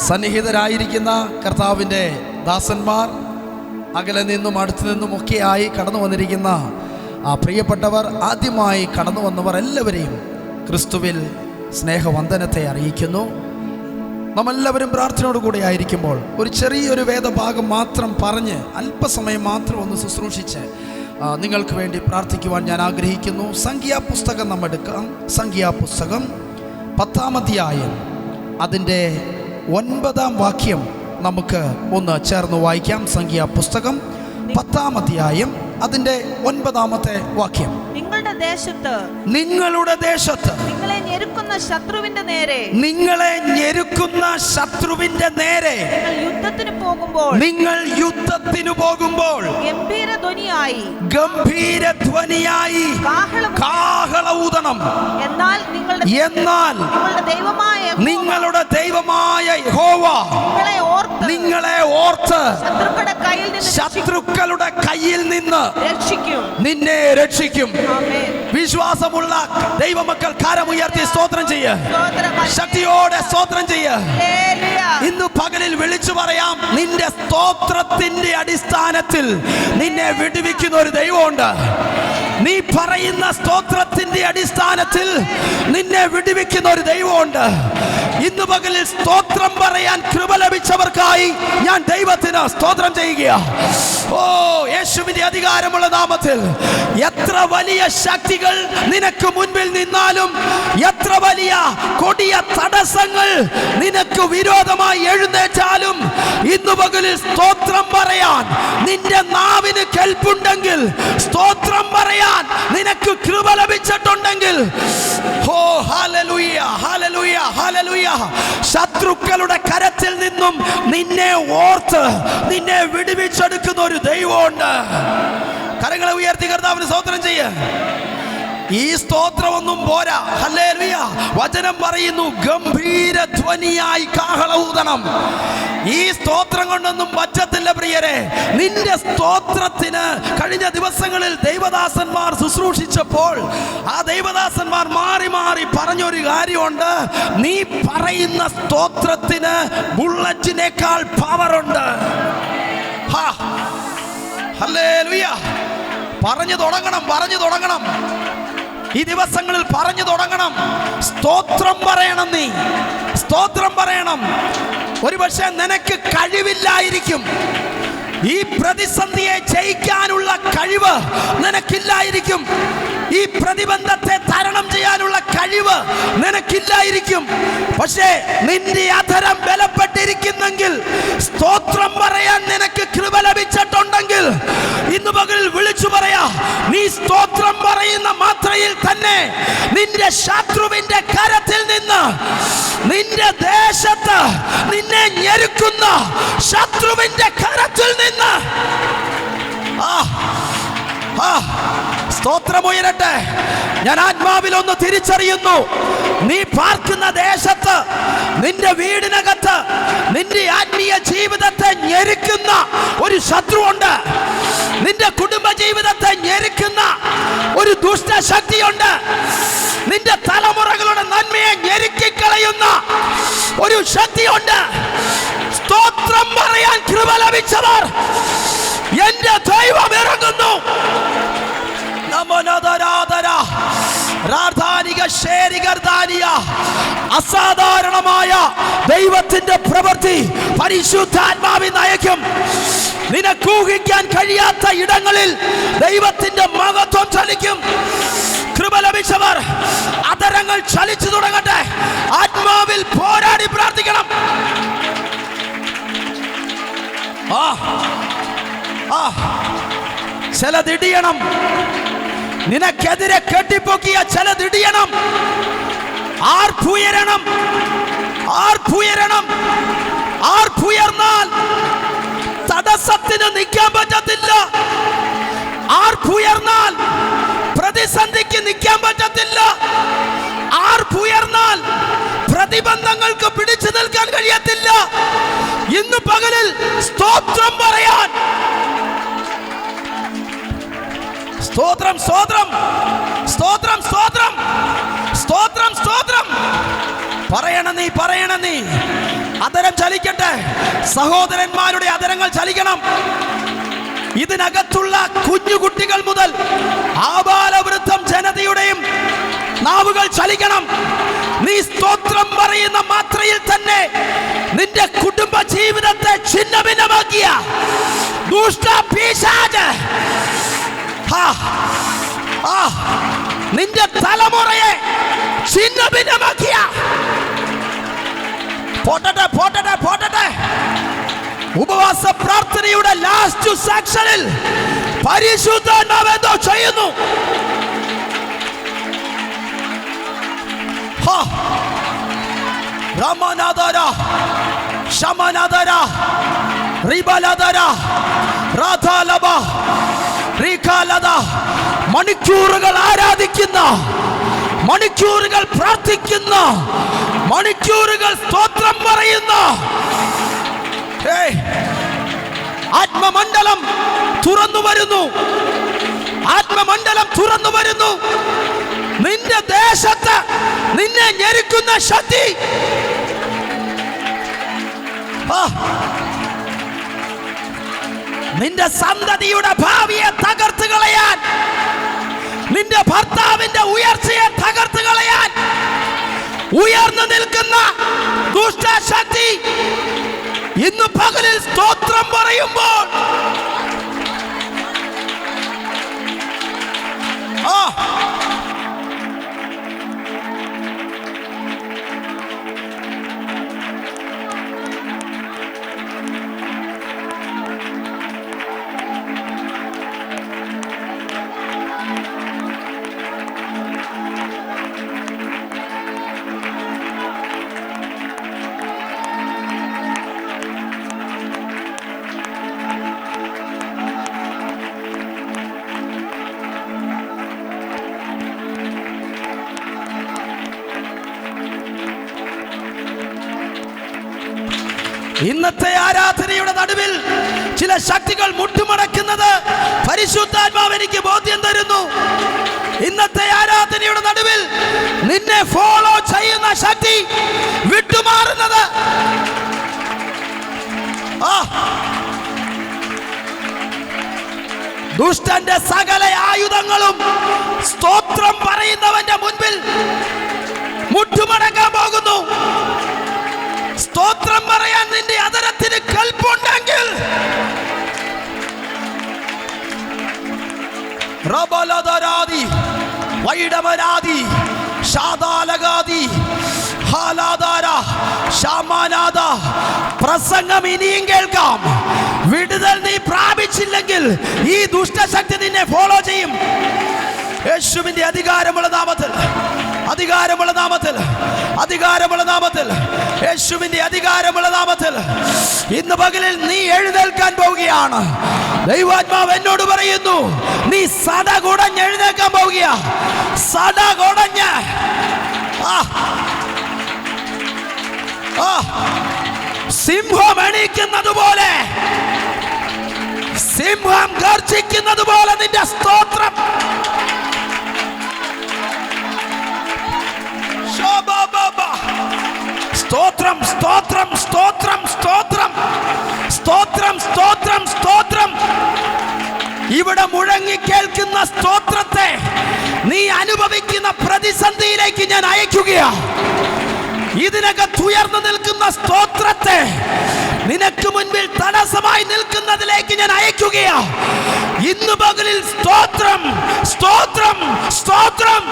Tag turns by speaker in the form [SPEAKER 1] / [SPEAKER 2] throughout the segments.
[SPEAKER 1] സന്നിഹിതരായിരിക്കുന്ന കർത്താവിൻ്റെ ദാസന്മാർ, അകലെ നിന്നും അടുത്തു നിന്നും ഒക്കെയായി കടന്നു വന്നിരിക്കുന്ന പ്രിയപ്പെട്ടവർ, ആദ്യമായി കടന്നു വന്നവർ എല്ലാവരെയും ക്രിസ്തുവിൽ സ്നേഹവന്ദനത്തെ അറിയിക്കുന്നു. നമ്മളെല്ലാവരും പ്രാർത്ഥനയോടുകൂടി ആയിരിക്കുമ്പോൾ ഒരു ചെറിയൊരു വേദഭാഗം മാത്രം പറഞ്ഞ് അല്പസമയം മാത്രം ഒന്ന് ശുശ്രൂഷിച്ച് നിങ്ങൾക്ക് വേണ്ടി പ്രാർത്ഥിക്കുവാൻ ഞാൻ ആഗ്രഹിക്കുന്നു. സംഖ്യാപുസ്തകം നാം എടുക്കാം. സംഖ്യാപുസ്തകം 10-ാം അധ്യായം അതിൻ്റെ 9-ാം വാക്യം നമുക്ക് ഒന്ന് ചേർന്ന് വായിക്കാം. സംഖ്യാപുസ്തകം 10-ാം അധ്യായം അതിൻ്റെ 9-ാമത്തെ വാക്യം.
[SPEAKER 2] നിങ്ങളുടെ ദേശത്ത്
[SPEAKER 1] നിങ്ങളെ
[SPEAKER 2] ഞെരുക്കുന്ന ശത്രുവിന്റെ
[SPEAKER 1] നേരെ നിങ്ങൾ യുദ്ധത്തിന് പോകുമ്പോൾ ഗംഭീരധ്വനിയായി കാഹള ഊതണം. എന്നാൽ നിങ്ങളുടെ ദൈവമായ യഹോവ നിങ്ങളെ ഓർത്ത് ശത്രുക്കളുടെ കയ്യിൽ നിന്ന് നിന്നെ രക്ഷിക്കും. വിശ്വാസമുള്ള ദൈവമക്കൾ കരമുയർത്തി സ്തോത്രം ചെയ്യ്, ശക്തിയോടെ സ്തോത്രം ചെയ്യ്. ഇന്ന് പകലിൽ വിളിച്ചു പറയാം, നിന്റെ സ്തോത്രത്തിന്റെ അടിസ്ഥാനത്തിൽ നിന്നെ വിടുവിക്കുന്ന ഒരു ദൈവമുണ്ട്. നീ പറയുന്ന സ്തോത്രത്തിന്റെ അടിസ്ഥാനത്തിൽ നിന്നെ വിടുവിക്കുന്ന ഒരു ദൈവമുണ്ട്. ഇന്ന് പകലിൽ സ്തോത്രം പറയാൻ കൃപ ലഭിച്ചവർക്കായി ഞാൻ ദൈവത്തിന് സ്തോത്രം ചെയ്യുകയാണ്. ഓ, യേശുവിന്റെ അധികാരമുള്ള നാമത്തിൽ എത്ര വലിയ ശക്തികൾ നിനക്ക് മുൻപിൽ നിന്നാലും, എത്ര വലിയ കൊടിയ തടസ്സങ്ങൾ നിനക്ക് വിരോധമായി എഴുന്നേറ്റാലും, ഇന്ന് പകലിൽ സ്തോത്രം പറയാൻ നിന്റെ നാവിന് കെൽപ്പുണ്ടെങ്കിൽ, സ്തോത്രം പറയാൻ നിനക്ക് കൃപ ലഭിച്ചിട്ടുണ്ടെങ്കിൽ, ഓ ഹല്ലേലൂയ, ഹല്ലേലൂയ, ഹല്ലേലൂയ, ശത്രുക്കളുടെ കരത്തിൽ നിന്നും നിന്നെ ഓർത്ത് നിന്നെ വിടുവിച്ചെടുക്കുന്ന ഒരു ദൈവമുണ്ട്. കരങ്ങളെ ഉയർത്തി കർത്താവിന് സ്തോത്രം ചെയ്യ്. ഈ സ്തോത്രമൊന്നും പോരാ. ഹല്ലേലൂയ. വചനം പറയുന്നു, ഗംഭീരധ്വനിയായി കാഹള ഊതണം. ഈ സ്തോത്രം കൊണ്ടൊന്നും പറ്റത്തില്ല പ്രിയരെ. നിന്റെ സ്തോത്രത്തിന് കഴിഞ്ഞ ദിവസങ്ങളിൽ ദൈവദാസന്മാർ ശുശ്രൂഷിച്ചപ്പോൾ ആ ദൈവദാസന്മാർ മാറി മാറി പറഞ്ഞൊരു കാര്യമുണ്ട്. നീ പറയുന്ന സ്തോത്രത്തിന് ബുള്ളറ്റിനേക്കാൾ പവറുണ്ട്. ഹല്ലേലൂയ. പറഞ്ഞു തുടങ്ങണം. ഈ ദിവസങ്ങളിൽ പറഞ്ഞു തുടങ്ങണം. സ്തോത്രം പറയണം. നീ സ്തോത്രം പറയണം. ഒരുപക്ഷെ നിനക്ക് കഴിവില്ലായിരിക്കും. ഈ പ്രതിസന്ധിയെ ജയിക്കാനുള്ള കഴിവ് നിനക്കില്ലായിരിക്കും. ഈ പ്രതിബന്ധത്തെ തരണം ചെയ്യാനുള്ള കഴിവ് നിനക്കില്ലായിരിക്കും. പക്ഷേ നിന്റെ അധരം ബലപ്പെട്ടിരിക്കുന്നെങ്കിൽ, സ്തോത്രം പറയാൻ നിനക്ക് കൃപ ലഭിച്ചിട്ടുണ്ടെങ്കിൽ, ഇന്ന് പകലിൽ വിളിച്ചു പറയാ, നീ സ്തോത്രം പറയുന്ന മാത്രയിൽ തന്നെ നിന്റെ ശത്രുവിന്റെ കരത്തിൽ നിന്ന്, നിന്റെ ദേശത്ത് നിന്നെ ഞെരുക്കുന്ന ശത്രുവിന്റെ കരത്തിൽ നിന്ന് സ്തോത്രമുയരട്ടെ. ഞാൻ ആത്മാവിൽ ഒന്ന് തിരിച്ചറിയുന്നു, നീ പാർക്കുന്ന ദേശത്ത്, നിന്റെ വീടിനകത്ത്, നിന്റെ ആത്മീയ ജീവിതത്തെ ഞെരുക്കുന്ന ഒരു ശത്രുവുണ്ട്. നിന്റെ കുടുംബ ജീവിതത്തെ ഞെരുക്കുന്ന ഒരു ദുഷ്ടശക്തിയുണ്ട്. നിന്റെ തലമുറകളുടെ നന്മയെ ഞെരുക്കിക്കളയുന്ന ഒരു ശക്തിയുണ്ട്. സ്തോത്രം പറയാൻ കൃപ ലഭിച്ചവർ, എന്റെ ദൈവം ഇറങ്ങുന്നു. അസാധാരണമായ ദൈവത്തിന്റെ പ്രവൃത്തി പരിശുദ്ധാത്മാവിൽ നയിക്കും. നിനക്ക് ഊഹിക്കാൻ കഴിയാത്ത ഇടങ്ങളിൽ ദൈവത്തിന്റെ മഹത്വം ചലിക്കും. കൃപ ലഭിച്ചവർ അധരങ്ങൾ ചലിച്ചു തുടങ്ങട്ടെ. ആത്മാവിൽ പോരാടി പ്രാർത്ഥിക്കണം. ചിലതിടിയണം. നിനക്കെതിരെ കെട്ടിപ്പൊക്കിയ ചിലതിടിയണം. ആർപ്പുയരണം. ആർപ്പുയർന്നാൽ തടസ്സത്തിന് നിൽക്കാൻ പറ്റത്തില്ല. ആർപ്പുയർന്നാൽ പ്രതിസന്ധിക്ക് നിൽക്കാൻ പറ്റത്തില്ല. ആർപ്പുയർന്നാൽ പ്രതിബന്ധങ്ങൾക്ക് പിടിച്ചു നിൽക്കാൻ കഴിയത്തില്ല. ഇന്ന് പകലിൽ സ്തോത്രം പറയാൻ, സ്തോത്രം സ്തോത്രം സ്തോത്രം സ്തോത്രം സ്തോത്രം സ്തോത്രം പറയണം നീ. അതരം ചലിക്കട്ടെ. സഹോദരന്മാരുടെ അതരങ്ങൾ ചലിക്കണം. ഇതിനകത്തുള്ള കുഞ്ഞുകുട്ടികൾ മുതൽ ആബാലവൃദ്ധം ജനതയുടെയും നാവുകൾ ചലിക്കണം. നീ സ്തോത്രം പറയുന്ന മാത്രയിൽ തന്നെ നിന്റെ കുടുംബ ജീവിതത്തെ ഛിന്നഭിന്നമാക്കിയ ദുഷ്ട പിശാച് നിന്റെ തലമുറയെ ഛിന്നഭിന്നമാക്കിയ പോട്ടട്ടെ. ഉപവാസ പ്രാർത്ഥനയുടെ ലാസ്റ്റ് സെക്ഷനിൽ പരിശുദ്ധാത്മാവ് എന്തോ ചെയ്യുന്നു. രാമനാദര ശമനാദര റിബലദര രാധാലബ റിഖാലദ. മണിക്കൂറുകൾ ആരാധിക്കുന്ന, മണിക്കൂറുകൾ പ്രാർത്ഥിക്കുന്ന, മണിക്കൂറുകൾ സ്തോത്രം പറയുന്ന ആത്മമണ്ഡലം തുറന്നു വരുന്നു. ആത്മമണ്ഡലം തുറന്നു വരുന്നു. നിന്റെ ദേശത്ത് നിന്നെ ഞെരുക്കുന്ന ശക്തി നിന്റെ സന്തതിയുടെ ഭാവിയെ തകർത്ത് കളയാൻ, നിന്റെ ഭർത്താവിന്റെ ഉയർച്ചയെ തകർത്ത് കളയാൻ ഉയർന്നു നിൽക്കുന്ന ദുഷ്ടശക്തി ഇന്ന് പകലിൽ സ്തോത്രം പറയുമ്പോൾ ഇന്നത്തെ ആരാധനയുടെ നടുവിൽ ചില ശക്തികൾ മുട്ടുമടക്കുന്നത് പരിശുദ്ധാത്മാവ് എനിക്ക് ബോധ്യം തരുന്നു. ഇന്നത്തെ ആരാധനയുടെ നടുവിൽ നിന്നെ ഫോളോ ചെയ്യുന്ന ശക്തി വിട്ടുമാറുന്നത് ദുഷ്ടന്റെ സകല ആയുധങ്ങളും സ്തോത്രം പറയുന്നവന്റെ മുൻപിൽ മുട്ടുമടക്കാൻ പോകുന്നു. സ്തോത്രം പറയാൻ നിന്റെ അതരത്തിന് കൽപ്പുണ്ടെങ്കിൽ റബലദരാദി വൈഡവരാദി ശാദാലഗാദി ഹാലാദാര ശാമാനാദ. പ്രസംഗം ഇനിയും കേൾക്കാം. വിടുതൽ നീ പ്രാപിച്ചില്ലെങ്കിൽ ഈ ദുഷ്ടശക്തി നിന്നെ ഫോളോ ചെയ്യും. യേശുവിന്റെ അധികാരമുള്ള നാമത്തിൽ, അധികാരമുള്ള നാമത്തിൽ, അധികാരമുള്ള നാമത്തിൽ, യേശുവിന്റെ അധികാരമുള്ള നാമത്തിൽ ഇന്ന് പകലിൽ നീ എഴുന്നേൽക്കാൻ പോവുകയാണ്. ദൈവാത്മാവ് എന്നോട് പറയുന്നു, നീ സടകുടഞ്ഞ് എഴുന്നേൽക്കാൻ പോവുക. സടകുടഞ്ഞ് സിംഹം എണീക്കുന്നത് പോലെ, സിംഹം ഗർജിക്കുന്നത് പോലെ നിന്റെ സ്തോത്രം സ്തോത്രം സ്തോത്രം സ്തോത്രം സ്തോത്രം സ്തോത്രം സ്തോത്രം സ്തോത്രം. ഇവിടെ മുഴങ്ങി കേൾക്കുന്ന സ്തോത്രത്തെ നീ അനുഭവിക്കുന്ന പ്രതിസന്ധിയിലേക്ക് ഞാൻ അയക്കുകയാണ്. ഇതിനകത്ത് ഉയർന്നു നിൽക്കുന്ന സ്തോത്രത്തെ നിനക്ക് മുൻപിൽ തടസ്സമായി നിൽക്കുന്നതിലേക്ക് ഞാൻ അയക്കുകയാണ്. ഇന്ന് പകലിൽ സ്തോത്രം സ്തോത്രം സ്തോത്രം.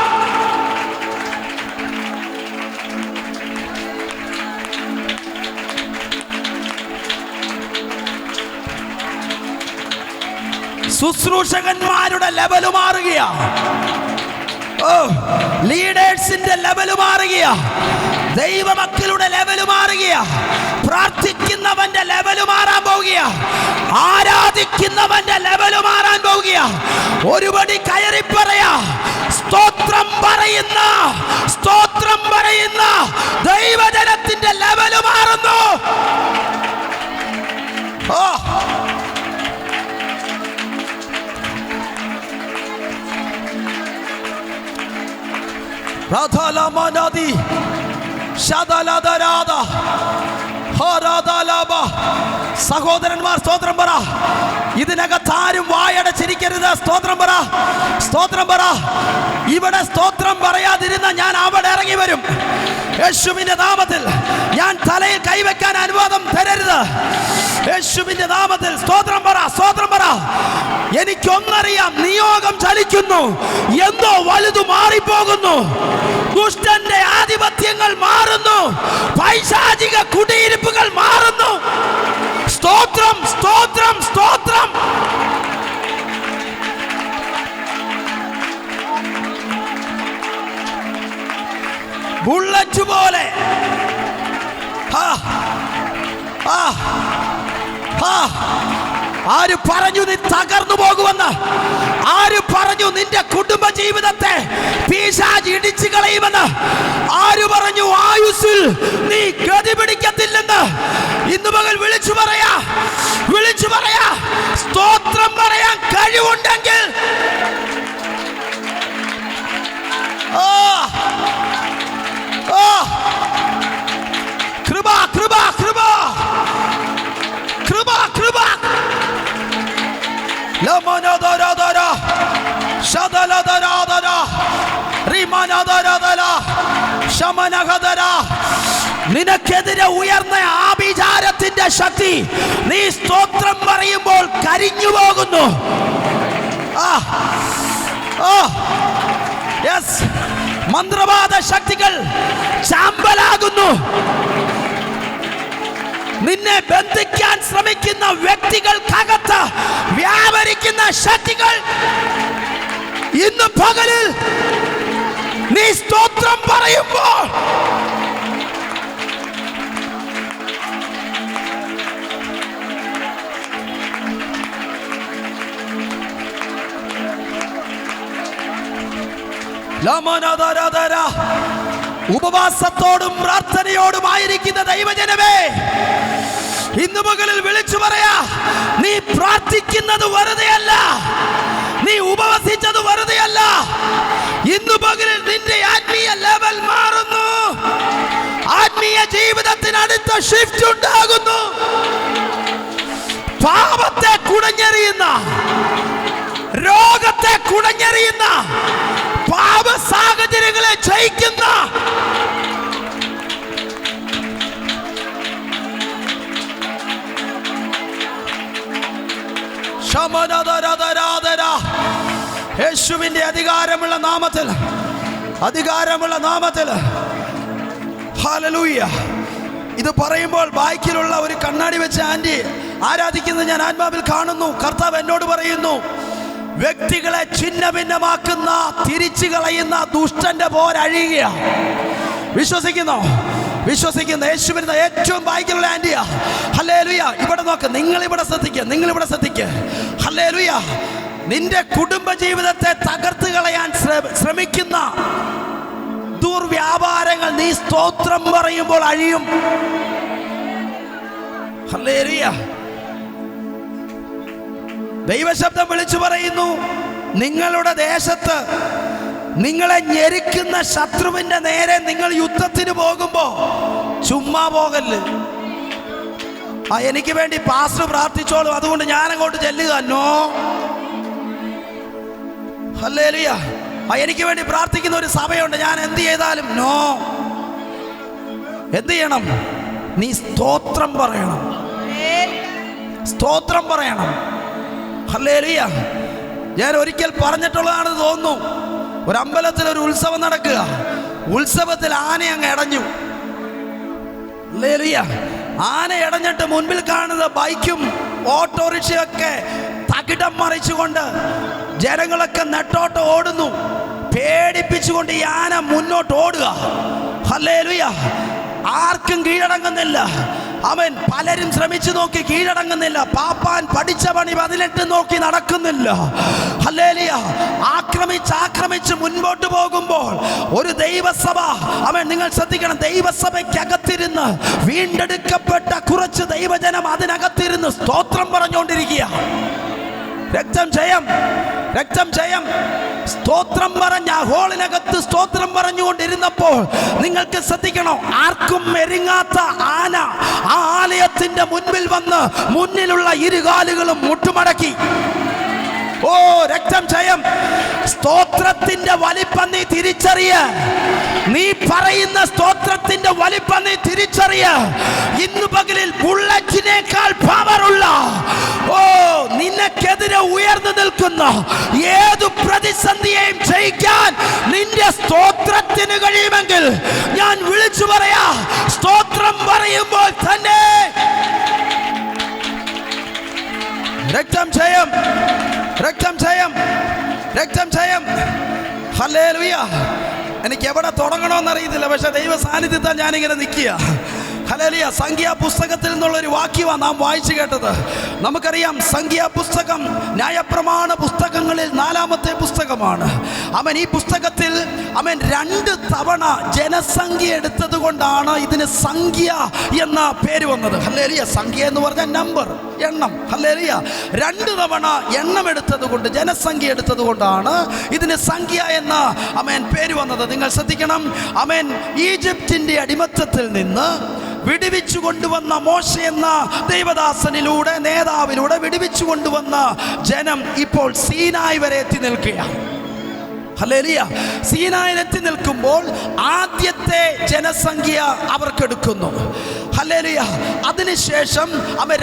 [SPEAKER 1] ശുശ്രൂഷകന്മാരുടെ ലെവല് മാറുകയാ. ലീഡേഴ്സിന്റെ ലെവല് മാറുകയാ. ദൈവമക്കളുടെ ലെവല് മാറുകയാ. പ്രാർത്ഥിക്കുന്നവന്റെ ലെവല് മാറാൻ പോവുകയാ. ആരാധിക്കുന്നവന്റെ ലെവല് മാറാൻ പോവുകയാ. ഒരുപടി കയറി പറയാ. സ്തോത്രം പറയുന്ന, സ്തോത്രം പറയുന്ന ദൈവജനത്തിന്റെ ലെവല് മാറുന്നു. രാധാലാമാനാദി ശതലതരാധ ഹോരാദാലാബ. സഹോദരന്മാർ സ്തോത്രം പറ. ഇതിനകത്ത് ആരും വായടച്ചിരിക്കരുത്. സ്തോത്രം പറ, സ്തോത്രം പറ. ഇവിടെ സ്തോത്രം പറയാതിരുന്ന ഞാൻ അവിടെ ഇറങ്ങി വരും. യേശുവിന്റെ നാമത്തിൽ ഞാൻ തലയിൽ കൈവയ്ക്കാൻ അനുവാദം തരരുത്. യേശുവിന്റെ നാമത്തിൽ സ്തോത്രം പറ, സ്തോത്രം പറ. എനിക്കൊന്നറിയാം, നിയോഗം ചലിക്കുന്നു, എന്തോ വലുതു മാറിപ്പോകുന്നു. ദുഷ്ടന്റെ ആധിപത്യങ്ങൾ മാറുന്നു, പൈശാചിക കുടിയിരിപ്പുകൾ മാറുന്നു. സ്തോത്രം, സ്തോത്രം, സ്തോത്രം. ബുള്ളറ്റ് പോലെ ആര് പറഞ്ഞു നീ തകർന്നു പോകുമെന്ന്? ആര് പറഞ്ഞു നിന്റെ കുടുംബ ജീവിതത്തെ പിശാച് ഇടിച്ചു കളയുമെന്ന്? ആര് പറഞ്ഞു ആയുസ്സിൽ നീ ഗതി പിടിക്കത്തില്ലെന്ന്? ഇന്ന് പകൽ വിളിച്ചു പറയാ, വിളിച്ചു പറയാ. സ്തോത്രം പറയാൻ കഴിവുണ്ടെങ്കിൽ കൃപ, കൃപ, കൃപ, കൃപ, കൃപ. ലമനദരദര ശദലദരദര റിമനദരദര ശമനഹദര. നിനക്കെതിരെ ഉയർന്ന ആഭിചാരത്തിന്റെ ശക്തി നീ സ്തോത്രം പറയുമ്പോൾ കരിഞ്ഞു പോകുന്നു. മന്ത്രവാദ ശക്തികൾ ചാമ്പലാകുന്നു. നിന്നെ ബന്ധിക്കാൻ ശ്രമിക്കുന്ന വ്യക്തികൾക്കകത്ത് വ്യാപരിക്കുന്ന ശക്തികൾ ഇന്ന് പകലിൽ നീ സ്തോത്രം പറയുമ്പോൾ ഉപവാസത്തോടും പ്രാർത്ഥനയോടുമായിരിക്കുന്ന ദൈവജനമേ, ഇന്ന് പകലിൽ വിളിച്ചു പറയാ, നീ പ്രാർത്ഥിക്കുന്നത് വെറുതെയല്ല, നീ ഉപവസിച്ചത് വെറുതെയല്ല. ഇന്ന് പകലിൽ നിന്റെ ആത്മീയ ലെവൽ മാറുന്നു. ആത്മീയ ജീവിതത്തിന് അടുത്ത ഷിഫ്റ്റ് ഉണ്ടാകുന്നു. പാപത്തെ കുടഞ്ഞെറിയുന്ന, രോഗത്തെ കുടഞ്ഞെറിയുന്ന, പാപ സാഹചര്യങ്ങളെ ജയിക്കുന്ന യേശുവിന്റെ അധികാരമുള്ള നാമത്തിൽ, അധികാരമുള്ള നാമത്തിൽ. ഹല്ലേലൂയ. ഇത് പറയുമ്പോൾ ബാക്കിലുള്ള ഒരു കണ്ണാടി വെച്ച് ആന്റി ആരാധിക്കുന്നത് ഞാൻ ആത്മാവിൽ കാണുന്നു. കർത്താവ് എന്നോട് പറയുന്നു, വ്യക്തികളെ ഛിന്ന ഭിന്നമാക്കുന്ന, തിരിച്ചു കളയുന്ന ദുഷ്ടന്റെ പോരഴിയുക. വിശ്വസിക്കുന്നോ? വിശ്വസിക്കുന്ന യേശുവിന്റെ ഏറ്റവും ഭാഗ്യമുള്ള ആന്റിയാ. ഹല്ലേലൂയ. ഇവിടെ നോക്ക്, നിങ്ങൾ ഇവിടെ ശ്രദ്ധിക്കുക, നിങ്ങൾ ഇവിടെ ശ്രദ്ധിക്കുക. ഹല്ലേലൂയ. നിന്റെ കുടുംബ ജീവിതത്തെ തകർത്ത് കളയാൻ ശ്രമിക്കുന്ന ദുർവ്യാപാരങ്ങൾ നീ സ്തോത്രം പറയുമ്പോൾ അഴിയും. ഹല്ലേലൂയ. ദൈവശബ്ദം വിളിച്ചു പറയുന്നു, നിങ്ങളുടെ ദേശത്ത് നിങ്ങളെ ഞെരുക്കുന്ന ശത്രുവിന്റെ നേരെ നിങ്ങൾ യുദ്ധത്തിന് പോകുമ്പോ ചുമ്മാ പോകല്ല്. എനിക്ക് വേണ്ടി പാസ്റ്റർ പ്രാർത്ഥിച്ചോളൂ, അതുകൊണ്ട് ഞാൻ അങ്ങോട്ട് ചെല്ലുക. നോ. ഹല്ലേലൂയ. എനിക്ക് വേണ്ടി പ്രാർത്ഥിക്കുന്ന ഒരു സഭയുണ്ട്, ഞാൻ എന്ത് ചെയ്താലും നോ. എന്ത് ചെയ്യണം? നീ സ്തോത്രം പറയണം, സ്തോത്രം പറയണം. ഹല്ലേലൂയ. ഞാൻ ഒരിക്കൽ പറഞ്ഞിട്ടുള്ളതാണെന്ന് തോന്നുന്നു. ഒരു അമ്പലത്തിൽ ഒരു ഉത്സവം നടക്കുക. ഉത്സവത്തിൽ ആന അങ്ങ് ഇടഞ്ഞു. ഹല്ലേലൂയ. ആന ഇടഞ്ഞിട്ട് മുൻപിൽ കാണുന്ന ബൈക്കും ഓട്ടോറിക്ഷയൊക്കെ തകിടം മറിച്ചുകൊണ്ട് ജനങ്ങളൊക്കെ നെട്ടോട്ട് ഓടുന്നു. പേടിപ്പിച്ചുകൊണ്ട് ഈ ആന മുന്നോട്ട് ഓടുക. ഹല്ലേലൂയ. ആർക്കും കീഴടങ്ങുന്നില്ല. അവൻ പലരും ശ്രമിച്ചു നോക്കി, കീഴടങ്ങുന്നില്ല. പാപ്പാൻ പഠിച്ച പണി 18 നോക്കി നടക്കുന്നില്ല. ഹല്ലേലൂയ. ആക്രമിച്ച് മുൻപോട്ട് പോകുമ്പോൾ ഒരു ദൈവസഭ, അവൻ നിങ്ങൾ ശ്രദ്ധിക്കണം, ദൈവസഭയ്ക്കകത്തിരുന്ന് വീണ്ടെടുക്കപ്പെട്ട കുറച്ച് ദൈവജനം അതിനകത്തിരുന്ന് സ്തോത്രം പറഞ്ഞുകൊണ്ടിരിക്കുക. രക്തം ജയം, രക്തം ജയം. സ്തോത്രം പറഞ്ഞ ഹോളിനകത്ത് സ്തോത്രം പറഞ്ഞുകൊണ്ടിരുന്നപ്പോൾ നിങ്ങൾക്ക് ശ്രദ്ധിക്കണം, ആർക്കും മെരുങ്ങാത്ത ആന ആ ആലയത്തിന്റെ മുൻപിൽ വന്ന് മുന്നിലുള്ള ഇരുകാലുകളും മുട്ടുമടക്കി. ഓ രക്തം ജയം. സ്തോത്രത്തിന്റെ വലിപ്പം നീ തിരിച്ചറിയ. നീ പറയുന്ന സ്തോത്രത്തിന്റെ വലിപ്പം നീ തിരിച്ചറിയ. ഇന്ന് പകലിൽ ബുള്ളറ്റിനേക്കാൾ പവറുള്ള, ഓ നിനക്കെതിരെ ഉയർന്നു നിൽക്കുന്ന ഏതു പ്രതിസന്ധിയെയും ജയിക്കാൻ നിന്റെ സ്തോത്രത്തിന് കഴിയുമെങ്കിൽ ഞാൻ വിളിച്ചു പറയാ, സ്തോത്രം പറയുമ്പോൾ തന്നെ രക്തം ജയം, രക്തം ജയം, രക്തം ജയം. ഹല്ലേലൂയ. എനിക്ക് എവിടെ തുടങ്ങണമെന്നറിയത്തില്ല, പക്ഷെ ദൈവ സാന്നിധ്യത്താൽ ഞാനിങ്ങനെ നിൽക്കുക. ഹല്ലേലൂയ. സംഖ്യാപുസ്തകത്തിൽ നിന്നുള്ളൊരു വാക്യമാണ് നാം വായിച്ചു കേട്ടത്. നമുക്കറിയാം, സംഖ്യാപുസ്തകം ന്യായപ്രമാണ പുസ്തകങ്ങളിൽ 4-ാമത്തെ പുസ്തകമാണ്. അവൻ ഈ പുസ്തകത്തിൽ 2 തവണ ജനസംഖ്യ എടുത്തത് കൊണ്ടാണ് ഇതിന് സംഖ്യ എന്ന പേര് വന്നത്. ഹല്ലേലൂയ. സംഖ്യ എന്ന് പറഞ്ഞാൽ നമ്പർ, എണ്ണം. ഹല്ലേലൂയ. 2 തവണ എണ്ണം എടുത്തത് കൊണ്ട്, ജനസംഖ്യ എടുത്തത് കൊണ്ടാണ് ഇതിന് സംഖ്യ എന്ന പേര് വന്നത്. നിങ്ങൾ ശ്രദ്ധിക്കണം, ഈജിപ്തിന്റെ അടിമത്തത്തിൽ നിന്ന് വിടുവിച്ചു കൊണ്ടുവന്ന മോശ എന്ന ദൈവദാസനിലൂടെ, നേതാവിലൂടെ വിടുവിച്ചു കൊണ്ടുവന്ന ജനം ഇപ്പോൾ സീനായി വരെ എത്തി നിൽക്കുകയാണ്. ഹല്ലേലൂയ. സീനായിൽ എത്തി നിൽക്കുമ്പോൾ ആദ്യത്തെ ജനസംഖ്യ അവർക്കെടുക്കുന്നു. ഹല്ലേലൂയ. അതിനുശേഷം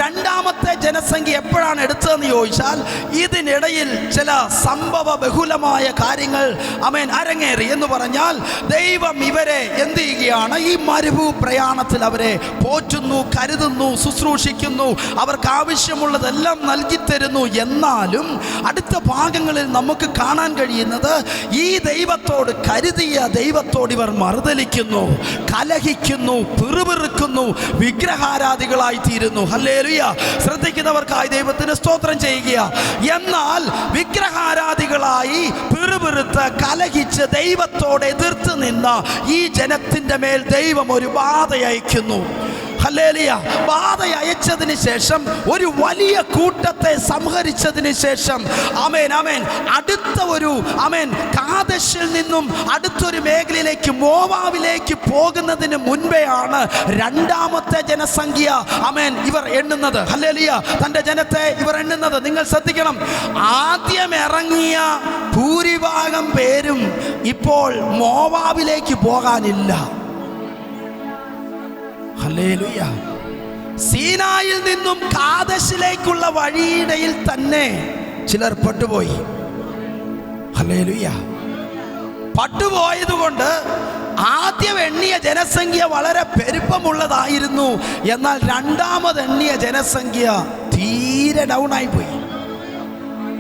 [SPEAKER 1] 2-ാമത്തെ ജനസംഖ്യ എപ്പോഴാണ് എടുത്തതെന്ന് ചോദിച്ചാൽ, ഇതിനിടയിൽ ചില സംഭവ ബഹുലമായ കാര്യങ്ങൾ അരങ്ങേറി. എന്ന് പറഞ്ഞാൽ ദൈവം ഇവരെ എന്ത് ചെയ്യുകയാണ്, ഈ മരുഭൂ പ്രയാണത്തിൽ അവരെ പോറ്റുന്നു, കരുതുന്നു, ശുശ്രൂഷിക്കുന്നു, അവർക്ക് ആവശ്യമുള്ളതെല്ലാം നൽകിത്തരുന്നു. എന്നാലും അടുത്ത ഭാഗങ്ങളിൽ നമുക്ക് കാണാൻ കഴിയുന്നത്, ഈ ദൈവത്തോട്, കരുതിയ ദൈവത്തോട് ഇവർ മറുതലിക്കുന്നു, കലഹിക്കുന്നു, പിറുപിറുക്കുന്നു, വിഗ്രഹാരാധികളായി തീരുന്നു. ഹല്ലേലൂയ. ശ്രദ്ധിക്കുന്നവർക്കായി ദൈവത്തിന് സ്തോത്രം ചെയ്യുക. എന്നാൽ വിഗ്രഹാരാധികളായി പിറുപിറുത്ത് കലഹിച്ച് ദൈവത്തോട് എതിർത്ത് നിന്ന ഈ ജനത്തിന്റെ മേൽ ദൈവം ഒരു ബാധ അയക്കുന്നു. ഹല്ലേലൂയ. ബാധ അയച്ചതിന് ശേഷം, ഒരു വലിയ കൂട്ടത്തെ സംഹരിച്ചതിന് ശേഷം, അടുത്ത ഒരു കാദേശിൽ നിന്നും അടുത്തൊരു മേഖലയിലേക്ക്, മോവാബിലേക്ക് പോകുന്നതിന് മുൻപെയാണ് 2-ാമത്തെ ജനസംഖ്യ ഇവർ എണ്ണുന്നത്. ഹല്ലേലൂയ. തന്റെ ജനത്തെ ഇവർ എണ്ണുന്നത്. നിങ്ങൾ ശ്രദ്ധിക്കണം, ആദ്യം ഇറങ്ങിയ ഭൂരിഭാഗം പേരും ഇപ്പോൾ മോവാബിലേക്ക് പോകാനില്ല. ഹല്ലേലൂയ. സീനായിൽ നിന്നും കാദേശിലേക്കുള്ള വഴിയിടയിൽ തന്നെ ചിലർ പട്ടുപോയി. ഹല്ലേലൂയ. പട്ടുപോയതുകൊണ്ട് ആദ്യം എണ്ണിയ ജനസംഖ്യ വളരെ പെരുപ്പമുള്ളതായിരുന്നു. എന്നാൽ 2-ാമത് എണ്ണിയ ജനസംഖ്യ തീരെ ഡൗൺ ആയി പോയി.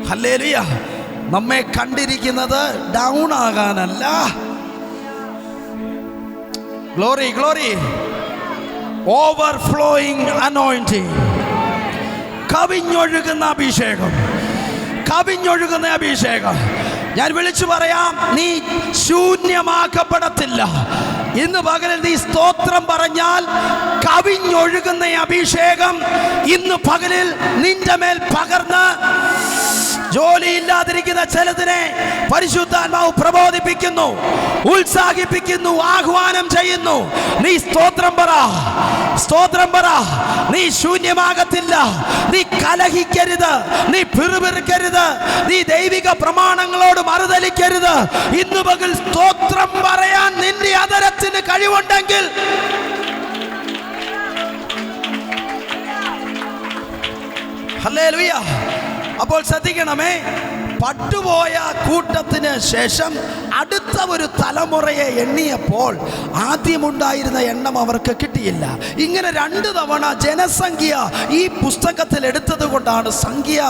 [SPEAKER 1] ഹല്ലേലൂയ. നമ്മെ കണ്ടിരിക്കുന്നത് ഡൗൺ ആകാനല്ല. Glory, glory. ഓവർഫ്ലോയിങ് അനോയിന്റിങ്, കവിഞ്ഞൊഴുകുന്ന അഭിഷേകം, കവിഞ്ഞൊഴുകുന്ന അഭിഷേകം. ഞാൻ വിളിച്ചു പറയാം, നീ ശൂന്യമാക്കപ്പെടത്തില്ല. ഇന്ന് പകലിൽ നീ സ്തോത്രം പറഞ്ഞാൽ കവിഞ്ഞൊഴുകുന്ന അഭിഷേകം ഇന്ന് പകലിൽ നിന്റെ മേൽ പകർന്ന് ജോലിയില്ലാതിരിക്കുന്ന ചിലതിനെ പരിശുദ്ധാത്മാവ് പ്രബോധിപ്പിക്കുന്നു, ഉത്സാഹിപ്പിക്കുന്നു, ആഹ്വാനം ചെയ്യുന്നു. നീ സ്തോത്രം പറ, സ്തോത്രം പറ. നീ ശൂന്യമാകത്തില്ല. നീ കലഹിക്കരുത്, നീ പിറുപിറുക്കരുത്, നീ ദൈവിക പ്രമാണങ്ങളോട് മറുതലിക്കരുത്. ഇന്ന് പകൽ സ്തോത്രം പറയാൻ നിന്റെ അതരത്തിന് കഴിവുണ്ടെങ്കിൽ, ഹല്ലേലൂയ. അപ്പോൾ ശ്രദ്ധിക്കണമേ, പട്ടുപോയ കൂട്ടത്തിന് ശേഷം അടുത്ത ഒരു തലമുറയെ എണ്ണിയപ്പോൾ ആദ്യമുണ്ടായിരുന്ന എണ്ണം അവർക്ക് കിട്ടിയില്ല. ഇങ്ങനെ 2 തവണ ജനസംഖ്യ ഈ പുസ്തകത്തിൽ എടുത്തത് കൊണ്ടാണ് സംഖ്യ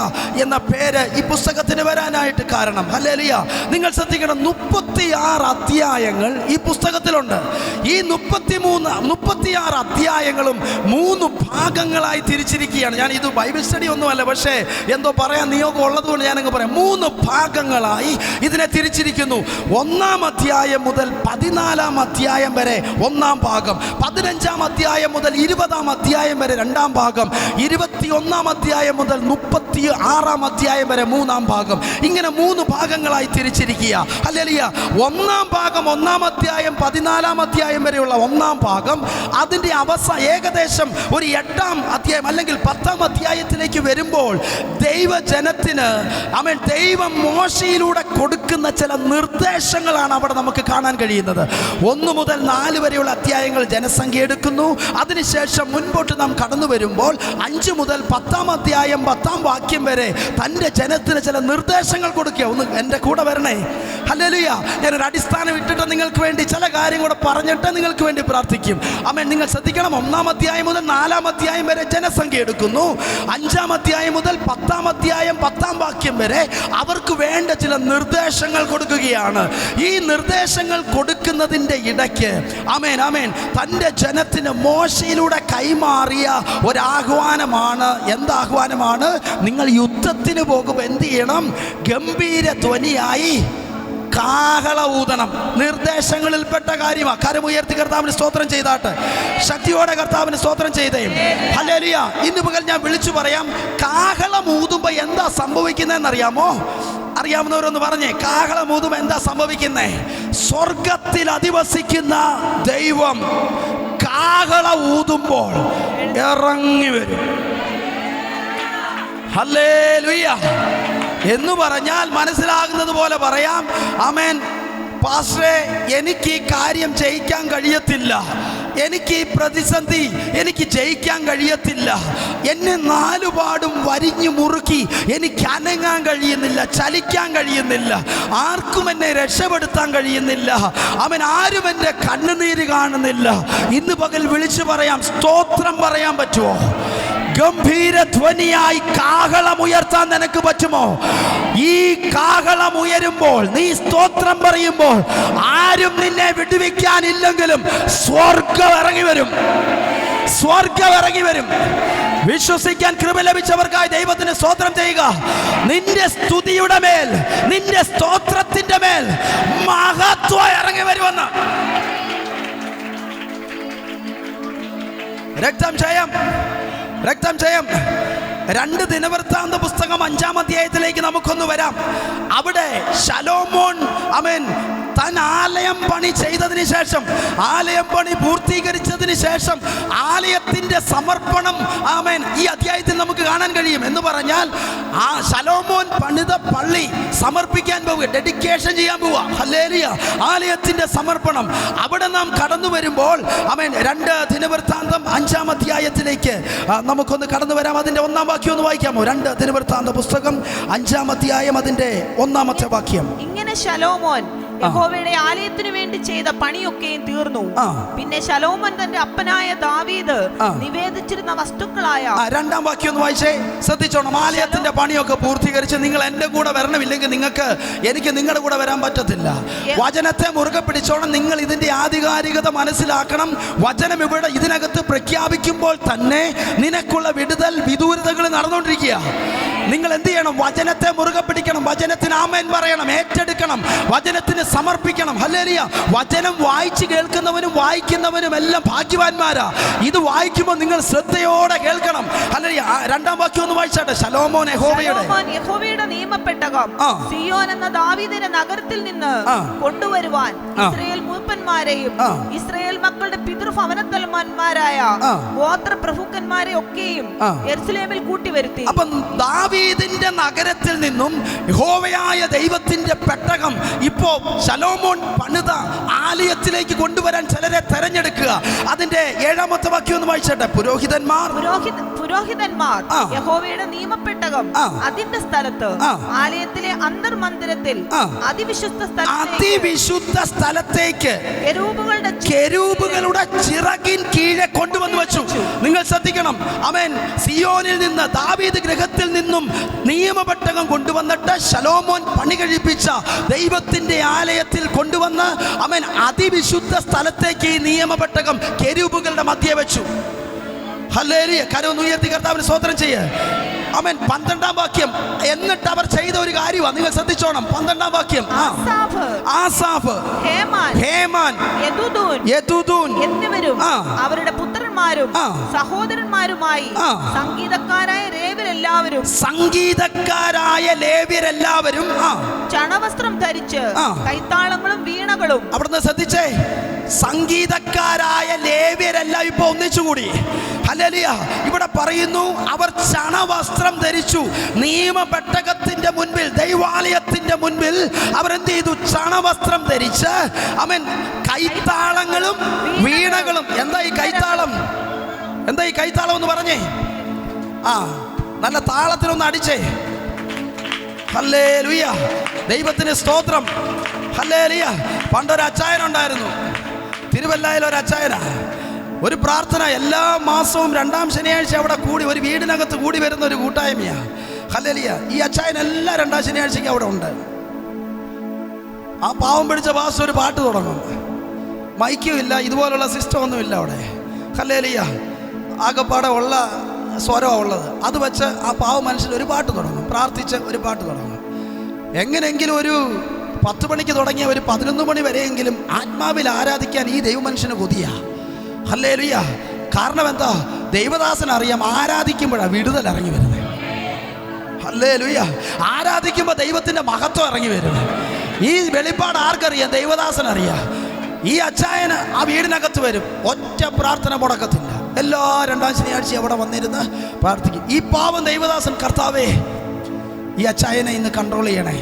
[SPEAKER 1] എന്ന പേര് ഈ പുസ്തകത്തിന് വരാനായിട്ട് കാരണം. ഹല്ലേലൂയ. നിങ്ങൾ ശ്രദ്ധിക്കണം, 36 അധ്യായങ്ങൾ ഈ പുസ്തകത്തിലുണ്ട്. ഈ 36 അധ്യായങ്ങളും 3 ഭാഗങ്ങളായി തിരിച്ചിരിക്കുകയാണ്. ഞാൻ ഇത് ബൈബിൾ സ്റ്റഡി ഒന്നുമല്ല, പക്ഷേ എന്തോ പറയാൻ നിയോഗം ഉള്ളത് കൊണ്ട് ഞാനങ്ങ് പറയാം. 3 3 ഭാഗങ്ങളായി ഇതിനെ തിരിച്ചിരിക്കുന്നു. 1-ാം അധ്യായം മുതൽ 14-ാം അധ്യായം വരെ 1-ാം ഭാഗം, 15-ാം അധ്യായം മുതൽ 20-ാം അധ്യായം വരെ 2-ാം ഭാഗം, 21-ാം അധ്യായം മുതൽ 36-ാം അധ്യായം വരെ 3-ാം ഭാഗം. ഇങ്ങനെ 3 ഭാഗങ്ങളായി തിരിച്ചിരിക്കുക. ഹല്ലേലൂയ. 1-ാം ഭാഗം 1-ാം അധ്യായം 14-ാം അധ്യായം വരെയുള്ള 1-ാം ഭാഗം, അതിൻ്റെ ഏകദേശം ഒരു 8-ാം അധ്യായം അല്ലെങ്കിൽ 10-ാം അധ്യായത്തിലേക്ക് വരുമ്പോൾ ദൈവജനത്തിന് ദൈവം മോശയിലൂടെ കൊടുക്കുന്ന ചില നിർദ്ദേശങ്ങളാണ് അവിടെ നമുക്ക് കാണാൻ കഴിയുന്നത്. 1 മുതൽ 4 വരെയുള്ള അധ്യായങ്ങൾ ജനസംഖ്യ എടുക്കുന്നു. അതിനുശേഷം മുൻപോട്ട് നാം കടന്നു വരുമ്പോൾ 5 മുതൽ 10-ാം അധ്യായം 10-ാം വാക്യം വരെ തൻ്റെ ജനത്തിന് ചില നിർദ്ദേശങ്ങൾ കൊടുക്കുക. ഒന്ന് എൻ്റെ കൂടെ വരണേ. ഹല്ലേലൂയ. ഞാനൊരു അടിസ്ഥാനം ഇട്ടിട്ട് നിങ്ങൾക്ക് വേണ്ടി ചില കാര്യം കൂടെ പറഞ്ഞിട്ട് നിങ്ങൾക്ക് വേണ്ടി പ്രാർത്ഥിക്കും. നിങ്ങൾ ശ്രദ്ധിക്കണം. 1-ാം അധ്യായം മുതൽ 4-ാം അധ്യായം വരെ ജനസംഖ്യ എടുക്കുന്നു. 5-ാം അധ്യായം മുതൽ 10-ാം അധ്യായം 10-ാം വാക്യം വരെ അവർക്ക് വേണ്ട ചില നിർദ്ദേശങ്ങൾ കൊടുക്കുകയാണ്. ഈ നിർദ്ദേശങ്ങൾ കൊടുക്കുന്നതിൻ്റെ ഇടയ്ക്ക് തൻ്റെ ജനത്തിന് മോശയിലൂടെ കൈമാറിയ ഒരാഹ്വാനമാണ്. എന്താഹ്വാനമാണ്? നിങ്ങൾ യുദ്ധത്തിന് പോകുമ്പോൾ എന്ത് ചെയ്യണം? ഗംഭീര ധ്വനിയായി കാഹള ഊതണം. നിർദ്ദേശങ്ങളിൽപ്പെട്ട കാര്യമാണ്. കരമുയർത്തി കർത്താവിന് സ്തോത്രം ചെയ്താട്ട്, ശക്തിയോടെ കർത്താവിന് സ്തോത്രം ചെയ്തേ. ഹല്ലേലൂയ. ഇന്ന് പകൽ ഞാൻ വിളിച്ചു പറയാം, കാഹളം ഊതുമ്പോൾ എന്താ സംഭവിക്കുന്നതെന്നറിയാമോ? അറിയാവുന്നവരൊന്ന് പറഞ്ഞേ. കാഹളം ഊതുമ്പോൾ എന്താ സംഭവിക്കുന്നേ? സ്വർഗത്തിൽ അധിവസിക്കുന്ന ദൈവം കാഹള ഊതുമ്പോൾ ഇറങ്ങി വരും. ഹല്ലേലൂയ എന്ന് പറഞ്ഞാൽ മനസ്സിലാകുന്നത് പോലെ പറയാം. ആമേൻ. പാസ്റ്ററെ, എനിക്ക് ഈ കാര്യം ജയിക്കാൻ കഴിയത്തില്ല, എനിക്ക് ഈ പ്രതിസന്ധി എനിക്ക് ജയിക്കാൻ കഴിയത്തില്ല, എന്നെ നാലുപാടും വരിഞ്ഞു മുറുക്കി എനിക്ക് അനങ്ങാൻ കഴിയുന്നില്ല, ചലിക്കാൻ കഴിയുന്നില്ല, ആർക്കും എന്നെ രക്ഷപ്പെടുത്താൻ കഴിയുന്നില്ല, ആരും എൻ്റെ കണ്ണുനീര് കാണുന്നില്ല. ഇന്ന് പകൽ വിളിച്ചു പറയാം, സ്തോത്രം പറയാൻ പറ്റുമോ? ഗംഭീര ധ്വനിയായി കാഹളം ഉയർത്താൻ നിനക്ക് പറ്റുമോ? ഈ കാഹളം ഉയരുമ്പോൾ, നീ സ്തോത്രം പറയുമ്പോൾ, ആരും നിന്നെ വിടുവിക്കാനില്ലെങ്കിലും സ്വർഗം ഇറങ്ങി വരും. സ്വർഗം ഇറങ്ങി വരും. വിശ്വസിക്കാൻ കൃപ ലഭിച്ചവർക്കായി ദൈവത്തിന് സ്തോത്രം ചെയ്യുക. നിന്റെ സ്തുതിയുടെ മേൽ, നിന്റെ സ്തോത്രത്തിന്റെ മേൽ മഹത്വം ഇറങ്ങി വരുമെന്ന്. രക്തം ജയം, രക്തം ജയം. 2 ദിനവൃത്താന്ത പുസ്തകം 5-ാം അധ്യായത്തിലേക്ക് നമുക്കൊന്ന് വരാം. അവിടെ ശലോമോൻ താൻ ആലയം പണി ചെയ്തതിന് ശേഷം, ആലയം പണി പൂർത്തീകരിച്ചതിന് ശേഷം ആലയത്തിന്റെ സമർപ്പണം ഈ അധ്യായത്തിൽ നമുക്ക് കാണാൻ കഴിയും. എന്ന് പറഞ്ഞാൽ ആ ശലോമോൻ പണിത പള്ളി സമർപ്പിക്കാൻ പോവുക, ഡെഡിക്കേഷൻ ചെയ്യാൻ പോവുക. ഹല്ലേലൂയ. ആലയത്തിന്റെ സമർപ്പണം. അവിടെ നാം കടന്നു വരുമ്പോൾ 2 ദിനവൃത്താന്തം 5-ാം അധ്യായത്തിലേക്ക് നമുക്കൊന്ന് കടന്നു വരാം. അതിന്റെ 1-ാം വാക്യം ഒന്ന് വായിക്കാമോ? 2 ദിനവൃത്താന്ത പുസ്തകം 5-ാം അധ്യായം അതിന്റെ 1-ാമത്തെ വാക്യം.
[SPEAKER 2] ഇങ്ങനെ ശലോമോൻ യഹോവയുടെ ആലയത്തിനു വേണ്ടി ചെയ്ത പണിയൊക്കെയും തീർന്നു. പിന്നെ ശലോമോൻ തന്റെ അപ്പനായ ദാവീദ് നിവേദിച്ചിരുന്ന വസ്തുക്കളായ
[SPEAKER 1] 2-ാം വാക്യം ഒന്ന് വായിച്ചേ. ശ്രദ്ധിച്ചോണം. ആലയത്തിന്റെ പണിയൊക്കെ പൂർത്തീകരിച്ച് നിങ്ങൾ എന്റെ കൂടെ വരണമില്ലെങ്കിൽ എനിക്ക് നിങ്ങളുടെ കൂടെ വരാൻ പറ്റത്തില്ല. വചനത്തെ മുറുകെ പിടിച്ചോണം. നിങ്ങൾ ഇതിന്റെ ആധികാരികത മനസ്സിലാക്കണം. വചനം ഇവിടെ ഇതിനകത്ത് പ്രഖ്യാപിക്കുമ്പോൾ തന്നെ നിനക്കുള്ള വിടുതൽ വിദൂരതകൾ നടന്നുകൊണ്ടിരിക്കുക. നിങ്ങൾ എന്ത് ചെയ്യണം? വചനത്തെ മുറുകെ പിടിക്കണം. വചനത്തിന് ആമേൻ പറയണം, ഏറ്റെടുക്കണം, വചനത്തിന് സമർപ്പിക്കണം. ഹല്ലേലൂയ. വചനം വായിച്ച് കേൾക്കുന്നവനും വായിക്കുന്നവനും എല്ലാം ഭാഗ്യവാന്മാരാ. ഇത് വായിക്കുമ്പോൾ നിങ്ങൾ ശ്രദ്ധയോടെ കേൾക്കണം. ഹല്ലേലൂയ. 2-ാം വാക്യം ഒന്ന് വായിച്ചാട്ടെ. ശലോമോൻ
[SPEAKER 2] യഹോവയുടെ നിയമപ്പെട്ടകം സിയോൻ എന്ന ദാവീദിന്റെ നഗരത്തിൽ നിന്ന് കൊണ്ടുവരുവാൻ ഇസ്രായേൽ മൂപ്പന്മാരെയും ഇസ്രായേൽ മക്കളുടെ പിതൃഭവനത്തലവന്മാരായ ഗോത്ര പ്രഭുക്കന്മാരെ ഒക്കെയും യെരൂശലേമിൽ കൂട്ടിവരുത്തി.
[SPEAKER 1] അപ്പം ദാവീദിന്റെ നഗരത്തിൽ നിന്നും യഹോവയായ ദൈവത്തിന്റെ പെട്ടകം ഇപ്പോ ശലോമോൻ പണിത ആലയത്തിലേക്ക് കൊണ്ടുവരാൻ ചിലരെ തെരഞ്ഞെടുക്കുക. അതിന്റെ 7-ാമത്തെ വാക്യം ഒന്ന് വായിച്ചട്ടെ. പുരോഹിതന്മാർ
[SPEAKER 2] യഹോവയുടെ നിയമപ്പെട്ടകം അതിന്റെ സ്ഥലത്ത് ആലയത്തിലെ അന്തർമന്ദിരത്തിൽ അതിവിശുദ്ധ സ്ഥലത്തേക്ക് കെരൂബുകളുടെ ചിറകിൻ കീഴെ കൊണ്ടുവന്നു വെച്ചു. നിങ്ങൾ ശ്രദ്ധിക്കണം. സിയോനിൽ നിന്ന്, ദാവീദ് ഗൃഹത്തിൽ നിന്നും നിയമപ്പെട്ടകം കൊണ്ടുവന്നിട്ട് ശലോമോൻ പണി കഴിപ്പിച്ച ദൈവത്തിന്റെ ആലയത്തിൽ കൊണ്ടുവന്ന് അതിവിശുദ്ധ സ്ഥലത്തേക്ക് ഈ നിയമപ്പെട്ടകം കെരൂബുകളുടെ മധ്യേ വെച്ചു. ഹല്ലേലൂയ. കരമൊന്ന് ഉയർത്തി കർത്താവിന് സ്തോത്രം ചെയ്യ്. ആമേൻ. 12-ാം വാക്യം. എന്നിട്ട് അവർ ചെയ്ത ഒരു കാര്യമാണ്, നിങ്ങൾ ശ്രദ്ധിച്ചോണം. 12-ാം വാക്യം. ആസാഫ്, ഹേമാൻ, യെദൂഥൂൻ
[SPEAKER 3] എന്നിവരും അവരുടെ പുത്രന്മാരും സഹോദരന്മാരുമായി സംഗീതക്കാരായ ലേവ്യരെല്ലാവരും ചണവസ്ത്രം ധരിച്ച് കൈത്താളങ്ങളും വീണകളും.
[SPEAKER 2] അവിടുന്ന് ശ്രദ്ധിച്ചേ, സംഗീതക്കാരായ ലേവ്യരെല്ലാം ഇപ്പൊ ഒന്നിച്ചുകൂടി. ഹല്ലേലൂയ. ഇവിടെ പറയുന്നു അവർ ചണവസ്ത്രം ധരിച്ചു. നിയമപെട്ടകത്തിന്റെ മുൻപിൽ, ദൈവാലയത്തിന്റെ മുൻപിൽ അവർ എന്ത് ചെയ്തു? ചണവസ്ത്രം ധരിച്ച് അവൻ കൈത്താളങ്ങളും വീണകളും. എന്താ ഈ കൈത്താളം? എന്താ ഈ കൈത്താളം എന്ന് പറഞ്ഞേ? നല്ല താളത്തിലൊന്ന് അടിച്ചേ. ഹല്ലേലൂയ, ദൈവത്തിന് സ്തോത്രം. ഹല്ലേലൂയ. പണ്ടൊരു അച്ചായനുണ്ടായിരുന്നു, തിരുവല്ലയിൽ ഒരു അച്ചായനാ. ഒരു പ്രാർത്ഥന എല്ലാ മാസവും 2-ാം ശനിയാഴ്ച അവിടെ കൂടി, ഒരു വീടിനകത്ത് കൂടി വരുന്ന ഒരു കൂട്ടായ്മയാ. ഹല്ലേലൂയ. ഈ അച്ചായൻ എല്ലാ 2-ാം ശനിയാഴ്ചയ്ക്ക് അവിടെ ഉണ്ട്. ആ പാവം പിടിച്ച പാസ്റ്റർ ഒരു പാട്ട് തുടങ്ങും. മൈക്കും ഇല്ല, ഇതുപോലുള്ള സിസ്റ്റം ഒന്നും ഇല്ല അവിടെ. ഹല്ലേലൂയ. ആകെപ്പാടെ ഉള്ള സ്വരമാണ് ഉള്ളത്. അത് വെച്ച് ആ പാവ മനുഷ്യൻ ഒരു പാട്ട് തുടങ്ങും, പ്രാർത്ഥിച്ച് ഒരു പാട്ട് തുടങ്ങും. എങ്ങനെയെങ്കിലും ഒരു 10 മണിക്ക് തുടങ്ങിയ ഒരു 11 മണി വരെയെങ്കിലും ആത്മാവിൽ ആരാധിക്കാൻ ഈ ദൈവമനുഷ്യന് കൊതിയാ. ഹല്ലേലൂയ. കാരണം എന്താ? ദൈവദാസൻ അറിയാം, ആരാധിക്കുമ്പോഴാണ് വിടുതൽ ഇറങ്ങി വരുന്നത്. ഹല്ലേലൂയ. ആരാധിക്കുമ്പോൾ ദൈവത്തിൻ്റെ മഹത്വം ഇറങ്ങി വരുന്നത്. ഈ വെളിപ്പാട് ആർക്കറിയാം? ദൈവദാസൻ അറിയാം. ഈ അച്ചായന് ആ വീടിനകത്ത് വരും, ഒറ്റ പ്രാർത്ഥന മുടക്കത്തില്ല. എല്ലാ 2-ാം ശനിയാഴ്ച അവിടെ വന്നിരുന്ന് പ്രാർത്ഥിക്കും. ഈ പാവം ദൈവദാസൻ, കർത്താവേ ഈ അച്ചായനെ ഇന്ന് കൺട്രോൾ ചെയ്യണേ,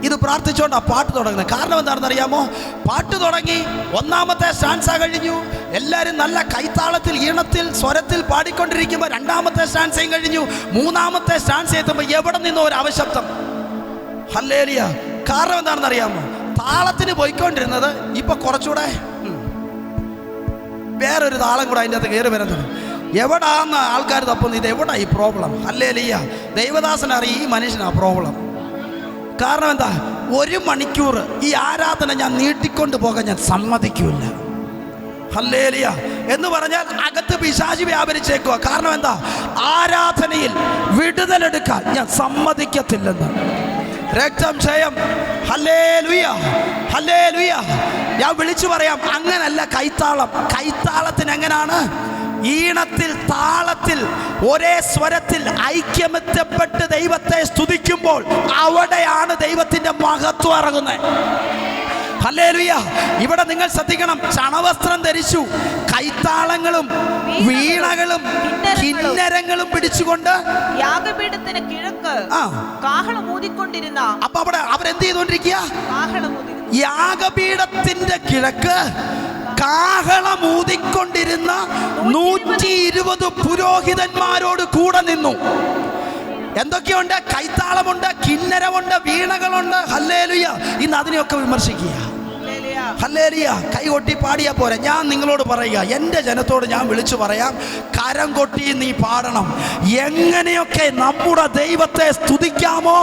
[SPEAKER 2] ഇത് പ്രാർത്ഥിച്ചുകൊണ്ടാണ് പാട്ട് തുടങ്ങുന്നത്. കാരണം എന്താണെന്ന് അറിയാമോ? പാട്ട് തുടങ്ങി 1-ാമത്തെ സ്റ്റാൻസ കഴിഞ്ഞു, എല്ലാവരും നല്ല കൈത്താളത്തിൽ, ഈണത്തിൽ, സ്വരത്തിൽ പാടിക്കൊണ്ടിരിക്കുമ്പോൾ 2-ാമത്തെ സ്റ്റാൻസയും കഴിഞ്ഞു. 3-ാമത്തെ സ്റ്റാൻസ എത്തുമ്പോൾ എവിടെ നിന്നോ ഒരു അവശബ്ദം. ഹല്ലേലൂയ. കാരണം എന്താണെന്ന് അറിയാമോ? താളത്തിന് പോയിക്കൊണ്ടിരുന്നത് ഇപ്പൊ കുറച്ചുകൂടെ വേറൊരു താളം കൂടെ അതിൻ്റെ അകത്ത് കയറി വരുന്നത്. എവിടാന്ന് ആൾക്കാർ തപ്പുന്നു, ഇത് എവിടാ ഈ പ്രോബ്ലം? ഹല്ലേലൂയ. ദൈവദാസൻ അറിയും ഈ മനുഷ്യനാ പ്രോബ്ലം. കാരണം എന്താ? 1 മണിക്കൂർ ഈ ആരാധന ഞാൻ നീട്ടിക്കൊണ്ട് പോകാൻ ഞാൻ സമ്മതിക്കൂല. ഹല്ലേലൂയ. എന്ന് പറഞ്ഞാൽ അകത്ത് പിശാചി വ്യാപരിച്ചേക്കുക. കാരണം എന്താ? ആരാധനയിൽ വിടുതലെടുക്കാൻ ഞാൻ സമ്മതിക്കത്തില്ലെന്ന്. രക്തം ക്ഷയം. Hallelujah, hallelujah. ഞാൻ വിളിച്ചു പറയാം, അങ്ങനല്ല കൈത്താളം. കൈത്താളത്തിന് എങ്ങനാണ്? ഈണത്തിൽ, താളത്തിൽ, ഒരേ സ്വരത്തിൽ ഐക്യമെത്തപ്പെട്ട് ദൈവത്തെ സ്തുതിക്കുമ്പോൾ അവിടെയാണ് ദൈവത്തിന്റെ മഹത്വം ഇറങ്ങുന്നത്. ഹല്ലേലൂയ. ഇവിടെ നിങ്ങൾ ശ്രദ്ധിക്കണം, ചണവസ്ത്രം ധരിച്ചു, കൈത്താളങ്ങളും വീണകളും കിന്നരങ്ങളും പിടിച്ചുകൊണ്ട്
[SPEAKER 3] യാഗപീഠത്തിന് കിഴക്ക് കാഹളം ഊതിക്കൊണ്ടിരുന്ന.
[SPEAKER 2] അപ്പൊ അവിടെ അവരെന്ത് ചെയ്തുകൊണ്ടിരിക്കുക? യാഗപീഠത്തിന്റെ കിഴക്ക് കാഹളം ഊതിക്കൊണ്ടിരുന്ന 120 പുരോഹിതന്മാരോട് കൂടെ നിന്നു. എന്തൊക്കെയുണ്ട്? കൈത്താളമുണ്ട്, കിന്നരമുണ്ട്, വീണകളുണ്ട്. ഹല്ലേലൂയ. ഇന്ന് അതിനെയൊക്കെ വിമർശിക്കുക. ഹല്ലേലൂയ. കൈ കൊട്ടി പാടിയാ പോരെ. ഞാൻ നിങ്ങളോട് പറയുക, എൻ്റെ ജനത്തോട് ഞാൻ വിളിച്ചു പറയാം, കരം കൊട്ടി നീ പാടണം. എങ്ങനെയൊക്കെ നമ്മുടെ ദൈവത്തെ സ്തുതിക്കാമോ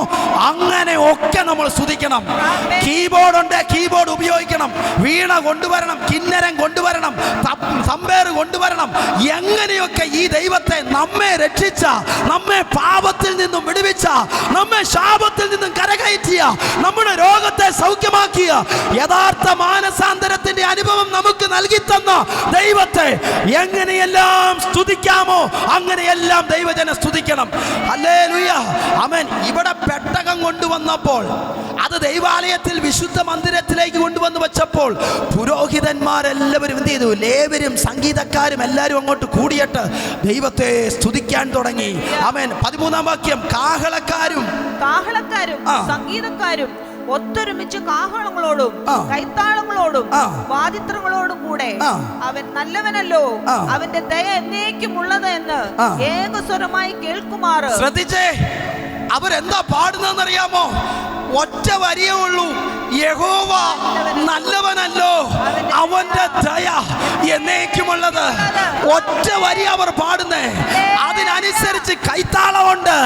[SPEAKER 2] അങ്ങനെയൊക്കെ നമ്മൾ സ്തുതിക്കണം. കീബോർഡ് ഉണ്ട്, കീബോർഡ് ഉപയോഗിക്കണം. വീണ കൊണ്ടുവരണം, കിന്നരം കൊണ്ടുവരണം, തമ്പേറ് കൊണ്ടുവരണം. എങ്ങനെയൊക്കെ ഈ ദൈവത്തെ, നമ്മെ രക്ഷിച്ച, നമ്മെ പാപത്തിൽ നിന്നും വിടുവിച്ച, നമ്മെ ശാപത്തിൽ നിന്നും കരകയറ്റിയ, നമ്മുടെ രോഗത്തെ സൗഖ്യമാക്കിയ, യഥാർത്ഥ മാനസാന്തരത്തിന്റെ അനുഭവം നമുക്ക് നൽകി തന്ന ദൈവത്തെ എങ്ങനെയെല്ലാം സ്തുതിക്കാമോ അങ്ങനെയെല്ലാം ദൈവജന സ്തുതിക്കണം. ഹല്ലേലൂയ. ആമേൻ. ഇവിടെ പെട്ടകം കൊണ്ടുവന്നപ്പോൾ, അത് ദൈവാലയത്തിൽ വിശുദ്ധ മന്ദിരത്തിലേക്ക് കൊണ്ടുവന്ന് വെച്ചപ്പോൾ പുരോഹിതന്മാരെല്ലാവരും എന്ത് ചെയ്തു? ലേവ്യരും സംഗീതക്കാരും എല്ലാവരും അങ്ങോട്ട് കൂടിയിട്ട് ദൈവത്തെ സ്തുതിക്കാൻ തുടങ്ങി. ആമേൻ. 13-ാം വാക്യം. കാഹളക്കാരും
[SPEAKER 3] സംഗീതക്കാരും ഒത്തൊരുമിച്ച് കാഹളങ്ങളോടും കൈത്താളങ്ങളോടും വാദിത്രങ്ങളോടും കൂടെ അവൻ നല്ലവനല്ലോ, അവന്റെ ദയ എന്നേക്കുമുള്ളത് എന്ന് ഏകസ്വരമായി കേൾക്കുമാറ്.
[SPEAKER 2] ശ്രദ്ധിച്ചേ, അവരെന്താ പാടുന്നതെന്നറിയാമോ? ഒറ്റ വരിയേ ഉള്ളൂ. യഹോവ നല്ലവനല്ലോ, അവന്റെ ദയ എന്നേക്കുമുള്ളത്. ഒറ്റ വരി അവർ പാടുന്നേ. അതിനനുസരിച്ച് കൈത്താളമുണ്ട്,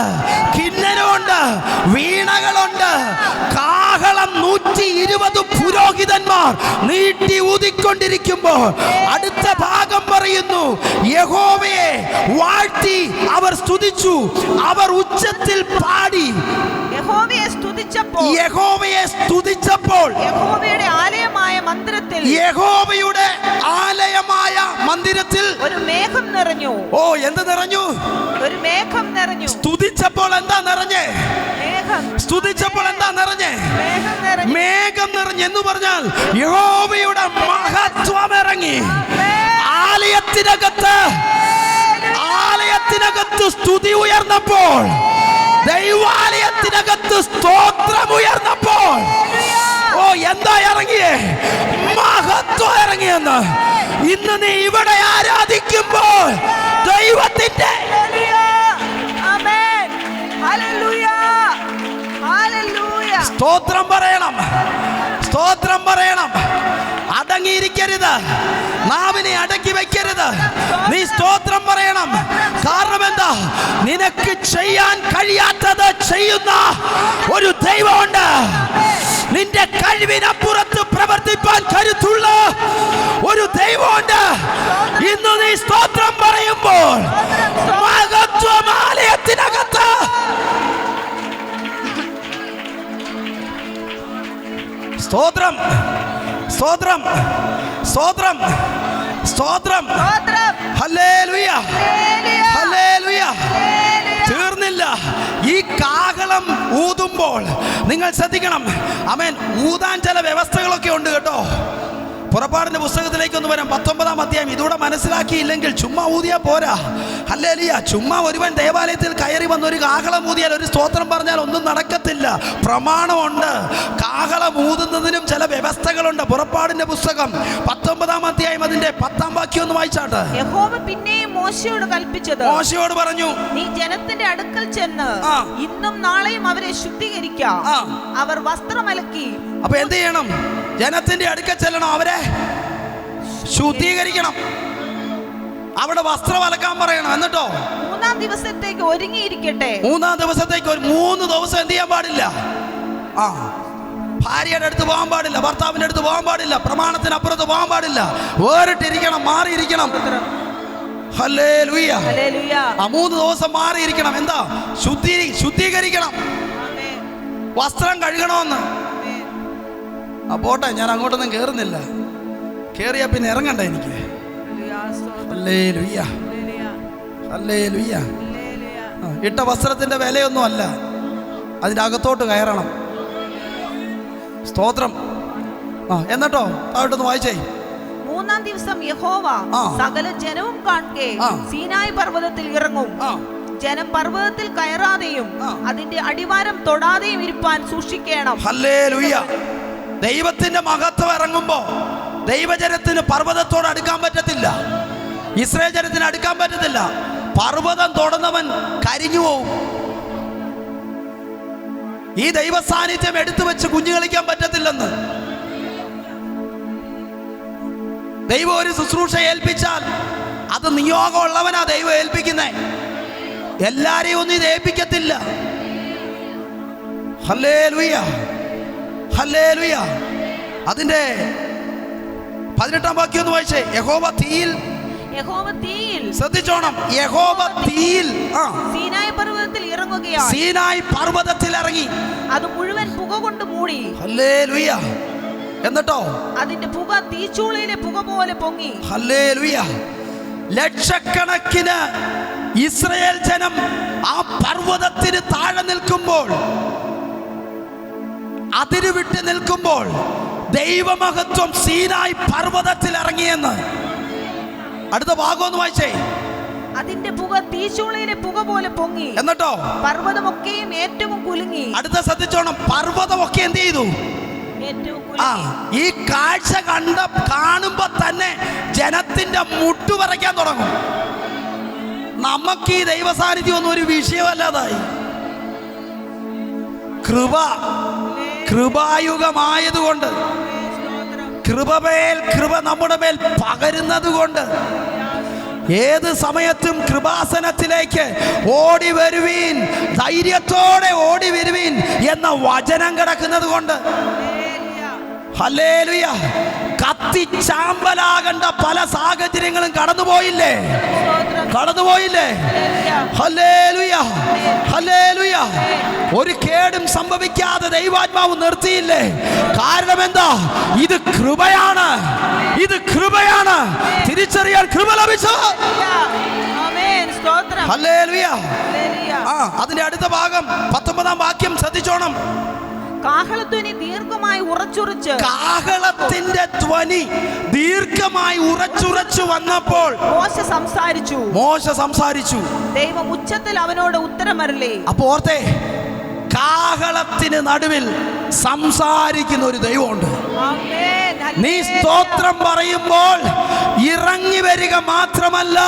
[SPEAKER 2] കിന്നരമുണ്ട്, വീണകളുണ്ട്, കാഹളം 120 120 പുരോഹിതന്മാർ നീട്ടി ഊതിക്കൊണ്ടിരിക്കുമ്പോൾ അടുത്ത ഭാഗം പറയുന്നു, യഹോവയെ വാഴ്ത്തി അവർ സ്തുതിച്ചു, അവർ ഉച്ചത്തിൽ പാടി.
[SPEAKER 3] യഹോവയെ സ്തുതിച്ചപ്പോൾ യഹോവയുടെ ആലയമായ മന്ദിരത്തിൽ ഒരു മേഘം നിറഞ്ഞു.
[SPEAKER 2] ഓ, എന്ത് നിറഞ്ഞു?
[SPEAKER 3] ഒരു മേഘം നിറഞ്ഞു.
[SPEAKER 2] സ്തുതിച്ചപ്പോൾ എന്താ നിറഞ്ഞേ? സ്തുതിച്ചപ്പോൾ എന്താ നിറഞ്ഞേ? മേഘം നിറഞ്ഞു. എന്ന് പറഞ്ഞാൽ യഹോവയുടെ മഹത്വം ഇറങ്ങി. ആലയത്തിനകത്ത് സ്തുതി ഉയർന്നപ്പോൾ, ദൈവാലയത്തിനകത്ത് സ്തോത്രം ഉയർന്നപ്പോൾ, ഓ, എന്താ ഇറങ്ങിയേ? മഹത്വം ഇറങ്ങിയെന്ന്. ഇന്ന് നീ ഇവിടെ ആരാധിക്കുമ്പോൾ ദൈവത്തിന്റെ സ്തോത്രം പറയണം, സ്തോത്രം പറയണം. അടങ്ങിയിരിക്കരുത്, നാവിനെ അടക്കി വെക്കരുത്. നീ സ്തോത്രം പറയണം. കാരണം എന്താ? നിനക്ക് ചെയ്യാൻ കഴിയാത്തത് ചെയ്യുന്ന ഒരു ദൈവമുണ്ട്. നിന്റെ കഴിവിനപ്പുറത്ത് പ്രവർത്തിപ്പാൻ കരുത്തുള്ള ഒരു ദൈവമുണ്ട്. ഇന്ന് നീ സ്തോത്രം പറയുമ്പോൾ മഹത്വം ആലയത്തിനകത്ത്. സ്തോത്രം, സ്തോത്രം, സ്തോത്രം, സ്തോത്രം. Hallelujah, hallelujah. തീർന്നില്ല. ഈ കാഹളം ഊതുമ്പോൾ നിങ്ങൾ ശ്രദ്ധിക്കണം. ആമേൻ. ഊതാൻ ചില വ്യവസ്ഥകളൊക്കെ ഉണ്ട് കേട്ടോ. പുറപ്പാടിന്റെ പുസ്തകത്തിലേക്ക് ഒന്ന് വരാം. 19-ാം അധ്യായം. ഇതൂടെ മനസ്സിലാക്കിയില്ലെങ്കിൽ ചുമ്മാ ഊതിയാ പോരാ. ഹല്ലേലൂയ. ചുമ്മാ ഒരുവൻ ദേവാലയത്തിൽ കയറി വന്ന് ഒരു കാഹളം ഊതിയാൽ, ഒരു സ്തോത്രം പറഞ്ഞാൽ ഒന്നും നടക്കത്തില്ല. പ്രമാണമുണ്ട്. കാഹളം ഊതുന്നതിനും ചില വ്യവസ്ഥകളുണ്ട്. പുറപ്പാടിന്റെ പുസ്തകം 19-ാം അധ്യായം അതിന്റെ 10-ാം വാക്യം ഒന്ന് വായിച്ചാട്ടെ.
[SPEAKER 3] യഹോവ പിന്നെയും മോശയോട് കൽപ്പിച്ചത്,
[SPEAKER 2] മോശയോട് പറഞ്ഞു,
[SPEAKER 3] നീ ജനത്തിന്റെ അടുക്കൽ ചെന്ന് ഇന്നും നാളെയും അവരെ ശുദ്ധീകരിക്കാം. അവർ വസ്ത്രമലക്കി.
[SPEAKER 2] അപ്പൊ എന്ത് ചെയ്യണം? ജനത്തിന്റെ അടുക്കൽ ചെല്ലണം, അവരെ ശുദ്ധീകരിക്കണം, അവിടെ വസ്ത്രം അലക്കാൻ പറയണം. എന്നിട്ടോ
[SPEAKER 3] 3-ാം ദിവസത്തേക്ക് ഒരുങ്ങിയിരിക്കട്ടെ.
[SPEAKER 2] 3-ാം ദിവസത്തേക്ക് 3 ദിവസം എന്ത് ചെയ്യാൻ പാടില്ല? ഭാര്യയുടെ അടുത്ത് പോകാൻ പാടില്ല, ഭർത്താവിന്റെ അടുത്ത് പോകാൻ പാടില്ല, പ്രമാണത്തിനപ്പുറത്ത് പോകാൻ പാടില്ല. വേറിട്ടിരിക്കണം, മാറിയിരിക്കണം. ഹല്ലേലൂയ. 3 ദിവസം മാറിയിരിക്കണം. എന്താ? ശുദ്ധീകരിക്കണം. വസ്ത്രം കഴുകണമെന്ന്. പോട്ടെ, ഞാൻ അങ്ങോട്ടൊന്നും കേറുന്നില്ല. കേറിയാ പിന്നെ ഇറങ്ങണ്ട എനിക്ക്. Hallelujah, hallelujah. ഇട്ട വസ്ത്രത്തിന്റെ വിലയൊന്നും അല്ല, അതിന്റെ അകത്തോട്ട് കയറണം. സ്തോത്രം. എന്നിട്ടോ താഴോട്ടൊന്ന് വായിച്ചേ.
[SPEAKER 3] 3-ാം ദിവസം യഹോവ സകല ജനവും കാണുകെ സീനായി പർവ്വതത്തിൽ ഇറങ്ങും. ജനം പർവ്വതത്തിൽ കയറാതെയും അതിന്റെ അടിവാരം തൊടാതെയും ഇരിപ്പാൻ സൂക്ഷിക്കണം.
[SPEAKER 2] ഹല്ലേലൂയ. ദൈവത്തിന്റെ മഹത്വം ഇറങ്ങുമ്പോ ദൈവജനത്തിന് പർവ്വതത്തോട് അടുക്കാൻ പറ്റത്തില്ല. ഇസ്രായേൽ ജനത്തിന് അടുക്കാൻ പറ്റത്തില്ല. പർവ്വതം തൊടുന്നവൻ കരിഞ്ഞു പോവും. ഈ ദൈവ സാന്നിധ്യം എടുത്തു വെച്ച് കുഞ്ഞു കളിക്കാൻ പറ്റത്തില്ലെന്ന്. ദൈവം ഒരു ശുശ്രൂഷ ഏൽപ്പിച്ചാൽ അത് നിയോഗമുള്ളവനാ ദൈവം ഏൽപ്പിക്കുന്നേ. എല്ലാരെയും ഒന്നും ഇത് ഏൽപ്പിക്കത്തില്ല. Hallelujah, hallelujah. അതിന്റെ 18-ാം വാക്യം ഒന്ന് വായിച്ചേ. യഹോവ തീയിൽ, ശ്രദ്ധിച്ചോണം, യഹോവ തീയിൽ
[SPEAKER 3] സീനായി പർവ്വതത്തിൽ ഇറങ്ങുകയാണ്.
[SPEAKER 2] സീനായി പർവ്വതത്തിൽ ഇറങ്ങി.
[SPEAKER 3] അത് മുഴുവൻ പുക കൊണ്ട് മൂടി.
[SPEAKER 2] ഹല്ലേലൂയ. എന്നിട്ടോ
[SPEAKER 3] അതിന്റെ പുക തീച്ചൂളയിലെ പുക പോലെ പൊങ്ങി.
[SPEAKER 2] ഹല്ലേലൂയ. ലക്ഷക്കണക്കിന് ഇസ്രായേൽ ജനം ആ പർവ്വതത്തിന് താഴെ നിൽക്കുമ്പോൾ, അതിര് വിട്ട് നിൽക്കുമ്പോൾ ദൈവമഹത്വം സീനായി പർവ്വതത്തിൽ ഇറങ്ങിയെന്ന്. അടുത്ത ഭാഗം ഒന്ന് വായിച്ചേ.
[SPEAKER 3] അതിന്റെ പുക തീച്ചൂളയിലെ പുക പോലെ പൊങ്ങി.
[SPEAKER 2] എന്നിട്ടോ
[SPEAKER 3] പർവ്വതമൊക്കെയും ഏറ്റവും കുലുങ്ങി.
[SPEAKER 2] അടുത്ത ശ്രദ്ധിച്ചോണം. പർവ്വതമൊക്കെ എന്ത് ചെയ്തു? ഈ കാഴ്ച കാണുമ്പോ തന്നെ ജനത്തിന്റെ മുട്ടു പറയ്ക്കാൻ തുടങ്ങും. നമുക്ക് ഈ ദൈവ സാന്നിധ്യം ഒന്നും ഒരു വിഷയമല്ലാതായി. കൃപായുഗമായതുകൊണ്ട്, കൃപ നമ്മുടെ മേൽ പകരുന്നത് കൊണ്ട് ഏത് സമയത്തും കൃപാസനത്തിലേക്ക് ഓടി വരുവീൻ, ധൈര്യത്തോടെ ഓടി വരുവീൻ എന്ന വചനം കിടക്കുന്നത് കൊണ്ട് ഹല്ലേലൂയ. കത്തിച്ചാമ്പലാകേണ്ട പല സാഹചര്യങ്ങളും കടന്നുപോയില്ലേ? കടന്നുപോയില്ലേ? Hallelujah, hallelujah. ഒരു കേടും സംഭവിക്കാതെ ദൈവാത്മാവ് നിർത്തിയില്ലേ? കാരണം എന്താ? ഇത് കൃപയാണ്, ഇത് കൃപയാണ്. തിരിച്ചറിയാൻ കൃപ ലഭിച്ചു. ഹല്ലേലൂയ. അതിന്റെ അടുത്ത ഭാഗം 19-ാം വാക്യം ശ്രദ്ധിച്ചോണം.
[SPEAKER 3] കാഹളധ്വനി ദീർഘമായി ഉറച്ചുറച്ച്,
[SPEAKER 2] കാഹളത്തിന്റെ ധ്വനി ദീർഘമായി ഉറച്ചുറച്ചു വന്നപ്പോൾ മോശ സംസാരിച്ചു.
[SPEAKER 3] ദൈവം ഉച്ചത്തിൽ അവനോട് ഉത്തരമരുളി.
[SPEAKER 2] അപ്പൊ ഓർത്തേ, കാഹളത്തിന് നടുവിൽ സംസാരിക്കുന്ന ഒരു ദൈവമുണ്ട്. നീ സ്തോത്രം പറയുമ്പോൾ ഇറങ്ങി വരിക മാത്രമല്ല,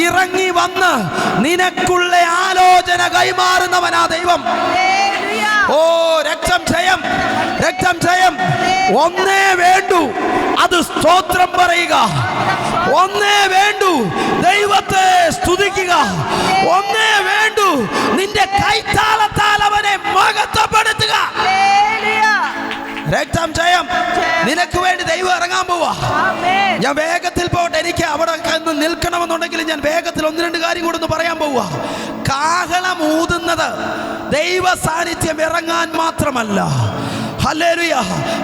[SPEAKER 2] ഇറങ്ങി വന്ന് നിനക്കുള്ള ആലോചന കൈമാറുന്നവനാ ദൈവം. ഓ, രക്തം ജയം, രക്തം ജയം. ഒന്നേ വേണ്ടു, അത് സ്തോത്രം പറയുക. ഒന്നേ വേണ്ടു, ദൈവത്തെ സ്തുതിക്കുക. ഒന്നേ വേണ്ടു, നിന്റെ കൈത്താളത്താൽ അവനെ മഹത്വപ്പെടുത്തുക. രക്തം ജയം. നിനക്ക് വേണ്ടി ദൈവം ഇറങ്ങാൻ പോവാ. ഞാൻ വേഗത്തിൽ പോട്ടെ, എനിക്ക് അവിടെ നിൽക്കണമെന്നുണ്ടെങ്കിൽ ഞാൻ വേഗത്തിൽ 1-2 കാര്യം കൂടെ ഒന്ന് പറയാൻ പോവാ. കാഹളം ഊതുന്നത് ദൈവ സാന്നിധ്യം ഇറങ്ങാൻ മാത്രമല്ല, ഹല്ലേലൂയ,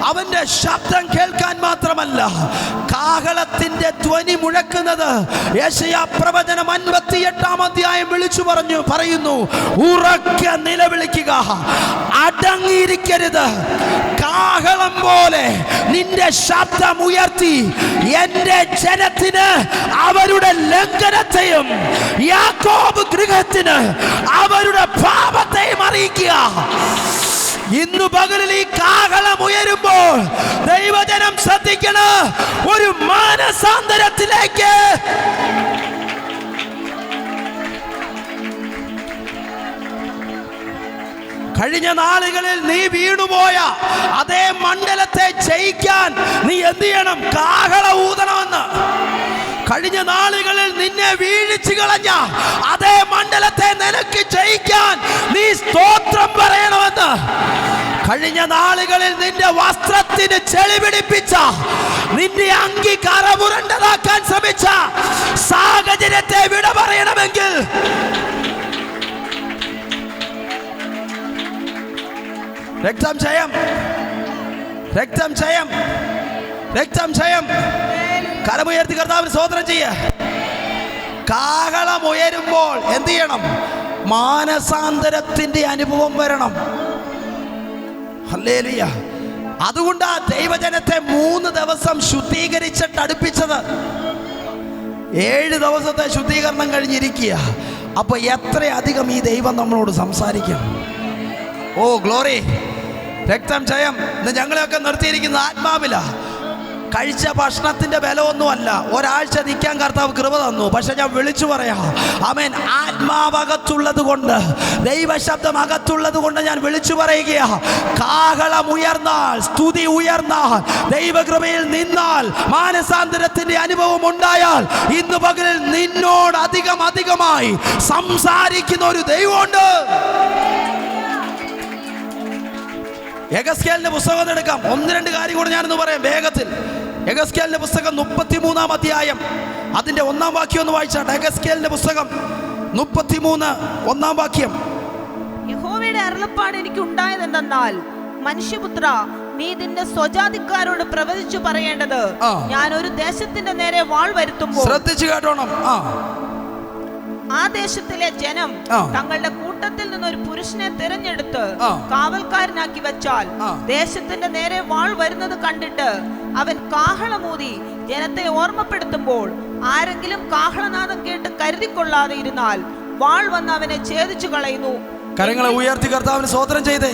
[SPEAKER 2] അവന്റെ ശബ്ദം കേൾക്കാൻ മാത്രമല്ല, കാഹളത്തിന്റെ ധ്വനി മുഴക്കുന്നത് യെശയ്യാ പ്രവചനം 58-ാം അധ്യായം വിളിച്ചു പറയുന്നു, ഉറക്കെ നിലവിളിക്കുക, അടങ്ങിയിരിക്കരുത്. കാഹളം പോലെ നിന്റെ ശബ്ദം ഉയർത്തി എന്റെ ജനത്തിന് അവരുടെ ലംഘനത്തെയും യാക്കോബ് ഗൃഹത്തിന് അവരുടെ പാപത്തെയും അറിയിക്കുക. ഇന്നു പകലിൽ ഈ കാഹളം ഉയരുമ്പോൾ ദൈവജനം ശ്രദ്ധിക്കണം, ഒരു മാനസാന്തരത്തിലേക്ക്. കഴിഞ്ഞ നാളുകളിൽ നീ വീണുപോയ അതേ മണ്ഡലത്തെ ജയിക്കാൻ നീ എന്ത് ചെയ്യണം? കാഹള ഊതണമെന്ന്. കഴിഞ്ഞ നാളുകളിൽ നിന്നെ വീഴിച്ചു കളഞ്ഞ അതേ മണ്ഡലത്തെ നിനക്ക് ജയിക്കാൻ നീ സ്തോത്രം പറയണമെന്ന്. കഴിഞ്ഞ നാളുകളിൽ നിന്റെ വസ്ത്രത്തിന് ചെളി പിടിപ്പിച്ച, നിന്റെ അങ്കി കറപുരണ്ടതാക്കാൻ ശ്രമിച്ച സാഹചര്യത്തെ വിട പറയണമെങ്കിൽ രക്തം ജയം, രക്തം ജയം, രക്തം ജയം. കരമുയർത്തി കർത്താവിന് സ്തോത്രം ചെയ്യ. കാഹളം ഉയരുമ്പോൾ എന്ത് ചെയ്യണം? മാനസാന്തരത്തിന്റെ അനുഭവം വരണം. ഹല്ലേലൂയ. അതുകൊണ്ടാ ദൈവജനത്തെ 3 ദിവസം ശുദ്ധീകരിച്ചിട്ട് അടുപ്പിച്ചത്. 7 ദിവസത്തെ ശുദ്ധീകരണം കഴിഞ്ഞിരിക്കുക. അപ്പൊ എത്രയധികം ഈ ദൈവം നമ്മളോട് സംസാരിക്കും. ഓ ഗ്ലോറി, രക്തം ജയം. ഇന്ന് ഞങ്ങളെയൊക്കെ നിർത്തിയിരിക്കുന്ന ആത്മാവില. കഴിച്ച ഭക്ഷണത്തിന്റെ ബലമൊന്നുമല്ല, ഒരാഴ്ച നിൽക്കാൻ കർത്താവ് കൃപ തന്നു. പക്ഷെ ഞാൻ വിളിച്ചു പറയാം, ആമേൻ, ആത്മാവകത്തുള്ളത് കൊണ്ട്, ദൈവശബ്ദം അകത്തുള്ളത് കൊണ്ട് ഞാൻ വിളിച്ചു പറയുകയാ. കാഹളം ഉയർന്നാൽ, സ്തുതി ഉയർന്നാൽ, ദൈവകൃപയിൽ നിന്നാൽ, മാനസാന്തരത്തിന്റെ അനുഭവം ഉണ്ടായാൽ, ഇന്ന് പകലിൽ നിന്നോട് അധികമായി സംസാരിക്കുന്ന ഒരു ദൈവമുണ്ട്. യെഹെസ്കേലിന്റെ പുസ്തകം എടുക്കാം. 1-2 കാര്യം കൂടെ ഞാനൊന്ന് പറയാം വേഗത്തിൽ. യെഹെസ്കേലിന്റെ പുസ്തകം 33-ാം അധ്യായം അതിന്റെ 1-ാം വാക്യം ഒന്ന് വായിച്ചാട്ടെ. യെഹെസ്കേലിന്റെ പുസ്തകം 33 1-ാം വാക്യം.
[SPEAKER 3] യഹോവയുടെ അരുളപ്പാട് എനിക്ക് ഉണ്ടായതെന്നാൽ, മനുഷ്യപുത്ര, നീ നിന്റെ സ്വജാതിക്കാരോട് പ്രവചിച്ചു പറയേണ്ടത്, ഞാൻ ഒരു ദേശത്തിന്റെ നേരെ വാൾ വരുത്തുമ്പോൾ.
[SPEAKER 2] ശ്രദ്ധിച്ചു കേട്ടോണം.
[SPEAKER 3] ആ ദേശത്തിലെ ജനം തങ്ങളുടെ കൂട്ടത്തിൽ നിന്ന് ഒരു പുരുഷനെ തിരഞ്ഞെടുത്ത് കാവൽക്കാരനാക്കി വെച്ചാൽ, ദേശത്തിന്റെ നേരെ വാൾ വരുന്നത് കണ്ടിട്ട് അവൻ കാഹളമൂതി ജനത്തെ ഓർമ്മപ്പെടുത്തുമ്പോൾ, ആരെങ്കിലും കാഹളനാദം കേട്ട് കരുതിക്കൊള്ളാതെ ഇരുന്നാൽ വാൾ വന്ന് അവനെ ഛേദിച്ചു കളയുന്നു.
[SPEAKER 2] കരങ്ങളെ ഉയർത്തി കർത്താവിന് സ്തോത്രം ചെയ്തേ.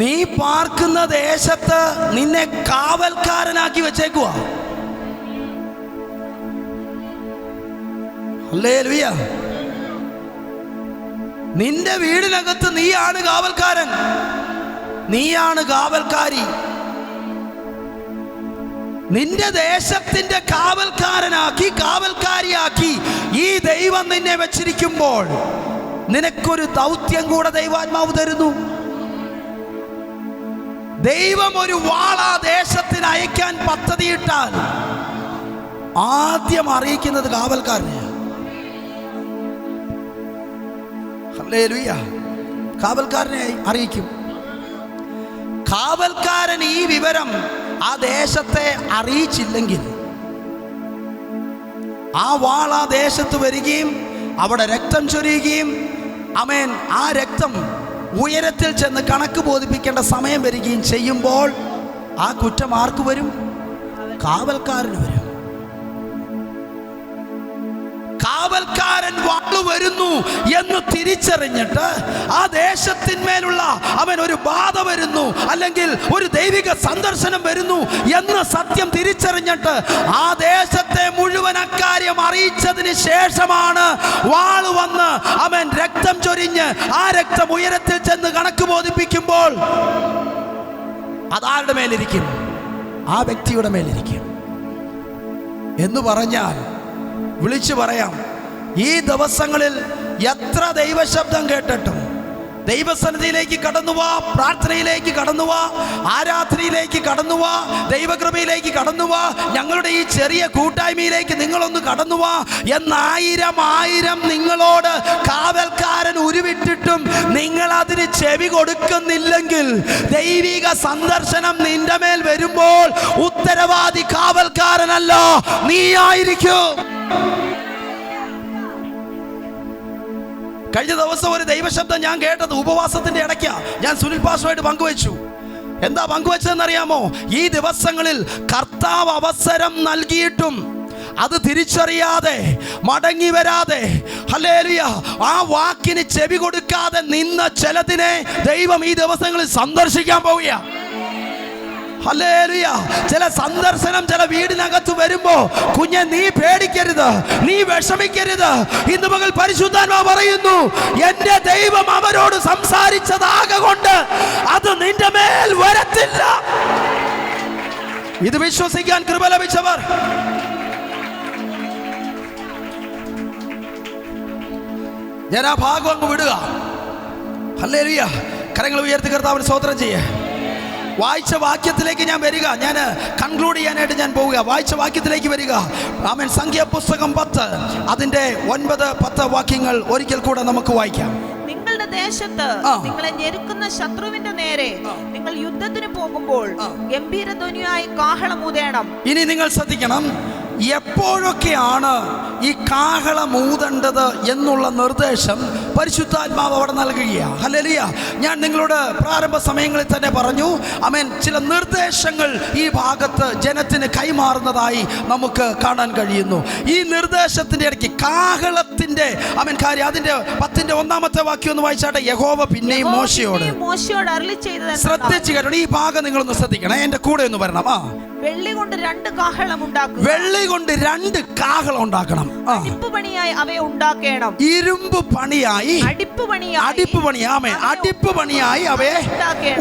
[SPEAKER 2] നീ പാർക്കുന്ന ദേശത്ത് നിന്നെ കാവൽക്കാരനാക്കി വെച്ചേക്കുവാ. ഹല്ലേലൂയ. നിന്റെ വീടിനകത്ത് നീയാണ് കാവൽക്കാരൻ, നീയാണ് കാവൽക്കാരി. നിന്റെ ദേശത്തിന്റെ കാവൽക്കാരനാക്കി, കാവൽക്കാരിയാക്കി ഈ ദൈവം നിന്നെ വെച്ചിരിക്കുമ്പോൾ നിനക്കൊരു ദൗത്യം കൂടെ ദൈവാത്മാവ് തരുന്നു. ദൈവം ഒരു വാൾ ആ ദേശത്തിന് അയക്കാൻ പദ്ധതിയിട്ടാൽ ആദ്യം അറിയിക്കുന്നത് കാവൽക്കാരനെ. ഹല്ലേലൂയ. കാവൽക്കാരനെ അറിയിക്കും. കാവൽക്കാരൻ ഈ വിവരം ആ ദേശത്തെ അറിയിച്ചില്ലെങ്കിൽ ആ വാൾ ആ ദേശത്ത് വരികയും അവിടെ രക്തം ചൊരിയുകയും ആമേൻ ആ രക്തം ഉയരത്തിൽ ചെന്ന് കണക്ക് ബോധിപ്പിക്കേണ്ട സമയം വരികയും ചെയ്യുമ്പോൾ ആ കുറ്റം ആർക്ക് വരും? കാവൽക്കാരന് വരും. കാവൽക്കാരൻ വാള് വരുന്നു എന്ന് തിരിച്ചറിഞ്ഞിട്ട് ആ ദേശത്തിന്മേലുള്ള അവൻ ഒരു ബാധ വരുന്നു, അല്ലെങ്കിൽ ഒരു ദൈവിക സന്ദർശനം വരുന്നു എന്ന് സത്യം തിരിച്ചറിഞ്ഞിട്ട് ആ ദേശത്തെ മുഴുവൻ അക്കാര്യം അറിയിച്ചതിന് ശേഷമാണ് വാള് വന്ന് അവൻ രക്തം ചൊരിഞ്ഞ് ആ രക്തം ഉയരത്തിൽ ചെന്ന് കണക്ക് ബോധിപ്പിക്കുമ്പോൾ അതാരുടെ മേലിരിക്കും? ആ വ്യക്തിയുടെ മേലിരിക്കും. എന്ന് പറഞ്ഞാൽ വിളിച്ചു പറയാം, ഈ ദിവസങ്ങളിൽ എത്ര ദൈവശബ്ദം കേട്ടിട്ടും ദൈവസന്നിധിയിലേക്ക് കടന്നുവാ, പ്രാർത്ഥനയിലേക്ക് കടന്നുവാ, ആരാധനയിലേക്ക് കടന്നുവാ, ദൈവകൃപയിലേക്ക് കടന്നുവാ, ഞങ്ങളുടെ ഈ ചെറിയ കൂട്ടായ്മയിലേക്ക് നിങ്ങളൊന്ന് കടന്നുവാ എന്നായിരം നിങ്ങളോട് കാവൽക്കാരൻ ഉരുവിട്ടിട്ടും നിങ്ങൾ അതിന് ചെവി കൊടുക്കുന്നില്ലെങ്കിൽ ദൈവിക സന്ദർശനം നിന്റെ മേൽ വരുമ്പോൾ ഉത്തരവാദി കാവൽക്കാരനല്ല, നീ ആയിരിക്കും. കഴിഞ്ഞ ദിവസം ഒരു ദൈവശബ്ദം ഞാൻ കേട്ടത് ഉപവാസത്തിന്റെ ഇടയ്ക്കാ. ഞാൻ സുനിൽ പാസ്റ്ററുമായിട്ട് പങ്കുവച്ചു. എന്താ പങ്കുവച്ചതെന്നറിയാമോ? ഈ ദിവസങ്ങളിൽ കർത്താവ് അവസരം നൽകിയിട്ടും അത് തിരിച്ചറിയാതെ മടങ്ങി വരാതെ, ഹല്ലേലൂയ, ആ വാക്കിന് ചെവി കൊടുക്കാതെ നിന്ന ചിലതിനെ ദൈവം ഈ ദിവസങ്ങളിൽ സന്ദർശിക്കാൻ പോവുക. ഹല്ലേലൂയ. ചില സന്ദർശനം ചില വീടിനകത്ത് വരുമ്പോ കുഞ്ഞെ നീ പേടിക്കരുത്, നീ വിഷമിക്കരുത്. ഇന്ന് പകൽ പരിശുദ്ധാത്മാവ് പറയുന്നു, എന്റെ ദൈവം അവരോട് സംസാരിച്ചതാകൊണ്ട് അത് നിന്റെ മേൽ വരത്തില്ല. ഇത് വിശ്വസിക്കാൻ കൃപ ലഭിച്ചവർ ഞാൻ ആ ഭാഗം അങ്ങ് വിടുക. ഹല്ലേലൂയ. കരങ്ങൾ ഉയർത്തി കർത്താവിന് സ്തോത്രം ചെയ്യേ. വായിച്ച വാക്യത്തിലേക്ക് ഞാൻ വരിക. ഞാൻ കൺക്ലൂഡ് ചെയ്യാനായിട്ട് ഞാൻ പോവുക. വായിച്ച വാക്യത്തിലേക്ക് വരിക. ആമേൻ. സംഖ്യാപുസ്തകം 10 അതിന്റെ 9-10 വാക്യങ്ങൾ ഒരിക്കൽ കൂടെ നമുക്ക് വായിക്കാം.
[SPEAKER 3] നിങ്ങളുടെ ദേശത്ത് നിങ്ങളെ ഞെരുക്കുന്ന ശത്രുവിന്റെ നേരെ നിങ്ങൾ യുദ്ധത്തിന് പോകുമ്പോൾ ഗംഭീരധ്വനിയായി കാഹളമൂതേണം.
[SPEAKER 2] ഇനി നിങ്ങൾ ശ്രദ്ധിക്കണം, എപ്പോഴൊക്കെയാണ് ഈ കാഹളമൂതേണ്ടത് എന്നുള്ള നിർദ്ദേശം പരിശുദ്ധാത്മാവ് അവിടെ നൽകുകയാണ്. ഹല്ലേലൂയ. ഞാൻ നിങ്ങളോട് പ്രാരംഭ സമയങ്ങളിൽ തന്നെ പറഞ്ഞു, ആമേൻ, ചില നിർദ്ദേശങ്ങൾ ഈ ഭാഗത്ത് ജനത്തിന് കൈമാറുന്നതായി നമുക്ക് കാണാൻ കഴിയുന്നു. ഈ നിർദ്ദേശത്തിന്റെ ഇടയ്ക്ക് കാഹളത്തിന്റെ ആമേൻ കാര്യം, അതിന്റെ 10ന്റെ 1-ാമത്തെ വാക്യം ഒന്ന് വായിച്ചാട്ടെ. യഹോവ പിന്നെയും മോശയോട്
[SPEAKER 3] അരുളിച്ചെയ്തത്
[SPEAKER 2] ശ്രദ്ധിച്ചു കേട്ടോ. ഈ ഭാഗം നിങ്ങളൊന്ന് ശ്രദ്ധിക്കണം, എന്റെ കൂടെ ഒന്ന് വരണം.
[SPEAKER 3] വെള്ളി കൊണ്ട് 2 കാഹളം ഉണ്ടാക്കുക.
[SPEAKER 2] വെള്ളി കൊണ്ട് 2 കാഹളം ഉണ്ടാക്കണം.
[SPEAKER 3] അടിപ്പ് പണിയായി അവയെ ഉണ്ടാക്കണം.
[SPEAKER 2] ഇരുമ്പ് പണിയായി അടിപ്പ് പണിയായി അവയെ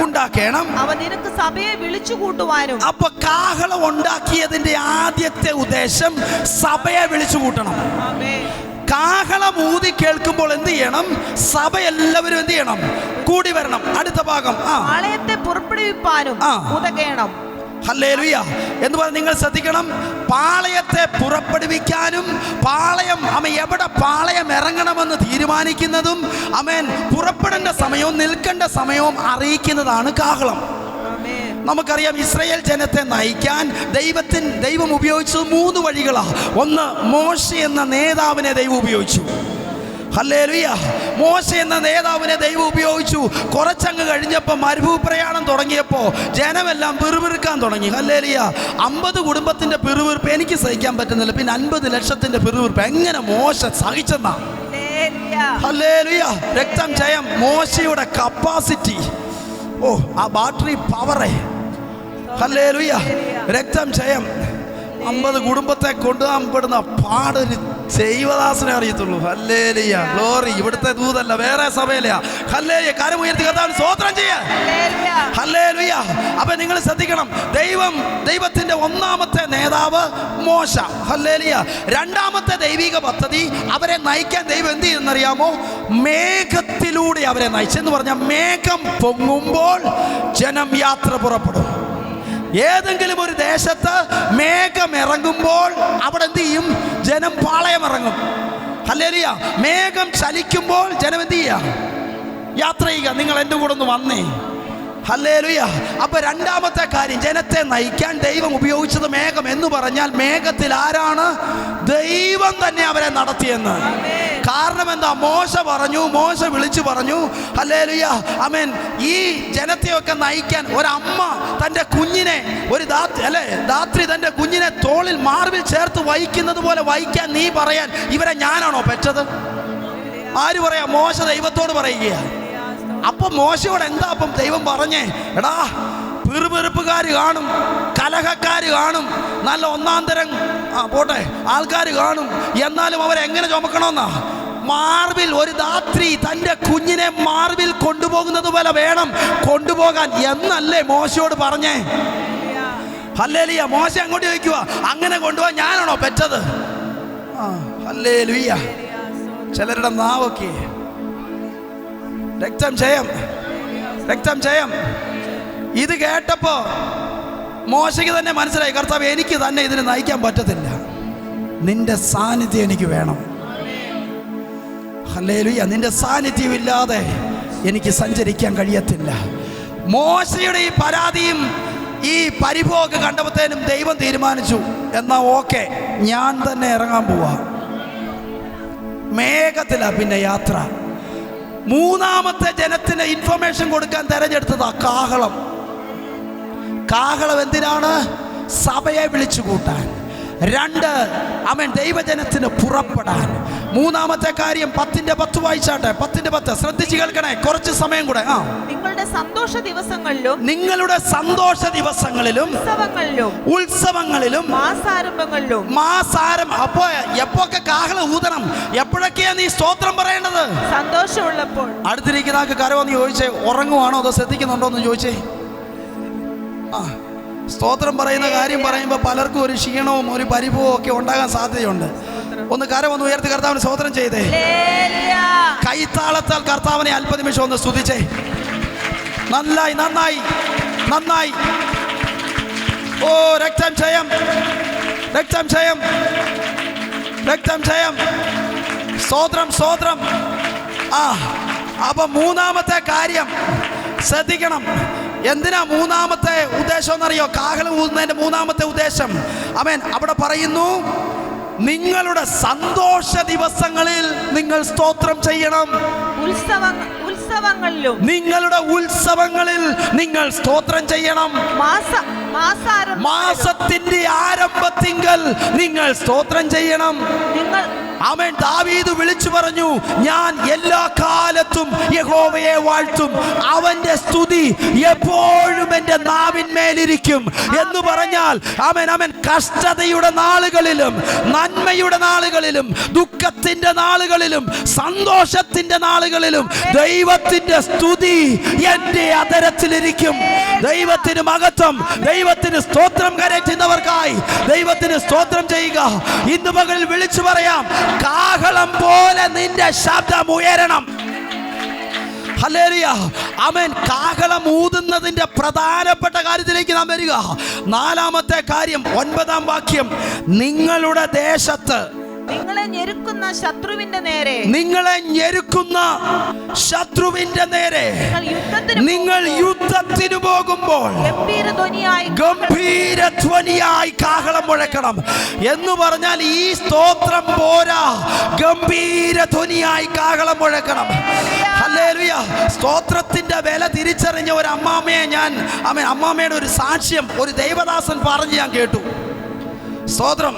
[SPEAKER 2] ഉണ്ടാക്കണം.
[SPEAKER 3] അവ നിനക്ക് സഭയെ വിളിച്ചു കൂട്ടുവാനും.
[SPEAKER 2] അപ്പൊ കാഹളം ഉണ്ടാക്കിയതിന്റെ ആദ്യത്തെ ഉദ്ദേശം സഭയെ വിളിച്ചു കൂട്ടണം. കാഹളം ഊതി കേൾക്കുമ്പോൾ എന്ത് ചെയ്യണം? സഭ എല്ലാവരും എന്ത് ചെയ്യണം? കൂടി വരണം. അടുത്ത ഭാഗം,
[SPEAKER 3] പാളയത്തെ പുറപ്പെടുവിപ്പാനും ഉതകേണം.
[SPEAKER 2] ഹല്ലേലൂയ. എന്ന് പറഞ്ഞാൽ നിങ്ങൾ ശ്രദ്ധിക്കണം, പാളയത്തെ പുറപ്പെടുവിക്കാനും പാളയം എവിടെ പാളയം ഇറങ്ങണമെന്ന് തീരുമാനിക്കുന്നതും പുറപ്പെടേണ്ട സമയവും നിൽക്കേണ്ട സമയവും അറിയിക്കുന്നതാണ് കാഹളം. നമുക്കറിയാം, ഇസ്രായേൽ ജനത്തെ നയിക്കാൻ ദൈവം ഉപയോഗിച്ചത് 3 വഴികളാണ്. ഒന്ന്, മോശെ എന്ന നേതാവിനെ ദൈവം ഉപയോഗിച്ചു. ഹല്ലേലൂയ. മോശെ എന്ന നേതാവിനെ ദൈവം ഉപയോഗിച്ചു. കുറച്ചങ്ങ് കഴിഞ്ഞപ്പോൾ മരുഭൂമി പ്രയാണം തുടങ്ങിയപ്പോൾ ജനമെല്ലാം പിറുപിറുക്കാൻ തുടങ്ങി. ഹല്ലേലൂയ. 50 കുടുംബത്തിന്റെ പിറുപിറുപ്പ് എനിക്ക് സഹിക്കാൻ പറ്റുന്നില്ല, പിന്നെ 50 ലക്ഷത്തിന്റെ പിറുപിറുപ്പ് എങ്ങനെ മോശ സഹിച്ചെന്നാ. ഹല്ലേലൂയ. രക്തം ജയം. മോശയുടെ കപ്പാസിറ്റി, ആ ബാറ്ററി പവറേ. ഹല്ലേലൂയ. രക്തം ജയം. 50 കുടുംബത്തെ കൊണ്ടുപോകാൻ പെടുന്ന പാടൊരു ദൈവദാസനെ അറിയത്തുള്ളൂ. Hallelujah, glory. ഇവിടുത്തെ ദൂതല്ല, വേറെ സഭയിലെയാ. ഹല്ലേലൂയ, കരമുയർത്തി കർത്താവിന് സ്തോത്രം ചെയ്യാ. ഹല്ലേലൂയ. അപ്പൊ നിങ്ങൾ ശ്രദ്ധിക്കണം, ദൈവത്തിന്റെ ഒന്നാമത്തെ നേതാവ് മോശ. ഹല്ലേലൂയ. രണ്ടാമത്തെ ദൈവിക പദ്ധതി, അവരെ നയിക്കാൻ ദൈവം എന്ത് ചെയ്യുന്നറിയാമോ? മേഘത്തിലൂടെ അവരെ നയിച്ചെന്ന് പറഞ്ഞാൽ, മേഘം പൊങ്ങുമ്പോൾ ജനം യാത്ര പുറപ്പെടും. ഏതെങ്കിലും ഒരു ദേശത്ത് മേഘം ഇറങ്ങുമ്പോൾ അവിടെ എന്ത് ചെയ്യും? ജനം പാളയം ഇറങ്ങും. ഹല്ലേലൂയ. മേഘം ചലിക്കുമ്പോൾ ജനം എന്ത് ചെയ്യുക? യാത്ര ചെയ്യുക. നിങ്ങൾ എൻ്റെ കൂടെ ഒന്ന് വന്നേ. ഹല്ലേലൂയ. അപ്പൊ രണ്ടാമത്തെ കാര്യം, ജനത്തെ നയിക്കാൻ ദൈവം ഉപയോഗിച്ചത് മേഘം എന്ന് പറഞ്ഞാൽ, മേഘത്തിൽ ആരാണ്? ദൈവം തന്നെ അവരെ നടത്തിയെന്ന്. കാരണം എന്താ? മോശ വിളിച്ചു പറഞ്ഞു. ഹല്ലേലൂയ, ആമേൻ. ഈ ജനത്തെയൊക്കെ നയിക്കാൻ ഒരമ്മ തൻ്റെ കുഞ്ഞിനെ, ഒരു ധാത്രി തൻ്റെ കുഞ്ഞിനെ തോളിൽ മാർവിൽ ചേർത്ത് വഹിക്കുന്നത് പോലെ വഹിക്കാൻ നീ പറയാൻ ഇവരെ ഞാനാണോ പെറ്റത്? ആര് പറയാ? മോശ ദൈവത്തോട് പറയുകയാണ്. അപ്പൊ മോശയോട് എന്താ അപ്പം ദൈവം പറഞ്ഞേ? എടാ, പിറുപിറുപ്പുകാര് കാണും, കലഹക്കാര് കാണും, നല്ല ഒന്നാം തരം പോട്ടെ ആൾക്കാർ കാണും. എന്നാലും അവരെങ്ങനെ ചുമക്കണമെന്നാ? മാർവിൽ, ഒരു ധാത്രി തൻ്റെ കുഞ്ഞിനെ മാർവിൽ കൊണ്ടുപോകുന്നത് പോലെ വേണം കൊണ്ടുപോകാൻ എന്നല്ലേ മോശയോട് പറഞ്ഞേ? ഹല്ലേലൂയ. മോശ അങ്ങോട്ട് ചോദിക്കുക, അങ്ങനെ കൊണ്ടുപോകാൻ ഞാനാണോ പെറ്റത്? ഹല്ലേലൂയ. ചിലരുടെ നാവൊക്കെ രക്തം ജയം. ഇത് കേട്ടപ്പോ മോശയ്ക്ക് തന്നെ മനസ്സിലായി, കർത്താവ് എനിക്ക് തന്നെ ഇതിനെ നയിക്കാൻ പറ്റത്തില്ല, നിന്റെ സാന്നിധ്യം എനിക്ക് വേണം. ഹല്ലേലൂയ. നിന്റെ സാന്നിധ്യം ഇല്ലാതെ എനിക്ക് സഞ്ചരിക്കാൻ കഴിയത്തില്ല. മോശയുടെ ഈ പരാതിയും ഈ പരിഭവമൊക്കെ കണ്ടപ്പോഴത്തേനും ദൈവം തീരുമാനിച്ചു, എന്നാ ഓക്കെ, ഞാൻ തന്നെ ഇറങ്ങാൻ പോവാ. മേഘത്തിലാ പിന്നെ യാത്ര. മൂന്നാമത്തെ ജനത്തിന് ഇൻഫർമേഷൻ കൊടുക്കാൻ തെരഞ്ഞെടുത്തതാ കാഹളം. എന്തിനാണ്? സഭയെ വിളിച്ചു കൂട്ടാൻ. 2, ആമേൻ, ദൈവജനത്തിന് പുറപ്പെടാൻ. മൂന്നാമത്തെ കാര്യം 10:10 വായിച്ചാട്ടെ. 10:10 ശ്രദ്ധിച്ച് കേൾക്കണേ, കുറച്ച് സമയം കൂടെ.
[SPEAKER 3] നിങ്ങളുടെ സന്തോഷ ദിവസങ്ങളിലും
[SPEAKER 2] ഉത്സവങ്ങളിലും മാസാരം. അപ്പോ എപ്പോഴൊക്കെ കാഹളം ഊതണം? എപ്പോഴൊക്കെയാ നീ സ്തോത്രം പറയേണ്ടത്?
[SPEAKER 3] സന്തോഷമുള്ളപ്പോൾ.
[SPEAKER 2] അടുത്തിരിക്കുന്ന ആൾക്ക് കരവെന്ന് ചോദിച്ചേ, ഉറങ്ങുവാണോ അതോ ശ്രദ്ധിക്കുന്നുണ്ടോ എന്ന് ചോദിച്ചേ. സ്തോത്രം പറയുന്ന കാര്യം പറയുമ്പോൾ പലർക്കും ഒരു ക്ഷീണവും ഒരു പരിഭവവും ഒക്കെ ഉണ്ടാകാൻ സാധ്യതയുണ്ട്. ഒന്ന് കരമൊന്ന് ഉയർത്തി കർത്താവിന് സ്തോത്രം ചെയ്തേ. കൈത്താളത്താൽ കർത്താവിനെ അല്പനിമിഷം ഒന്ന് സ്തുതിച്ചേ. നന്നായി. ഓ, രക്തം ജയം. സ്തോത്രം. അപ്പൊ മൂന്നാമത്തെ കാര്യം ശ്രദ്ധിക്കണം. എന്തിനാ മൂന്നാമത്തെ ഉദ്ദേശം എന്നറിയോ? കാഹളം ഊതുന്നതിന്റെ മൂന്നാമത്തെ ഉദ്ദേശം, ആമേൻ, അവിടെ പറയുന്നു, നിങ്ങളുടെ സന്തോഷ ദിവസങ്ങളിൽ നിങ്ങൾ സ്തോത്രം ചെയ്യണം. നിങ്ങളുടെ ഉത്സവങ്ങളിൽ നിങ്ങൾ സ്തോത്രം ചെയ്യണം. മാസത്തിന്റെ ആരംഭത്തിങ്കൽ നിങ്ങൾ സ്തോത്രം ചെയ്യണം. ആമേൻ. ദാവീദ് വിളിച്ചു പറഞ്ഞു, ഞാൻ എല്ലാ കാലത്തും യഹോവയെ വാഴ്ത്തും, അവന്റെ സ്തുതി എപ്പോഴും എൻ്റെ നാവിന്മേലിരിക്കും എന്ന് പറഞ്ഞാൽ, ആമേൻ, കഷ്ടതയുടെ നാളുകളിലും നന്മയുടെ നാളുകളിലും ദുഃഖത്തിന്റെ നാളുകളിലും സന്തോഷത്തിന്റെ നാളുകളിലും ദൈവത്തിന്റെ സ്തുതി എൻ്റെ അധരത്തിലിരിക്കും. ദൈവത്തിന് മഹത്വം, ദൈവത്തിന് സ്തോത്രം കരറ്റുന്നവർക്കായി ദൈവത്തിന് സ്തോത്രം ചെയ്യുക. ഇന്ന് പകൽ വിളിച്ചു പറയാം, കാഹളം പോലെ നിന്റെ ശബ്ദം ഉയരണം. ഹല്ലേലൂയ, ആമേൻ. കാഹളം ഊതുന്നതിന്റെ പ്രധാനപ്പെട്ട കാര്യത്തിലേക്ക് നാം വരിക. നാലാമത്തെ കാര്യം, 9-ാം വാക്യം, നിങ്ങളുടെ ദേശത്ത്
[SPEAKER 3] നിങ്ങളെ ഞെരുക്കുന്ന ശത്രുവിന്റെ നേരെ
[SPEAKER 2] നിങ്ങൾ യുദ്ധത്തിന് പോകുമ്പോൾ ഗംഭീരധ്വനിയായി കാഹളം മുഴക്കണം. എന്ന് പറഞ്ഞാൽ ഈ സ്തോത്രം പോരാ, ഗംഭീരധ്വനിയായി കാഹളം മുഴക്കണം. ഹല്ലേലൂയ. സ്തോത്രത്തിന്റെ വില തിരിച്ചറിഞ്ഞ ഒരു അമ്മാമ്മയെ അമ്മാമ്മയുടെ ഒരു സാക്ഷ്യം ഒരു ദൈവദാസൻ പറഞ്ഞ് ഞാൻ കേട്ടു. സ്തോത്രം,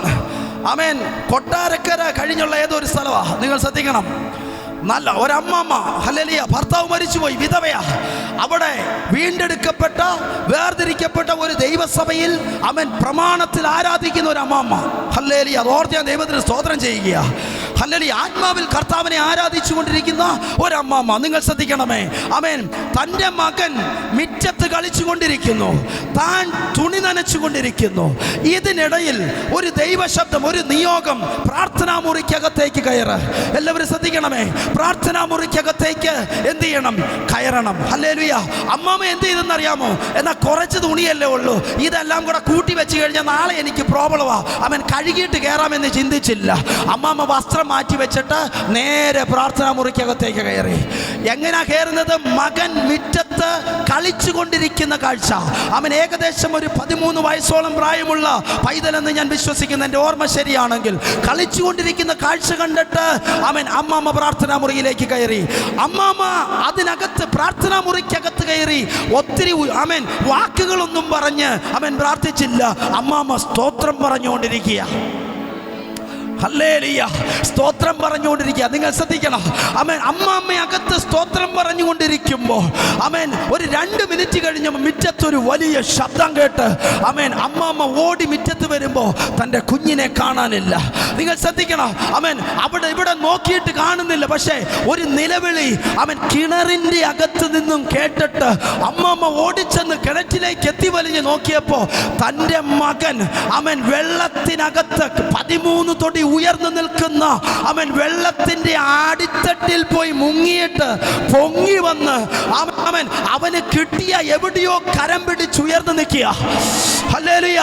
[SPEAKER 2] ആമേൻ. കൊട്ടാരക്കര കഴിഞ്ഞുള്ള ഏതൊരു സ്ഥലമാണ്, നിങ്ങൾ ശ്രദ്ധിക്കണം. നല്ല ഒരമ്മമ്മ, ഹല്ലേലൂയ, ഭർത്താവ് മരിച്ചുപോയി, വിധവയാ. അവിടെ വീണ്ടെടുക്കപ്പെട്ട വേർതിരിക്കപ്പെട്ട ഒരു ദൈവസഭയിൽ അവൻ പ്രമാണത്തിൽ ആരാധിക്കുന്ന ഒരു അമ്മമ്മ. ഹല്ലേലൂയ, അതോർത്ത് ഞാൻ ദൈവത്തിന് സ്തോത്രം ചെയ്യുക. ഹല്ലേലൂയ, ആത്മാവിൽ കർത്താവിനെ ആരാധിച്ചു കൊണ്ടിരിക്കുന്ന ഒരമ്മമ്മ. നിങ്ങൾ ശ്രദ്ധിക്കണമേ. ആമേൻ. തൻ്റെ മകൻ മിറ്റത്ത് കളിച്ചു കൊണ്ടിരിക്കുന്നു, താൻ തുണി നനച്ചു കൊണ്ടിരിക്കുന്നു. ഇതിനിടയിൽ ഒരു ദൈവശബ്ദം, ഒരു നിയോഗം, പ്രാർത്ഥനാ മുറിക്കകത്തേക്ക് കയറ്. എല്ലാവരും ശ്രദ്ധിക്കണമേ. പ്രാർത്ഥനാ മുറിക്കകത്തേക്ക് എന്ത് ചെയ്യണം? കയറണം. ഹല്ലേലൂയ. അമ്മാമ്മ എന്ത് ചെയ്തെന്നറിയാമോ? എന്നാൽ കുറച്ച് തുണിയല്ലേ ഉള്ളൂ, ഇതെല്ലാം കൂടെ കൂട്ടി വെച്ച് കഴിഞ്ഞാൽ നാളെ എനിക്ക് പ്രോബ്ലമാ, അവൻ കഴുകിയിട്ട് കയറാമെന്ന് ചിന്തിച്ചില്ല. അമ്മാമ്മ വസ്ത്രം മാറ്റി വെച്ചിട്ട് നേരെ പ്രാർത്ഥനാ മുറിക്കകത്തേക്ക് കയറി. എങ്ങനെയാ കയറുന്നത്? മകൻ മുറ്റത്ത് കളിച്ചു കൊണ്ടിരിക്കുന്ന കാഴ്ച. അവൻ ഏകദേശം ഒരു 13 വയസ്സോളം പ്രായമുള്ള പൈതലെന്ന് ഞാൻ വിശ്വസിക്കുന്നു, എൻ്റെ ഓർമ്മ ശരിയാണെങ്കിൽ. കളിച്ചു കൊണ്ടിരിക്കുന്ന കാഴ്ച കണ്ടിട്ട് അവൻ അമ്മാമ്മ പ്രാർത്ഥനാ മുറിയിലേക്ക് കയറി. അമ്മാമ്മ അതിനകത്ത് പ്രാർത്ഥനാ മുറിക്കകത്ത് കയറി ഒത്തിരി അവൻ വാക്കുകളൊന്നും പറഞ്ഞ് അവൻ പ്രാർത്ഥിച്ചില്ല. അമ്മാമ്മ സ്തോത്രം പറഞ്ഞുകൊണ്ടിരിക്കുക. ഹല്ലേലൂയ, സ്തോത്രം പറഞ്ഞുകൊണ്ടിരിക്കുക. നിങ്ങൾ ശ്രദ്ധിക്കണം. ആമേൻ. അമ്മാമ്മയകത്ത് സ്തോത്രം പറഞ്ഞുകൊണ്ടിരിക്കുമ്പോൾ ആമേൻ ഒരു 2 മിനിറ്റ് കഴിഞ്ഞ് മുറ്റത്തൊരു വലിയ ശബ്ദം കേട്ട് ആമേൻ അമ്മാമ്മ ഓടി മുറ്റത്ത് വരുമ്പോൾ തൻ്റെ കുഞ്ഞിനെ കാണാനില്ല. നിങ്ങൾ ശ്രദ്ധിക്കണം. ആമേൻ. അവിടെ ഇവിടെ നോക്കിയിട്ട് കാണുന്നില്ല. പക്ഷേ ഒരു നിലവിളി അവൻ കിണറിൻ്റെ അകത്ത് നിന്നും കേട്ടിട്ട് അമ്മാമ്മ ഓടിച്ചെന്ന് കിണറ്റിലേക്ക് എത്തി വലിഞ്ഞ് നോക്കിയപ്പോൾ തൻ്റെ മകൻ അവൻ വെള്ളത്തിനകത്ത് 13 തൊടി ഉയർന്നു നിൽക്കുന്ന അവൻ വെള്ളത്തിന്റെ അടിത്തട്ടിൽ പോയി മുങ്ങിയിട്ട് പൊങ്ങി വന്ന് അവൻ അവന് കിട്ടിയ എവിടെയോ കരം പിടിച്ചുയർന്നു നിൽക്കുക. Hallelujah,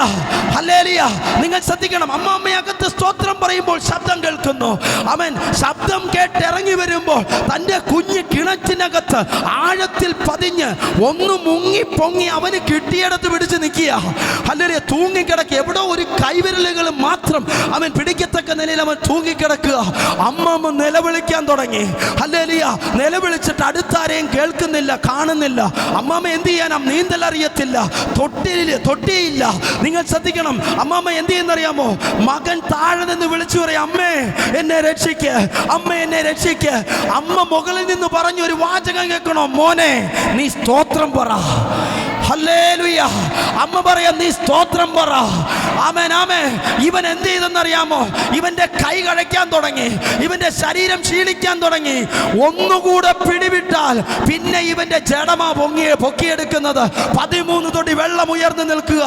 [SPEAKER 2] hallelujah. നിങ്ങൾ ശ്രദ്ധിക്കണം. അമ്മാമ്മയകത്ത് സ്തോത്രം പറയുമ്പോൾ ശബ്ദം കേൾക്കുന്നു. അവൻ ശബ്ദം കേട്ട് ഇറങ്ങി വരുമ്പോൾ തൻ്റെ കുഞ്ഞ് കിണറ്റിനകത്ത് ആഴത്തിൽ പതിഞ്ഞ് ഒന്ന് മുങ്ങി പൊങ്ങി അവന് കിട്ടിയിടത്ത് പിടിച്ച് നിൽക്കുക. ഹല്ലേലൂയ. തൂങ്ങിക്കിടക്കുക. എവിടോ ഒരു കൈവിരലുകൾ മാത്രം അവൻ പിടിക്കത്തക്ക നിലയിൽ അവൻ തൂങ്ങിക്കിടക്കുക. അമ്മമ്മ നിലവിളിക്കാൻ തുടങ്ങി. ഹല്ലേലൂയ. നിലവിളിച്ചിട്ട് അടുത്താരെയും കേൾക്കുന്നില്ല, കാണുന്നില്ല. അമ്മമ്മ എന്ത് ചെയ്യാനാ? നീന്തൽ അറിയത്തില്ല, തൊട്ടിയില്ല. നിങ്ങൾ ശ്രദ്ധിക്കണം. അമ്മമ്മ എന്ത് ചെയ്യുന്നറിയാമോ? മകൻ താഴെ നിന്ന് വിളിച്ചു പറയും, അമ്മേ എന്നെ രക്ഷിക്ക്, അമ്മ എന്നെ രക്ഷിക്ക്. അമ്മ മുകളിൽ നിന്ന് പറഞ്ഞു ഒരു വാചകം കേൾക്കണോ? മോനെ നീ സ്തോത്രം പറ. ഹല്ലേലൂയ. അമ്മ പറയാ നീ സ്തോത്രം പറ. ആമേൻ, ആമേൻ. ഇവൻ എന്ത് ചെയ്തെന്നറിയാമോ? ഇവന്റെ കൈ കഴയ്ക്കാൻ തുടങ്ങി, ഇവന്റെ ശരീരം ക്ഷീണിക്കാൻ തുടങ്ങി. ഒന്നുകൂടെ പിടിവിട്ടാൽ പിന്നെ ഇവന്റെ ജഡമാ പൊക്കിയെടുക്കുന്നത്. 13 തൊടി വെള്ളം ഉയർന്നു നിൽക്കുക.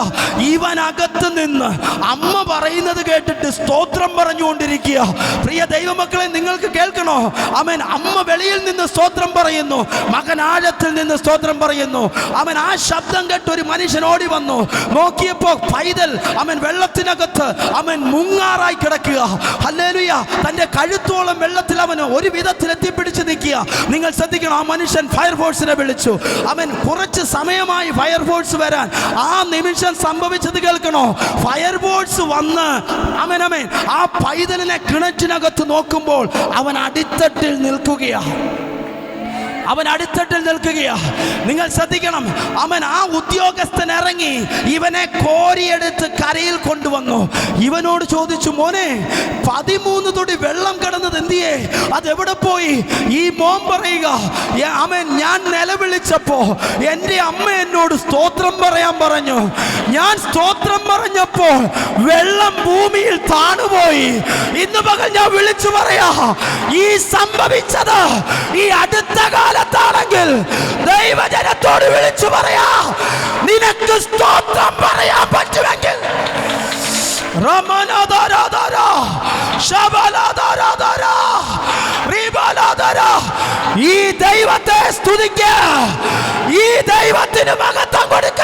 [SPEAKER 2] ഇവൻ അകത്ത് നിന്ന് അമ്മ പറയുന്നത് കേട്ടിട്ട് സ്തോത്രം പറഞ്ഞുകൊണ്ടിരിക്കുക. പ്രിയ ദൈവമക്കളെ, നിങ്ങൾക്ക് കേൾക്കണോ? ആമേൻ. അമ്മ വെളിയിൽ നിന്ന് സ്തോത്രം പറയുന്നു, മകൻ ആഴത്തിൽ നിന്ന് സ്തോത്രം പറയുന്നു. അവൻ ആ ശബ്ദം കേട്ട് ഒരു മനുഷ്യൻ ഓടി വന്നു. നോക്കിയപ്പോ പൈതൽ അവൻ വെള്ളത്തിനകത്ത് അവൻ മുങ്ങാറായി കിടക്കുക. ഹല്ലേലൂയ. തന്റെ കഴുത്തോളം വെള്ളത്തിൽ അവൻ ഒരു വിധത്തിൽ എത്തിപ്പിടിച്ച് നിൽക്കുക. നിങ്ങൾ ശ്രദ്ധിക്കണം. ആ മനുഷ്യൻ ഫയർഫോഴ്സിനെ വിളിച്ചു. അവൻ കുറച്ച് സമയമായി ഫയർഫോഴ്സ് വരാൻ. ആ നിമിഷം സംഭവിച്ചത് കേൾക്കണോ? ഫയർഫോഴ്സ് വന്ന് അവൻ ആ പൈതലിനെ കിണറ്റിനകത്ത് നോക്കുമ്പോൾ അവൻ അടിത്തട്ടിൽ നിൽക്കുകയാണ്. അവൻ അടിത്തട്ടിൽ നിൽക്കുകയാ. നിങ്ങൾ ശ്രദ്ധിക്കണം. അവൻ ആ ഉദ്യോഗസ്ഥൻ ഇറങ്ങി ഇവനെ കോരിയെടുത്ത് കരയിൽ കൊണ്ടുവന്നു. ഇവനോട് ചോദിച്ചു, മോനെ 13 തൊടി വെള്ളം കിടന്നത് എന്തിയേ? അതെവിടെ പോയി? ഈ മോൻ പറയുക, അവൻ ഞാൻ നിലവിളിച്ചപ്പോ എൻ്റെ അമ്മ എന്നോട് സ്തോത്രം പറയാൻ പറഞ്ഞു. ഞാൻ സ്തോത്രം പറഞ്ഞപ്പോൾ വെള്ളം ഭൂമിയിൽ താണുപോയി. ഇന്ന് പകൽ ഞാൻ വിളിച്ചു പറയാ, ഈ സംഭവിച്ചത് ഈ അടുത്ത കാലത്താണെങ്കിൽ ദൈവജനത്തോട് വിളിച്ചു പറയാ, നിനക്ക് സ്തോത്രം പറയാൻ പറ്റുമെങ്കിൽ ഈ ദൈവത്തെ സ്തുതിക്ക, ഈ ദൈവത്തിന് മഹത്വം കൊടുക്ക,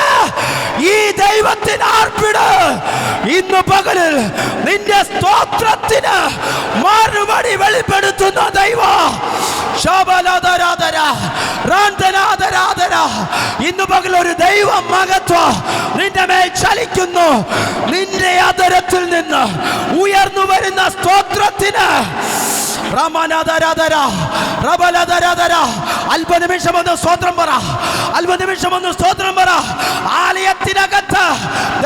[SPEAKER 2] ഈ ദൈവത്തിന് അർപ്പിട്. ഇന്ന് പകലിൽ നിന്റെ സ്തോത്രത്തിന് മറുപടി വെളിപ്പെടുത്തുന്ന ദൈവം ഇന്ന് പകൽ ഒരു ദൈവ മഹത്വം നിന്റെ മേൽ ചലിക്കുന്നു. നിന്റെ അതരത്തിൽ നിന്ന് ഉയർന്നു വരുന്ന സ്തോത്രത്തിന് അല്പനിമിഷം ഒന്ന് സ്തോത്രം പറ, അല്പനിമിഷം ഒന്ന് സ്തോത്രം പറ. ആലയത്തിനകത്ത്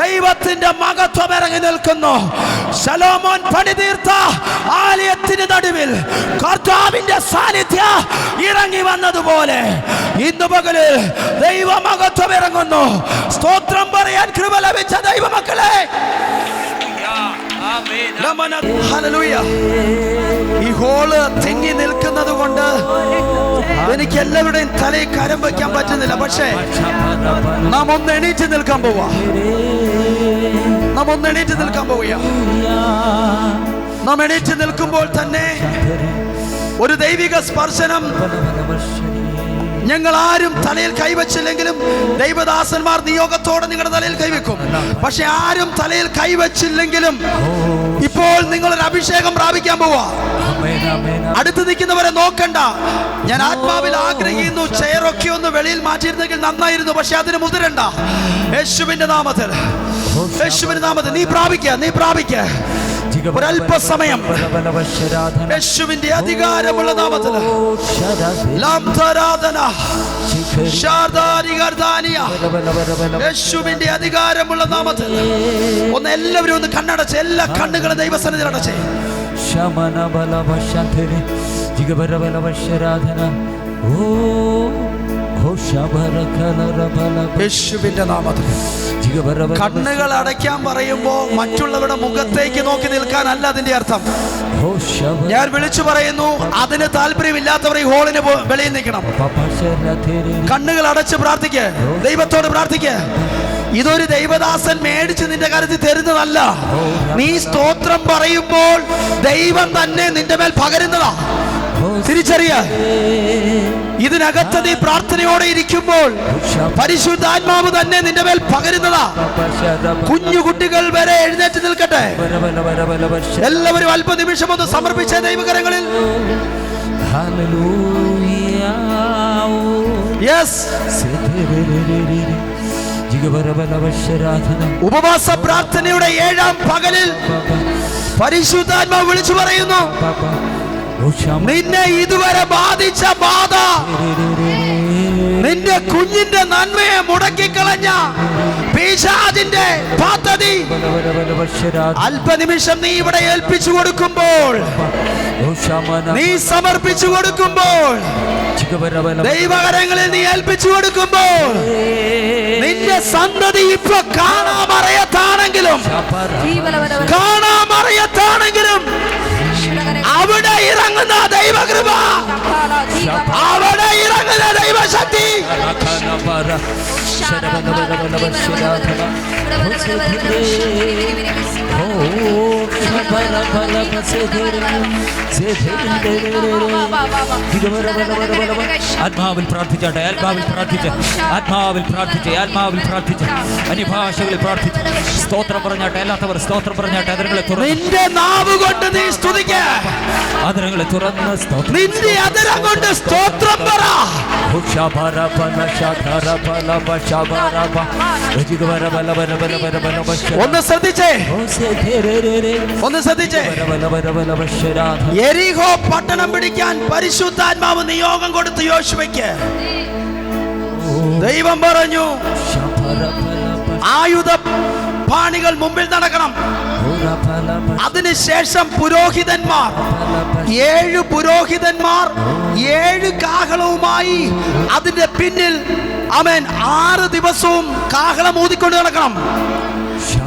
[SPEAKER 2] ദൈവത്തിന്റെ മഹത്വം ഇറങ്ങി നിൽക്കുന്നു. ശലോമോൻ പണിതീർത്ത ആലയത്തിന് നടുവിൽ കർത്താവിന്റെ സാന്നിധ്യം ഇറങ്ങി വന്നതുപോലെ ഇന്ന് പകലിൽ ദൈവ മഹത്വം ഇറങ്ങുന്നു. സ്തോത്രം പറയാൻ കൃപ ലഭിച്ച ദൈവമക്കളെ, ഹല്ലേലൂയ. ഈ ഹോള് തിങ്ങി നിൽക്കുന്നത് കൊണ്ട് എനിക്ക് എല്ലാവരുടെയും തലയിൽ കരം വയ്ക്കാൻ പറ്റുന്നില്ല. പക്ഷേ നാം ഒന്ന് എണീറ്റ് നിൽക്കാൻ പോവാ, നാം ഒന്ന് എണീറ്റ് നിൽക്കാൻ പോവുക. നാം എണീറ്റ് നിൽക്കുമ്പോൾ തന്നെ ഒരു ദൈവിക സ്പർശനം. ഞങ്ങൾ ആരും തലയിൽ കൈവച്ചില്ലെങ്കിലും ദൈവദാസന്മാർ നിയോഗത്തോടെ നിങ്ങളുടെ തലയിൽ കൈവെക്കും. പക്ഷെ ആരും തലയിൽ കൈവച്ചില്ലെങ്കിലും ഇപ്പോൾ നിങ്ങളൊരു അഭിഷേകം പ്രാപിക്കാൻ പോവാ. അടുത്ത് നിൽക്കുന്നവരെ നോക്കണ്ട. ഞാൻ ആത്മാവിൽ ആഗ്രഹിക്കുന്നു ചെയറൊക്കെ ഒന്ന് വെളിയിൽ മാറ്റിയിരുന്നെങ്കിൽ നന്നായിരുന്നു. പക്ഷെ അതിന് മുതിരണ്ട. യേശുവിന്റെ നാമത്തിൽ, യേശുവിന്റെ നാമത്തിൽ നീ പ്രാപിക്കുക, നീ പ്രാപിക്കുക. ഒരല്പസമയം യേശുവിന്റെ അധികാരമുള്ള നാമത്തിൽ യേശുവിന്റെ അധികാരമുള്ള നാമത്തിൽ ഒന്ന് എല്ലാവരും ഒന്ന് കണ്ണടച്ച്, എല്ലാ കണ്ണുകളും ദൈവസന്നിധിയിൽ അടച്ചേ. യേശുവിന്റെ നാമത്തിൽ കണ്ണുകൾ അടയ്ക്കാൻ പറയുമ്പോ മറ്റുള്ളവരുടെ മുഖത്തേക്ക് നോക്കി നിൽക്കാനല്ല അതിന്റെ അർത്ഥം. ഞാൻ വിളിച്ചു പറയുന്നു, അതിന് താല്പര്യമില്ലാത്തവർ ഈ ഹോളിന് വെളിയിൽ നിൽക്കണം. കണ്ണുകൾ അടച്ച് പ്രാർത്ഥിക്ക്, ദൈവത്തോട് പ്രാർത്ഥിക്ക്. ഇതൊരു ദൈവദാസൻ മേടിച്ച് നിന്റെ കാര്യത്തിൽ തരുന്നതല്ല. നീ സ്തോത്രം പറയുമ്പോൾ ദൈവം തന്നെ നിന്റെ മേൽ പകരുന്നതാ. തിരിച്ചറിയ. ഇതിനകത്ത് നീ പ്രാർത്ഥനയോടെ ഇരിക്കുമ്പോൾ പരിശുദ്ധാത്മാവ് തന്നെ നിന്റെ മേൽ പകരുന്നതാ. കുഞ്ഞു കുട്ടികൾ വരെ എഴുന്നേറ്റ് നിൽക്കട്ടെ. എല്ലാവരും അല്പനിമിഷം ഒന്ന് സമർപ്പിച്ച ദൈവകരങ്ങളിൽ. ഉപവാസ പ്രാർത്ഥനയുടെ 7ാം പകലിൽ പരിശുദ്ധാത്മാവ് വിളിച്ചു പറയുന്നു, നിന്നെ ഇതുവരെ ബാധിച്ച ബാധ, നിന്റെ കുഞ്ഞിന്റെ നന്മയെ മുടക്കിക്കളഞ്ഞ പിശാചിന്റെ പദ്ധതി അല്പനിമിഷം നീ ഇവിടെ ഏൽപ്പിച്ചു കൊടുക്കുമ്പോൾ, നീ സമർപ്പിച്ചു കൊടുക്കുമ്പോൾ, ദൈവകരങ്ങളിൽ നീ ഏൽപ്പിച്ചു കൊടുക്കുമ്പോൾ, നിന്റെ സന്തതി ഇപ്പൊ കാണാമറയത്താണെങ്കിലും അവിടെ ഇറങ്ങുന്ന ദൈവകൃപ, അവിടെ ഇറങ്ങുന്ന ദൈവശക്തി
[SPEAKER 4] ആത്മാവിൽ പ്രാർത്ഥിച്ചാട്ടെ, ആത്മാവിൽ പ്രാർത്ഥിച്ച്, ആത്മാവിൽ പ്രാർത്ഥിച്ച്, ആത്മാവിൽ പ്രാർത്ഥിച്ച്, അന്യഭാഷകളിൽ പ്രാർത്ഥിച്ച് സ്തോത്രം പറഞ്ഞാട്ടെ. അല്ലാത്തവർ സ്തോത്രം പറഞ്ഞാട്ടെ. അതിരങ്ങളെ
[SPEAKER 2] നിന്റെ നാവ് കൊണ്ട് നീ സ്തുതിക്ക,
[SPEAKER 4] അതിരങ്ങളെ തുറന്ന് സ്തോത്രം,
[SPEAKER 2] നിന്റെ അതിരം കൊണ്ട് സ്തോത്രം പറ. ഒന്ന് ശ്രദ്ധിച്ചേ, ഒന്ന് ശ്രദ്ധിച്ചേ. യെരിഹോ പട്ടണം പിടിക്കാൻ പരിശുദ്ധാത്മാവ് നിയോഗം കൊടുത്തു യോശുവയ്ക്ക്. ദൈവം പറഞ്ഞു, ആയുധ പാണികൾ മുമ്പിൽ നടക്കണം. അതിനുശേഷം പുരോഹിതന്മാർ, 7 പുരോഹിതന്മാർ 7 കാഹളവുമായി അതിന്റെ പിന്നിൽ 6 ദിവസവും കാഹളം ഊതിക്കൊണ്ട് നടക്കണം.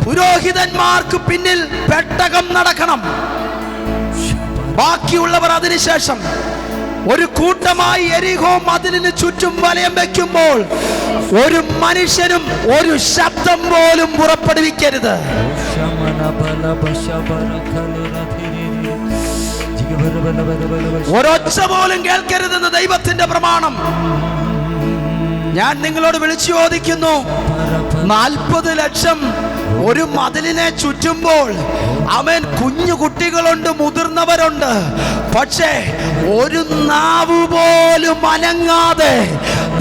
[SPEAKER 2] പുരോഹിതന്മാർക്ക് പിന്നിൽ പെട്ടകം നടക്കണം. ബാക്കിയുള്ളവർ അതിനുശേഷം ഒരു കൂട്ടമായി യെരിഹോ മതിലിന് ചുറ്റും വലയം വെക്കുമ്പോൾ ഒരു മനുഷ്യനും ഒരു ശബ്ദം പോലും പുറപ്പെടുവിക്കരുത്. ഒരൊച്ച പോലും കേൾക്കരുതെന്ന് ദൈവത്തിന്റെ പ്രമാണം. ഞാൻ നിങ്ങളോട് വിളിച്ചു ചോദിക്കുന്നു, 40 ലക്ഷം ഒരു മതിലിനെ ചുറ്റുമ്പോൾ കുഞ്ഞു കുട്ടികളുണ്ട്, മുതിർന്നവരുണ്ട്. പക്ഷേ ഒരു നാവ് പോലും അനങ്ങാതെ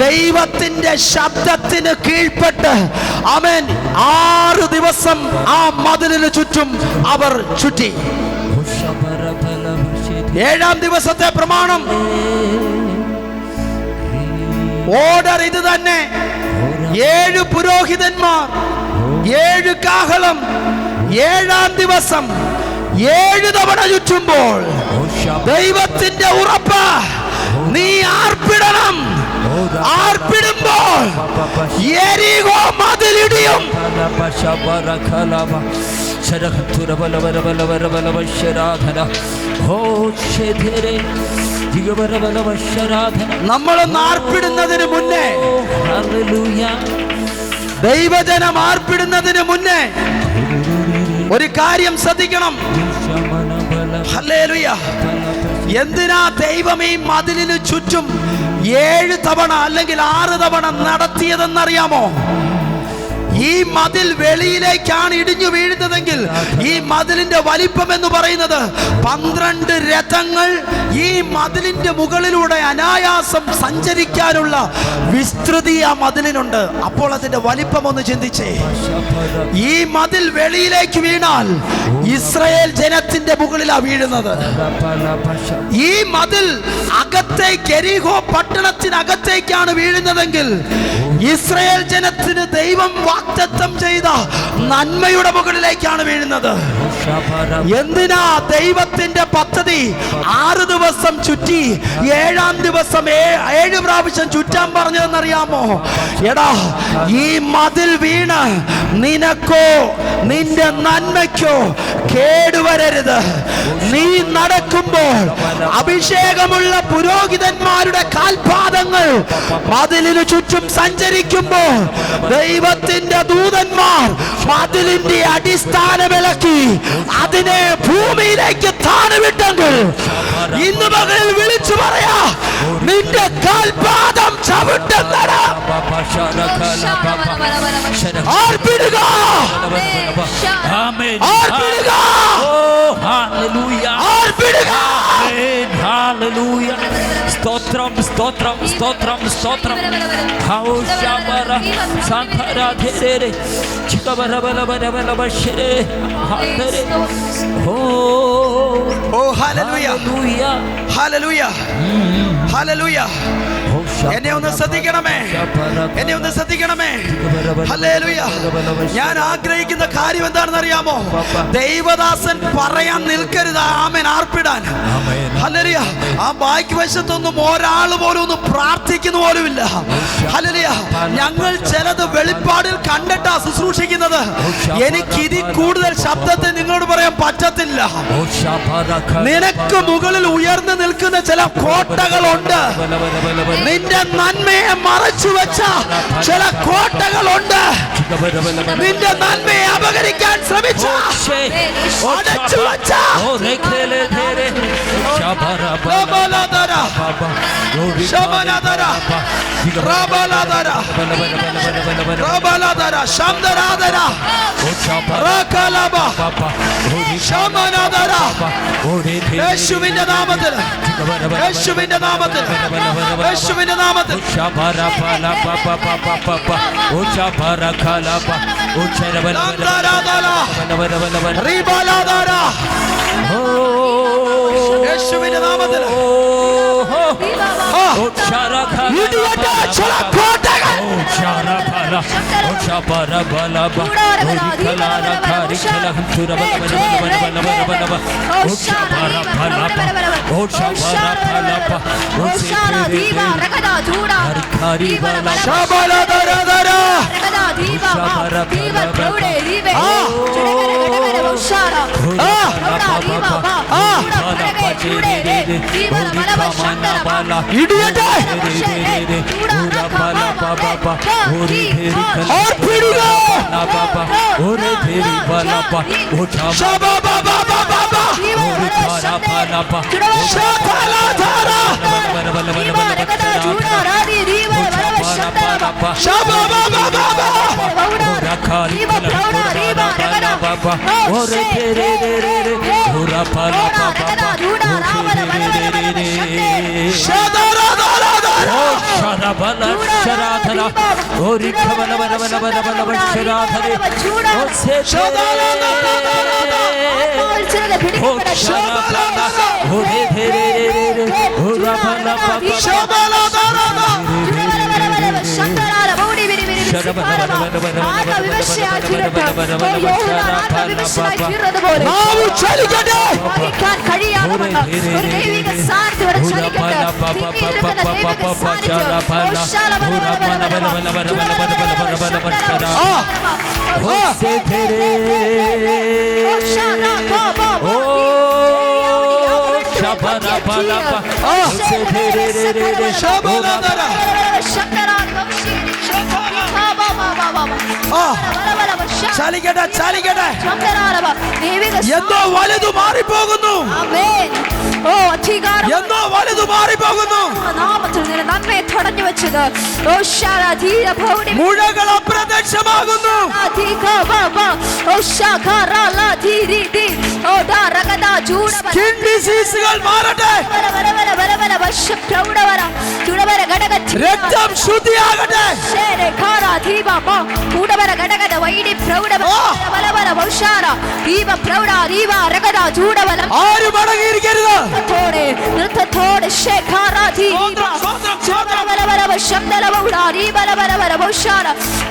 [SPEAKER 2] ദൈവത്തിന്റെ ശബ്ദത്തിന് കീഴ്പ്പെട്ട് 6 ദിവസം ആ മതിലിന് ചുറ്റും അവർ ചുറ്റി. ഏഴാം ദിവസത്തെ പ്രമാണം ഓർഡർ ഇത് തന്നെ. 7 പുരോഹിതന്മാർ, 7 കാഹളം, 7-ാം ദിവസം 7 തവണ ചുറ്റുമ്പോൾ ദൈവത്തിന്റെ ഉറപ്പ്, നീ ആർപ്പിടണം. ആർപ്പിടുമ്പോൾ യെരിഹോ മതിലിടിയും. നമ്മളൊന്ന് ആർപ്പിടുന്നതിന് മുന്നേ, ദൈവജനം ആർപ്പിടുന്നതിന് മുന്നേ ഒരു കാര്യം ശ്രദ്ധിക്കണം. ഹല്ലേലൂയ. എന്തിനാ ദൈവം ഈ മതിലിന് ചുറ്റും 7 തവണ അല്ലെങ്കിൽ 6 തവണ നടത്തിയതെന്നറിയാമോ? ഈ മതിൽ വെളിയിലേക്കാണ് ഇടിഞ്ഞു വീഴുന്നതെങ്കിൽ ഈ മതിലിന്റെ വലിപ്പം എന്ന് പറയുന്നത് 12 രഥങ്ങൾ ഈ മതിലിന്റെ മുകളിലൂടെ അനായാസം സഞ്ചരിക്കാനുള്ള വിസ്തൃതി ആ മതിലിനുണ്ട്. അപ്പോൾ അതിന്റെ വലിപ്പം ഒന്ന് ചിന്തിച്ചേ. ഈ മതിൽ വെളിയിലേക്ക് വീണാൽ ഇസ്രായേൽ ജനത്തിന്റെ മുകളിലാണ് വീഴുന്നത്. ഈ മതിൽ അകത്തേക്ക്, യെരിഹോ പട്ടണത്തിനകത്തേക്കാണ് വീഴുന്നതെങ്കിൽ ഇസ്രായേൽ ജനത്തിന് ദൈവം വാഗ്ദത്തം ചെയ്ത നന്മയുടെ മുകളിലേക്കാണ് വീഴുന്നത്. എന്തിനാ ദൈവത്തിന്റെ പദ്ധതി 6 ദിവസം ചുറ്റി 7-ാം ദിവസം 7 പ്രാവശ്യം ചുറ്റാൻ പറഞ്ഞതെന്നറിയാമോ? എടാ, ഈ മതിൽ വീണ് നിനക്കോ നിന്റെ നന്മയ്ക്കോ കേടുവരരുത്. നീ നടക്കുമ്പോൾ അഭിഷേകമുള്ള പുരോഹിതന്മാരുടെ കാൽപാദങ്ങൾ മതിലിനു ചുറ്റും സഞ്ചരിക്കുമ്പോൾ ദൈവത്തിന്റെ ദൂതന്മാർ മതിലിന്റെ അടിസ്ഥാനമിളക്കി അതിനെ ഭൂമിയിലേക്ക് താണുവിട്ടെങ്കിൽ ഇന്ന് മകളിൽ വിളിച്ചു പറയാ, നിന്റെ കാൽപാദം ചവിട്ടുന്നട. ആർപ്പിടുക, ആർപ്പിടുക, ആർപ്പിടുക.
[SPEAKER 4] സ്തോത്രം, സ്തോത്രം, സ്തോത്രം, സ്തോത്രം.
[SPEAKER 2] എന്നെ ഒന്ന് ശ്രദ്ധിക്കണമേ, എന്നെ ഒന്ന് ശ്രദ്ധിക്കണമേ. ഹല്ലേലൂയ. ഞാൻ ആഗ്രഹിക്കുന്ന കാര്യം എന്താണെന്ന് അറിയാമോ? ദൈവദാസൻ പറയാൻ നിൽക്കരുത് ആമേൻ ആർപ്പിടാൻ. ഹല്ലേലൂയ. ആ ബാക്ക് വശത്തൊന്നും ഒരാൾ പോലും ഒന്ന് പ്രാർത്ഥിക്കുന്ന പോലുമില്ല. ഹല്ലേലൂയ. ഞങ്ങൾ ചിലത് വെളിപ്പാടിൽ കണ്ടിട്ടാ ശുശ്രൂഷിക്കുന്നത്. എനിക്ക് ഇതിൽ കൂടുതൽ ശബ്ദത്തെ നിങ്ങളോട് പറയാൻ പറ്റത്തില്ല. നിനക്ക് മുകളിൽ ഉയർന്നു നിൽക്കുന്ന ചില കോട്ടകളുണ്ട്. നിന്റെ നന്മയെ മറച്ചു വെച്ച ചില കോട്ടകളുണ്ട്. നിന്റെ നന്മയെ അപകരിക്കാൻ ശ്രമിച്ച അടച്ചു വെച്ച യേശുവിന്റെ നാമത്തിൽ, യേശുവിന്റെ നാമത്തിൽ, യേശുവിന്റെ നാമത്തിൽ. യേശുവിന്റെ നാമത്തിൽ
[SPEAKER 4] Shadara
[SPEAKER 5] ആത്മാവിൽ ചിലത് പിടിക്കപ്പെടട്ടെ.
[SPEAKER 2] ചലിക്കട്ടെ, ചലിക്കട്ടെ. എന്തോ വലുത് മാറിപ്പോകുന്നു, എന്തോ വലുത് മാറിപ്പോകുന്നു. മുഴകൾ അപ്രത്യക്ഷമാകുന്നു. സ്കിൻ ഡിസീസുകൾ മാറട്ടെ, രക്തം ശുദ്ധിയാകട്ടെ. ആരും അടങ്ങിയിരിക്കരുത്.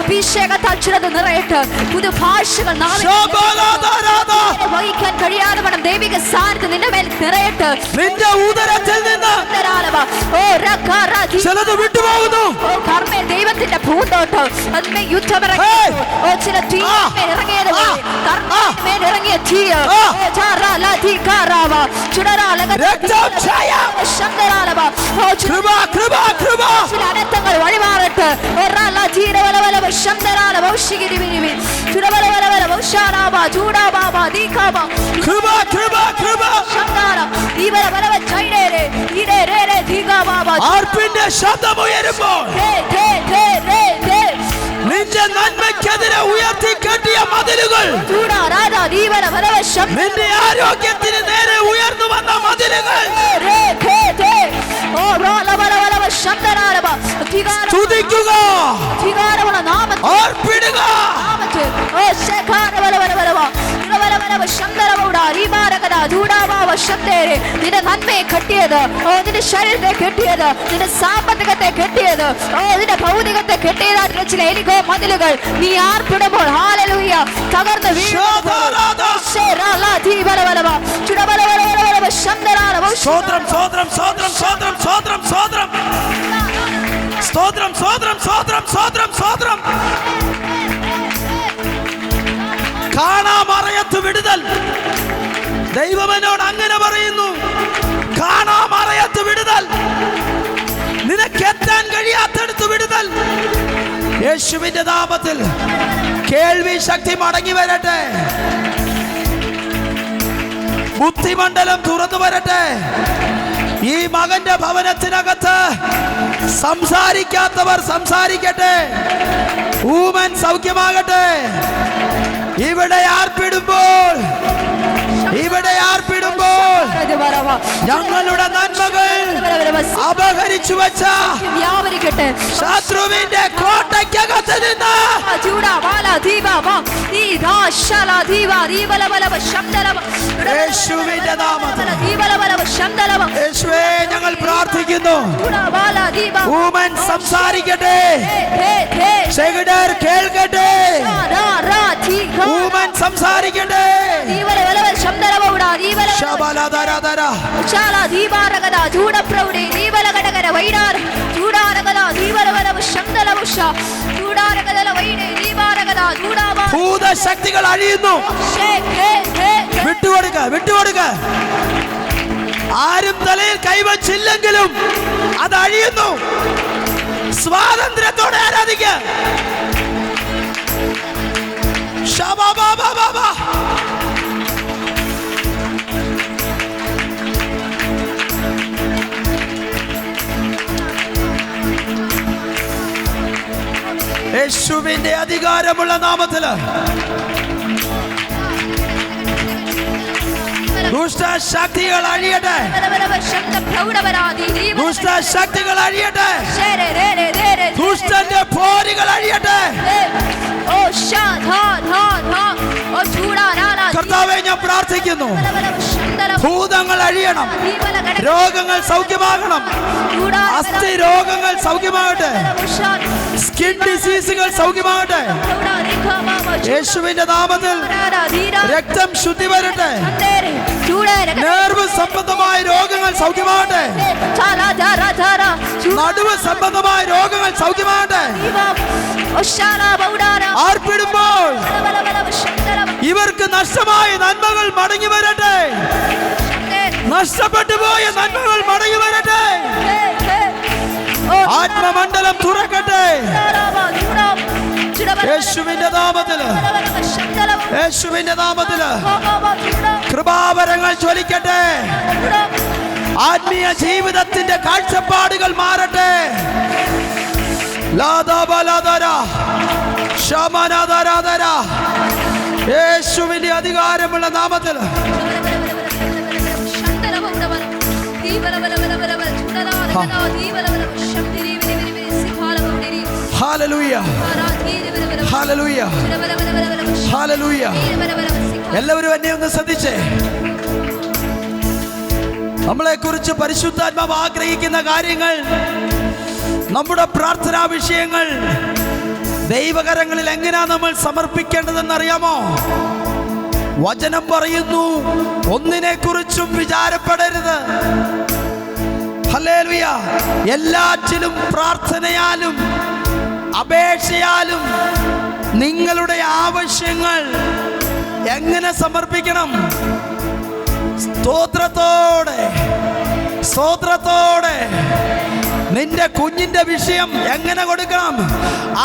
[SPEAKER 5] അഭിഷേകത്താൽ ചിലത് നിറയട്ടെ. പുതുഭാഷകൾ വഹിക്കാൻ കഴിയാതെ വേണം. ദൈവിക സാന്നിധ്യം നിന്റെ മേൽ നിറയട്ടെ.
[SPEAKER 2] നിന്റെ ഉദരത്തിൽ നിന്ന് ചിലത് വിട്ടുപോകുന്നു.
[SPEAKER 5] ദൈവത്തിന്റെ പൂന്തോട്ടം അതിന്മേൽ യുദ്ധമിറങ്ങി. ചില ഇറങ്ങിയത് ഇറങ്ങിയ അനർത്ഥങ്ങൾ വഴിമാറട്ടെ.
[SPEAKER 2] ആർപ്പിന്റെ ശബ്ദമുയരുമ്പോൾ നിന്റെ നന്മയ്ക്കെതിരെ ഉയർത്തി കെട്ടിയ മതിലുകൾ, നിന്റെ ആരോഗ്യത്തിന് നേരെ ഉയർന്നു വന്ന മതിലുകൾ സ്തുതിക്കുക, ആർപ്പിടുക.
[SPEAKER 5] നിന്റെ നന്മയെ കെട്ടിയത്, നിന്റെ ശരീരത്തെ കെട്ടിയത്, നിന്റെ സാമ്പത്തികത്തെ കെട്ടിയത്, നിന്റെ ഭൗതികത്തെ കെട്ടിയതായിട്ടുള്ള ചില എലികോ മതിലുകൾ നീ ആർപ്പിടുമ്പോൾ ഹല്ലേലൂയ തകർന്ന്
[SPEAKER 2] സ്തോത്രം, സ്തോത്രം, സ്തോത്രം, സ്തോത്രം, സ്തോത്രം, സ്തോത്രം, സ്തോത്രം, സ്തോത്രം, സ്തോത്രം, സ്തോത്രം, സ്തോത്രം. കാണാമറയത്ത് വിടുതൽ. ദൈവം എന്നോട് അങ്ങനെ പറയുന്നു. കാണാമറയത്ത് വിടുതൽ, നിനക്കെത്താൻ കഴിയാത്തടുത്ത് വിടുതൽ. യേശുവിന്റെ നാമത്തിൽ കേൾവി ശക്തി മടങ്ങി വരട്ടെ. ബുദ്ധിമണ്ഡലം തുറന്നു വരട്ടെ. ഈ മകന്റെ ഭവനത്തിനകത്ത് സംസാരിക്കാത്തവർ സംസാരിക്കട്ടെ. ഊമൻ സൗഖ്യമാകട്ടെ. ഇവിടെ ആർപ്പിടുമ്പോൾ ഞങ്ങളുടെ നന്മകൾ അപഹരിച്ചു വെച്ച ശത്രുവിന്റെ കോട്ടയ്ക്കകത്ത് നിന്ന് യേശുവിന്റെ നാമത്തിൽ യേശുവേ ഞങ്ങൾ പ്രാർത്ഥിക്കുന്നു. ഊമൻ സംസാരിക്കട്ടെ, ചെകിടർ കേൾക്കട്ടെ. ഊമൻ സംസാരിക്കട്ടെ. ഭൂതശക്തികൾ അഴിയുന്നു. വിട്ടുകൊടുക്ക, വിട്ടുകൊടുക്ക. ആരും തലയിൽ കൈവച്ചില്ലെങ്കിലും അത് അഴിയുന്നു. സ്വാതന്ത്ര്യത്തോടെ ആരാധിക്ക. യേശുവിന്റെ അധികാരമുള്ള നാമത്തില്
[SPEAKER 1] ദുഷ്ടശക്തികൾ അഴിയട്ടെ, ദുഷ്ടശക്തികൾ അഴിയട്ടെ, ദുഷ്ടന്റെ പോരുകൾ അഴിയട്ടെ. കർത്താവേ, ഞാൻ പ്രാർത്ഥിക്കുന്നു, ഭൂതങ്ങൾ അഴിയണം, രോഗങ്ങൾ സൗഖ്യമാകണം, അസ്ഥി രോഗങ്ങൾ സൗഖ്യമാകട്ടെ, സ്കിൻ ഡിസീസുകൾ സൗഖ്യമാകട്ടെ. യേശുവിന്റെ നാമത്തിൽ രക്തം ശുദ്ധി വരട്ടെ, നേർവ് സംബന്ധമായ രോഗങ്ങൾ സൗഖ്യമാകട്ടെ, നടുവ് സംബന്ധമായ രോഗങ്ങൾ സൗഖ്യമാകട്ടെ. ആർപ്പിടുമ്പോൾ ഇവർക്ക് നഷ്ടമായ നന്മകൾ മടങ്ങി വരട്ടെ, നഷ്ടപ്പെട്ടു പോയ നന്മകൾ മടങ്ങി വരട്ടെ. ആത്മമണ്ഡലം തുറക്കട്ടെ, യേശുവിന്റെ നാമത്തില്, യേശുവിന്റെ നാമത്തില് കൃപാവരങ്ങൾ ജ്വലിക്കട്ടെ. ആത്മീയ ജീവിതത്തിന്റെ കാഴ്ചപ്പാടുകൾ മാറട്ടെ. യേശുവിന്റെ അധികാരമുള്ള നാമത്തിൽ ഹല്ലേലൂയ, ഹല്ലേലൂയ, ഹല്ലേലൂയ. എല്ലാവരും എന്നെ ഒന്ന് ശ്രദ്ധിച്ചേ. നമ്മളെ കുറിച്ച് പരിശുദ്ധാത്മാവ് ആഗ്രഹിക്കുന്ന കാര്യങ്ങൾ, നമ്മുടെ പ്രാർത്ഥനാ വിഷയങ്ങൾ ദൈവകരങ്ങളിൽ എങ്ങനെയാ നമ്മൾ സമർപ്പിക്കേണ്ടതെന്ന് അറിയാമോ? വചനം പറയുന്നു, ഒന്നിനെ കുറിച്ചും വിചാരപ്പെടരുത്. ഹല്ലേലൂയ. എല്ലാറ്റിലും പ്രാർത്ഥനയാലും അപേക്ഷയാലും നിങ്ങളുടെ ആവശ്യങ്ങൾ എങ്ങനെ സമർപ്പിക്കണം? സ്തോത്രത്തോടെ, സ്തോത്രത്തോടെ. നിന്റെ കുഞ്ഞിന്റെ വിഷയം എങ്ങനെ കൊടുക്കണം?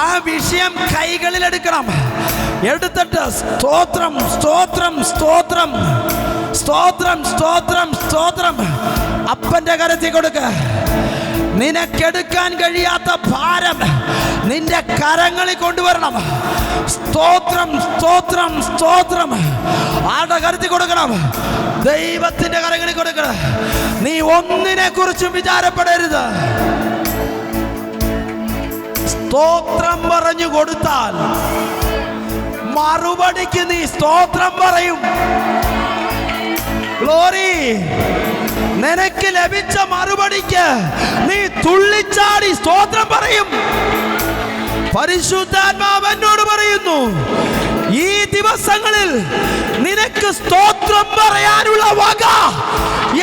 [SPEAKER 1] ആ വിഷയം കൈകളിൽ എടുക്കണം. എടുത്തിട്ട് സ്തോത്രം, സ്തോത്രം, സ്തോത്രം, സ്തോത്രം, സ്തോത്രം, സ്തോത്രം അപ്പന്റെ കരത്തിൽ കൊടുക്ക. നിനക്കെടുക്കാൻ കഴിയാത്ത ഭാരം നിന്റെ കരങ്ങളിൽ കൊണ്ടുവരണം. സ്തോത്രം, സ്തോത്രം, സ്തോത്രം ആരുടെ കരത്തിൽ കൊടുക്കണം? ദൈവത്തിന്റെ കരങ്ങളിൽ കൊടുക്കണം. നീ ഒന്നിനെ കുറിച്ചും വിചാരപ്പെടരുത്. സ്തോത്രം പറഞ്ഞു കൊടുത്താൽ മറുപടിക്ക് നീ സ്തോത്രം പറയും. ഗ്ലോറി. നിനക്ക് ലഭിച്ച മറുപടിക്ക് നീ തുള്ളിച്ചാടി സ്തോത്രം പറയും. പരിശുദ്ധാത്മാവ് എന്നോട് പറയുന്നു, ഈ ദിവസങ്ങളിൽ നിനക്ക് സ്തോത്രം പറയാനുള്ള വക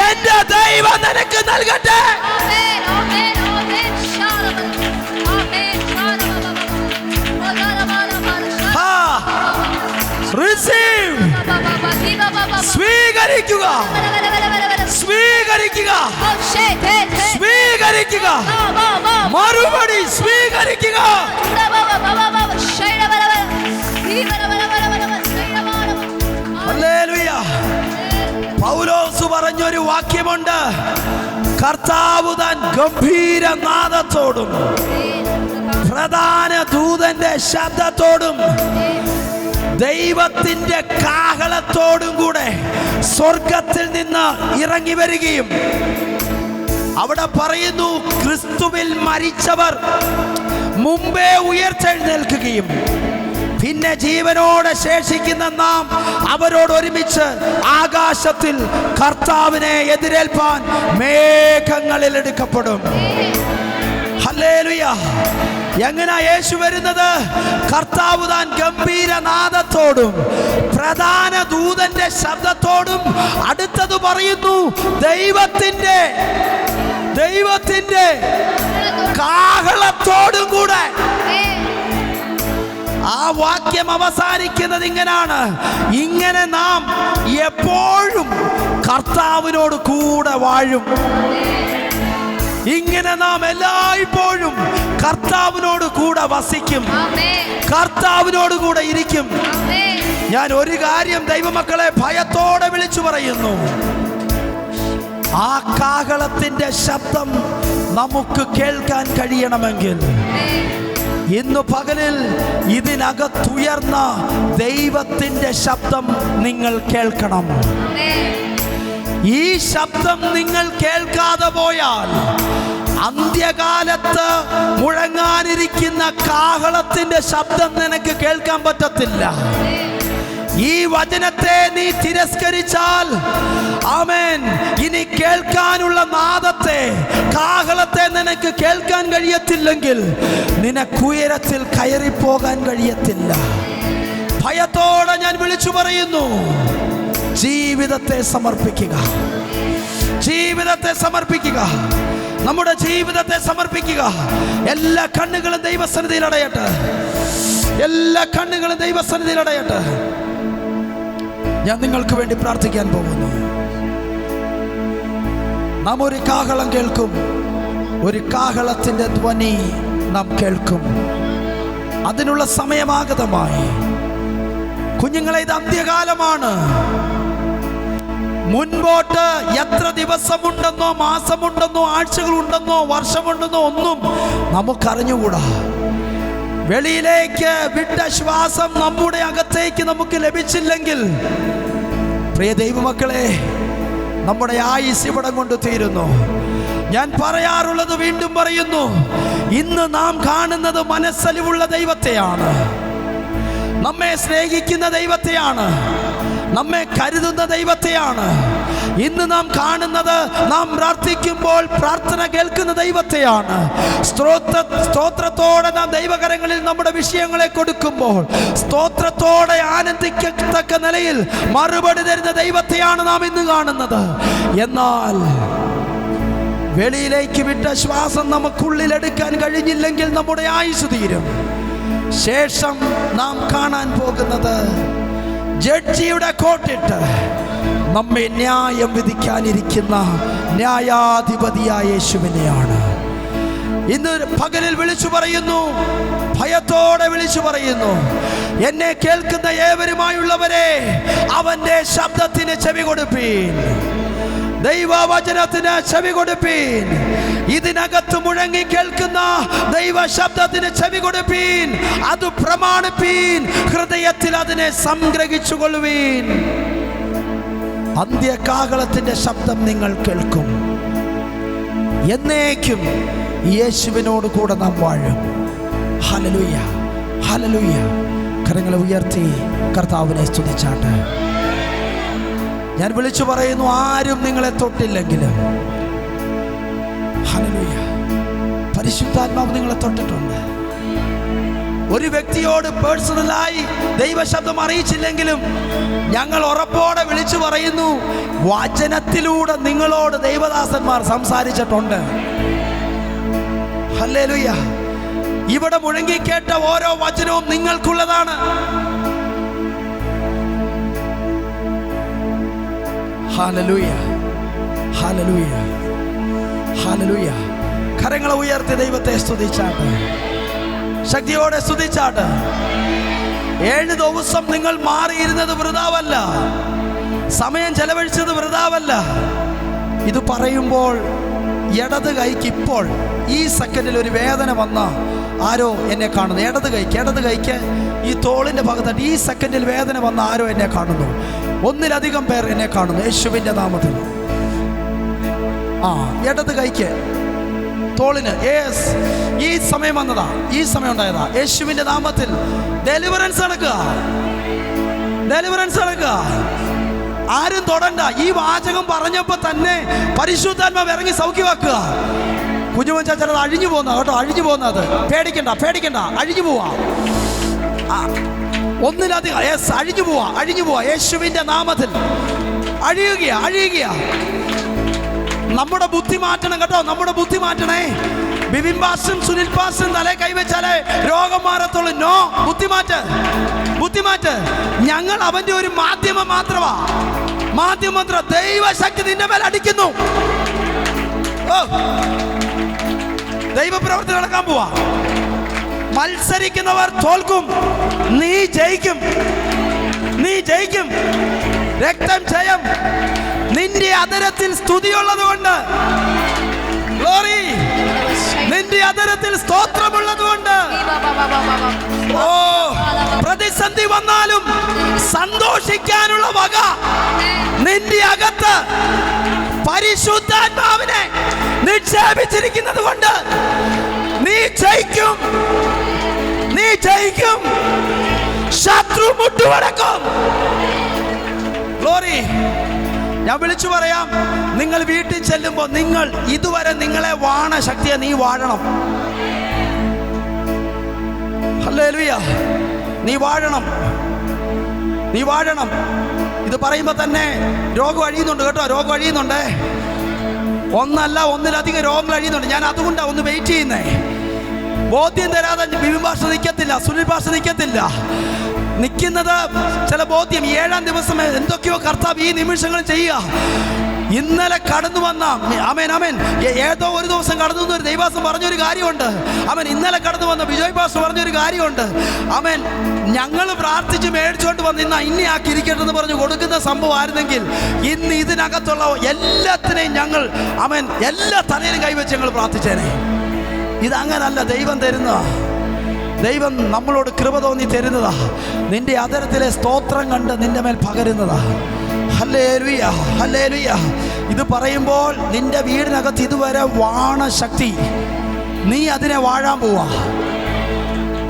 [SPEAKER 1] എന്റെ ദൈവം നിനക്ക് നൽകട്ടെ. Receive. സ്വീകരിക്കുക, സ്വീകരിക്കുക, സ്വീകരിക്കുക, മറുപടി സ്വീകരിക്കുക. ഹല്ലേലൂയ. പൗലോസ് പറഞ്ഞൊരു വാക്യമുണ്ട്, കർത്താവ് താൻ ഗംഭീര നാദത്തോടും പ്രധാന ദൂതന്റെ ശബ്ദത്തോടും ദൈവത്തിന്റെ കാഹളത്തോടും കൂടെ സ്വർഗത്തിൽ നിന്ന് ഇറങ്ങി വരികയും, അവിടെ പറയുന്നു, ക്രിസ്തുവിൽ മരിച്ചവർ മുമ്പേ ഉയർത്തെഴുന്നേൽക്കുകയും പിന്നെ ജീവനോടെ ശേഷിക്കുന്ന നാം അവരോട് ഒരുമിച്ച് ആകാശത്തിൽ കർത്താവിനെ എതിരേൽപ്പാൻ മേഘങ്ങളിൽ എടുക്കപ്പെടും. ഹല്ലേലൂയ. എങ്ങനാ യേശു വരുന്നത്? കർത്താവ് താൻ ഗംഭീരനാദത്തോടും പ്രധാന ദൂതന്റെ ശബ്ദത്തോടും, അടുത്തത് പറയുന്നു, ദൈവത്തിന്റെ കാഹളത്തോടും കൂടെ. ആ വാക്യം അവസാനിക്കുന്നത് ഇങ്ങനാണ്, ഇങ്ങനെ നാം എപ്പോഴും കർത്താവിനോട് കൂടെ വാഴും. ഇങ്ങനെ നാം എല്ലായ്പ്പോഴും കർത്താവിനോട് കൂടെ വസിക്കും, കർത്താവിനോട് കൂടെ ഇരിക്കും. ഞാൻ ഒരു കാര്യം ദൈവമക്കളെ ഭയത്തോടെ വിളിച്ചു പറയുന്നു, ആ കാഹളത്തിന്റെ ശബ്ദം നമുക്ക് കേൾക്കാൻ കഴിയണമെങ്കിൽ ഇന്ന് പകലിൽ ഇതിനകത്തുയർന്ന ദൈവത്തിന്റെ ശബ്ദം നിങ്ങൾ കേൾക്കണം.
[SPEAKER 2] ഈ ശബ്ദം നിങ്ങൾ കേൾക്കാതെ പോയാൽ അന്ത്യകാലത്ത് മുഴങ്ങാനിരിക്കുന്ന കാഹളത്തിന്റെ ശബ്ദം നിനക്ക് കേൾക്കാൻ പറ്റത്തില്ല. ഈ വചനത്തെ നീ തിരസ്കരിച്ചാൽ, ആമേൻ, ഇനി കേൾക്കാനുള്ള നാദത്തെ, കാഹളത്തെ നിനക്ക് കേൾക്കാൻ കഴിയത്തില്ലെങ്കിൽ നിനക്കുയരത്തിൽ കയറിപ്പോകാൻ കഴിയത്തില്ല. ഭയത്തോടെ ഞാൻ വിളിച്ചു പറയുന്നു, ജീവിതത്തെ സമർപ്പിക്കുക, ജീവിതത്തെ സമർപ്പിക്കുക, നമ്മുടെ ജീവിതത്തെ സമർപ്പിക്കുക. എല്ലാ കണ്ണുകളും ദൈവസന്നിധിയിൽ അടയട്ടെ, എല്ലാ കണ്ണുകളും ദൈവസന്നിധിയിൽ അടയട്ടെ. ഞാൻ നിങ്ങൾക്ക് വേണ്ടി പ്രാർത്ഥിക്കാൻ പോകുന്നു. നാം ഒരു കാഹളം കേൾക്കും, ഒരു കാഹളത്തിന്റെ ധ്വനി നാം കേൾക്കും. അതിനുള്ള സമയമാഗതമായി. കുഞ്ഞുങ്ങളെ, ഇത് അന്ത്യകാലമാണ്. മുൻപോട്ട് എത്ര ദിവസമുണ്ടെന്നോ മാസമുണ്ടെന്നോ ആഴ്ചകളുണ്ടെന്നോ വർഷമുണ്ടെന്നോ ഒന്നും നമുക്കറിഞ്ഞുകൂടാ. വെളിയിലേക്ക് വിട്ട ശ്വാസം നമ്മുടെ അകത്തേക്ക് നമുക്ക് ലഭിച്ചില്ലെങ്കിൽ, പ്രിയ ദൈവമക്കളെ, നമ്മുടെ ആയുസ് ഇവിടം കൊണ്ട് തീരുന്നു. ഞാൻ പറയാറുള്ളത് വീണ്ടും പറയുന്നു, ഇന്ന് നാം കാണുന്നത് മനസ്സലിവുള്ള ദൈവത്തെയാണ്, നമ്മെ സ്നേഹിക്കുന്ന ദൈവത്തെയാണ്, നമ്മെ കരുതുന്ന ദൈവത്തെയാണ്. ഇന്ന് നാം കാണുന്നത്, നാം പ്രാർത്ഥിക്കുമ്പോൾ പ്രാർത്ഥന കേൾക്കുന്ന ദൈവത്തെയാണ്. സ്തോത്രത്തോടെ നാം ദൈവകരങ്ങളിൽ നമ്മുടെ വിഷയങ്ങളെ കൊടുക്കുമ്പോൾ സ്തോത്രത്തോടെ ആനന്ദിക്കത്തക്ക നിലയിൽ മറുപടി തരുന്ന ദൈവത്തെയാണ് നാം ഇന്ന് കാണുന്നത്. എന്നാൽ വെളിയിലേക്ക് വിട്ട ശ്വാസം നമുക്കുള്ളിലെടുക്കാൻ കഴിഞ്ഞില്ലെങ്കിൽ നമ്മുടെ ആയുസ് തീരും. ശേഷം നാം കാണാൻ പോകുന്നത് ജഡ്ജിയുടെ കോട്ടിട്ട് നമ്മെ ന്യായം വിധിക്കാനിരിക്കുന്ന ന്യായാധിപതിയായ യേശുവിനെയാണ്. ഇന്ന് പകലിൽ വിളിച്ചു പറയുന്നു, ഭയത്തോടെ വിളിച്ചു പറയുന്നു, എന്നെ കേൾക്കുന്ന ഏവരുമായുള്ളവരെ, അവന്റെ ശബ്ദത്തിന് ചെവി കൊടുപ്പീൻ, ദൈവവചനത്തിന് ചെവി കൊടുപ്പീൻ. ഇതിനകത്ത് മുഴങ്ങി കേൾക്കുന്ന ദൈവ ശബ്ദത്തിന് ചെവി കൊടുപ്പീൻ, അത് പ്രമാണിപ്പീൻ, ഹൃദയത്തിൽ അതിനെ സംഗ്രഹിച്ചു കൊള്ളുവീൻ. അന്ത്യകാഹളത്തിന്റെ ശബ്ദം നിങ്ങൾ കേൾക്കും. എന്നേക്കും യേശുവിനോട് കൂടെ നാം വാഴും. Hallelujah, hallelujah. കരങ്ങളെ ഉയർത്തി കർത്താവിനെ സ്തുതിച്ചാട്ടെ. ഞാൻ വിളിച്ചു പറയുന്നു, ആരും നിങ്ങളെ തൊട്ടില്ലെങ്കിലും, ഹല്ലേലൂയ, പരിശുദ്ധാത്മാവ് നിങ്ങളെ തൊട്ടിട്ടുണ്ട്. ഒരു വ്യക്തിയോട് പേഴ്സണലായി ദൈവശബ്ദം അറിയിച്ചില്ലെങ്കിലും ഞങ്ങൾ ഉറപ്പോടെ വിളിച്ചു പറയുന്നു, വചനത്തിലൂടെ നിങ്ങളോട് ദൈവദാസന്മാർ സംസാരിച്ചിട്ടുണ്ട്. ഹല്ലേലൂയ. ഇവിടെ മുഴങ്ങിക്കേട്ട ഓരോ വചനവും നിങ്ങൾക്കുള്ളതാണ്. Hallelujah, hallelujah, hallelujah. കരങ്ങളെ ഉയർത്തി ദൈവത്തെ സ്തുതിച്ചാട്ടെ, ശക്തിയോടെ സ്തുതിച്ചാട്ടെ. 7 ദിവസം നിങ്ങൾ മാറിയിരുന്നത് വൃഥാവല്ല, സമയം ചെലവഴിച്ചത് വൃഥാവല്ല. ഇത് പറയുമ്പോൾ ഇടത് കൈക്ക് ഇപ്പോൾ ഈ സെക്കൻഡിൽ ഒരു വേദന വന്ന ആരോ എന്നെ കാണുന്നു. ഇടത് കൈക്ക് ഈ തോളിൻ്റെ ഭാഗത്തായിട്ട് ഈ സെക്കൻഡിൽ വേദന വന്ന ആരോ എന്നെ കാണുന്നു. ഒന്നിലധികം പേർ എന്നെ കാണുന്നു യേശുവിൻ്റെ നാമത്തിൽ. ഇടത് കൈക്ക് തോളിന് ഈ സമയം വന്നതാ, ഈ സമയം ഉണ്ടായതാ. യേശുവിൻ്റെ നാമത്തിൽ ഡെലിവറൻസ് നടക്കുക, ഡെലിവറൻസ് നടക്കുക. ആരും തൊടണ്ട. ഈ വാചകം പറഞ്ഞപ്പോൾ തന്നെ പരിശുദ്ധാത്മാവ് ഇറങ്ങി സൗഖ്യമാക്കുക. കുഞ്ഞുമോൻ ചിലത് അഴിഞ്ഞു പോകുന്ന കേട്ടോ, അഴിഞ്ഞു പോകുന്നത്. പേടിക്കണ്ട, പേടിക്കണ്ട, അഴിഞ്ഞു പോവാ. ഒന്നിലധികം അഴിഞ്ഞു പോവാ യേശുവിൻ്റെ നാമത്തിൽ. അഴിയുക. നമ്മുടെ ബുദ്ധി മാറ്റണം കേട്ടോ, നമ്മുടെ ബുദ്ധി മാറ്റണേ. ബിബിൻ പാസ്റ്ററും സുനിൽ പാസ്റ്ററും തലേ കൈവച്ചാലേ രോഗം മാറത്തുള്ളൂ. നോ, ബുദ്ധിമാറ്റ്. ഞങ്ങൾ അവന്റെ ഒരു മാധ്യമം മാത്രമാ. ദൈവശക്തി നിന്റെ മേൽ അടിക്കുന്നു. ദൈവപ്രവൃത്തി നടക്കാൻ പോവാ. മത്സരിക്കുന്നവർ തോൽക്കും, നീ ജയിക്കും. രക്തം ജയം. നിന്റെ അതരത്തിൽ സ്തുതിയുള്ളത് കൊണ്ട്, ഗ്ലോറി, നിന്റെ അതരത്തിൽ സ്തോത്രമുള്ളത് കൊണ്ട്, പ്രതിസന്ധി വന്നാലും സന്തോഷിക്കാനുള്ള വക നിന്റെ അകത്ത് പരിശുദ്ധാത്മാവിനെ നിക്ഷേപിച്ചിരിക്കുന്നത് കൊണ്ട് നീ ജയിക്കും, നീ ജയിക്കും. ശത്രു മുട്ടുവടക്കും. ഗ്ലോറി. ഞാൻ വിളിച്ചു പറയാം, നിങ്ങൾ വീട്ടിൽ ചെല്ലുമ്പോൾ നിങ്ങൾ ഇതുവരെ നിങ്ങളെ വാണ ശക്തിയെ നീ വാഴണം. ഹല്ലേലൂയ. നീ വാഴണം, നീ വാഴണം. ഇത് പറയുമ്പോൾ തന്നെ രോഗം അഴിയുന്നുണ്ട് കേട്ടോ, രോഗം അഴിയുന്നുണ്ട്. ഒന്നല്ല ഒന്നിലധികം രോഗങ്ങൾ അഴിയുന്നുണ്ട്. ഞാൻ അതുകൊണ്ടാണ് ഒന്ന് വെയിറ്റ് ചെയ്യുന്നേ. ബോധ്യം തരാതെ ബിബിൻ ഭാഷ നിൽക്കത്തില്ല, സുനിൽ ഭാഷ നിൽക്കത്തില്ല. നിൽക്കുന്നത് ചില ബോധ്യം. 7-ാം ദിവസം എന്തൊക്കെയോ കർത്താവ് ഈ നിമിഷങ്ങൾ ചെയ്യുക. ഇന്നലെ കടന്നു വന്ന ആമേൻ ആമേൻ ഏതോ ഒരു ദിവസം കടന്നു വന്ന ഒരു ദൈവാസം പറഞ്ഞൊരു കാര്യമുണ്ട്. ആമേൻ ഇന്നലെ കടന്നു വന്ന വിജയ് ഭാഷ പറഞ്ഞൊരു കാര്യമുണ്ട്. ആമേൻ ഞങ്ങൾ പ്രാർത്ഥിച്ച് മേടിച്ചുകൊണ്ട് വന്ന് ഇന്ന ആക്കിയിരിക്കട്ടെന്ന് പറഞ്ഞു കൊടുക്കുന്ന സംഭവം ആയിരുന്നെങ്കിൽ ഇന്ന് ഇതിനകത്തുള്ള എല്ലാത്തിനെയും ഞങ്ങൾ ആമേൻ എല്ലാ തലയിലും കൈവച്ച് ഞങ്ങൾ പ്രാർത്ഥിച്ചേനെ. ഇതങ്ങനല്ല. ദൈവം തരുന്ന, ദൈവം നമ്മളോട് കൃപ തോന്നി തരുന്നതാ. നിന്റെ അതരത്തിലെ സ്തോത്രം കണ്ട് നിന്റെ മേൽ പകരുന്നതാ. Hallelujah, hallelujah. ഇത് പറയുമ്പോൾ നിന്റെ വീടിനകത്ത് ഇതുവരെ വാണ ശക്തി, നീ അതിനെ വാഴാൻ പോവാ,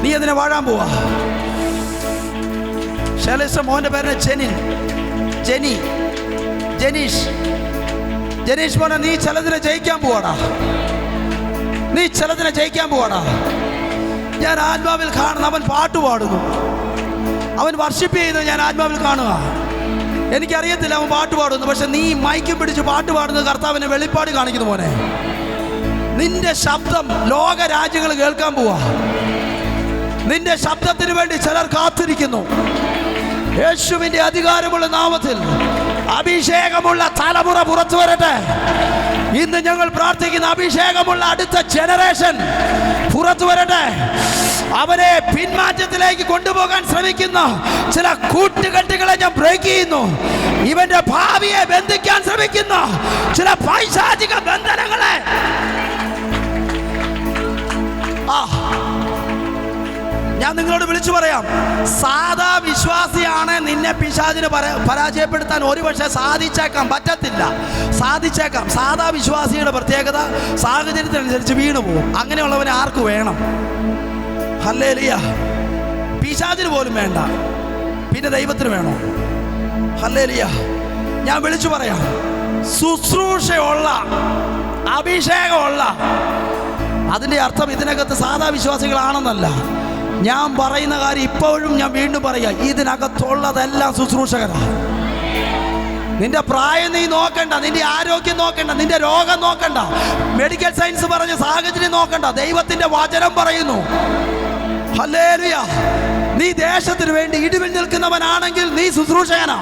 [SPEAKER 2] നീ അതിനെ വാഴാൻ പോവാ. ശൈലേഷ മോന്റെ പേര് ജനീഷ് മോനെ, നീ ചിലതിനെ ജയിക്കാൻ പോവാടാ, നീ ചിലതിനെ ജയിക്കാൻ പോവാടാ. ഞാൻ ആത്മാവിൽ കാണുന്നു. അവൻ പാട്ട് പാടുന്നു, അവൻ വർഷിപ്പ് ചെയ്യുന്നത് ഞാൻ ആത്മാവിൽ കാണുക. എനിക്കറിയത്തില്ല അവൻ പാട്ട് പാടുന്നു, പക്ഷെ നീ മൈക്കും പിടിച്ച് പാട്ട് പാടുന്നത് കർത്താവിനെ വെളിപ്പാട് കാണിക്കുന്നു മോനെ. നിന്റെ ശബ്ദം ലോക രാജ്യങ്ങൾ കേൾക്കാൻ പോവാ. നിന്റെ ശബ്ദത്തിന് വേണ്ടി ചിലർ കാത്തിരിക്കുന്നു. യേശുവിന്റെ അധികാരമുള്ള നാമത്തിൽ അഭിഷേകമുള്ള തലമുറ പുറത്തു വരട്ടെ. ഇന്ന് ഞങ്ങൾ പ്രാർത്ഥിക്കുന്ന അഭിഷേകമുള്ള അടുത്ത ജനറേഷൻ പുറത്തു വരട്ടെ. അവരെ പിന്മാറ്റത്തിലേക്ക് കൊണ്ടുപോകാൻ ശ്രമിക്കുന്ന ചില കൂട്ടുകെട്ടുകളെ ഞാൻ ബ്രേക്ക് ചെയ്യുന്നു. ഇവന്റെ ഭാവിയെ ബന്ധിക്കാൻ ശ്രമിക്കുന്ന ചില പൈശാചിക ബന്ധനങ്ങളെ ഞാൻ നിങ്ങളോട് വിളിച്ചു പറയാം. സാധാ വിശ്വാസിയാണ് നിന്നെ പിശാചിന് പരാജയപ്പെടുത്താൻ ഒരുപക്ഷെ സാധിച്ചേക്കാം, പറ്റത്തില്ല, സാധിച്ചേക്കാം. സാധാ വിശ്വാസിയുടെ പ്രത്യേകത സാഹചര്യത്തിനനുസരിച്ച് വീണു പോകും. അങ്ങനെയുള്ളവനെ ആർക്ക് വേണം? ഹല്ലേലൂയ. പിശാചിന് പോലും വേണ്ട, പിന്നെ ദൈവത്തിന് വേണോ? ഹല്ലേലൂയ. ഞാൻ വിളിച്ചു പറയാം, ശുശ്രൂഷയുള്ള അഭിഷേകമുള്ള, അതിൻ്റെ അർത്ഥം ഇതിനകത്ത് സാധാ വിശ്വാസികളാണെന്നല്ല. ഞാൻ പറയുന്ന കാര്യം ഇപ്പോഴും ഞാൻ വീണ്ടും പറയാം, ഇതിനകത്തുള്ളതെല്ലാം ശുശ്രൂഷകരാണ്. നിന്റെ പ്രായം നീ നോക്കണ്ട, നിന്റെ ആരോഗ്യം നോക്കണ്ട, നിന്റെ രോഗം നോക്കണ്ട, മെഡിക്കൽ സയൻസ് പറഞ്ഞ സാഹചര്യം നോക്കണ്ട. ദൈവത്തിന്റെ വചനം പറയുന്നു. ഹല്ലേലൂയ. നീ ദേശത്തിന് വേണ്ടി ഇടിവിൽ നിൽക്കുന്നവനാണെങ്കിൽ നീ ശുശ്രൂഷകനാ.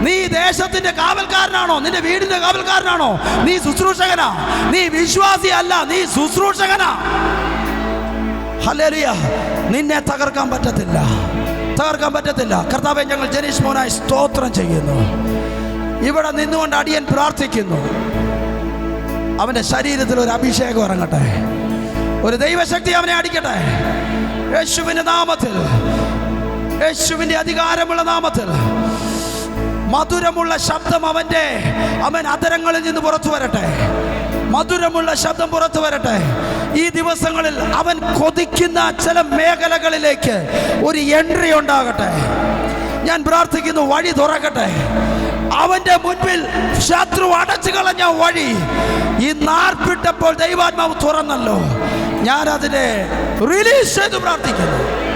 [SPEAKER 2] നീ ദേശത്തിന്റെ കാവൽക്കാരനാണോ? നിന്റെ വീടിന്റെ കാവൽക്കാരനാണോ? നീ ശുശ്രൂഷകനാ. നീ വിശ്വാസി അല്ല, നീ ശുശ്രൂഷകനാ. ഹല്ലേലൂയ. നിന്നെ തകർക്കാൻ പറ്റത്തില്ല, തകർക്കാൻ പറ്റത്തില്ല. കർത്താവേ, ഞങ്ങൾ ജനീഷ് മോനായി സ്തോത്രം ചെയ്യുന്നു. ഇവിടെ നിന്നുകൊണ്ട് അടിയൻ പ്രാർത്ഥിക്കുന്നു, അവന്റെ ശരീരത്തിൽ ഒരു അഭിഷേകം ഇറങ്ങട്ടെ, ഒരു ദൈവശക്തി അവനെ അടിക്കട്ടെ. യേശുവിന്റെ നാമത്തിൽ, യേശുവിന്റെ അധികാരമുള്ള നാമത്തിൽ മധുരമുള്ള ശബ്ദം അവൻ അതരങ്ങളിൽ നിന്ന് പുറത്തു വരട്ടെ. മധുരമുള്ള ശബ്ദം പുറത്തു വരട്ടെ. ഈ ദിവസങ്ങളിൽ അവൻ കൊതിക്കുന്ന ചില മേഖലകളിലേക്ക് ഒരു എൻട്രി ഉണ്ടാകട്ടെ. ഞാൻ പ്രാർത്ഥിക്കുന്നു, വഴി തുറക്കട്ടെ. അവന്റെ മുൻപിൽ ശത്രു അടച്ചു കളഞ്ഞ വഴി ഈ നാർപ്പിട്ടപ്പോൾ ദൈവാത്മാവ് തുറന്നല്ലോ. ഞാൻ അതിനെ റിലീസ് ചെയ്ത് പ്രാർത്ഥിക്കുന്നു.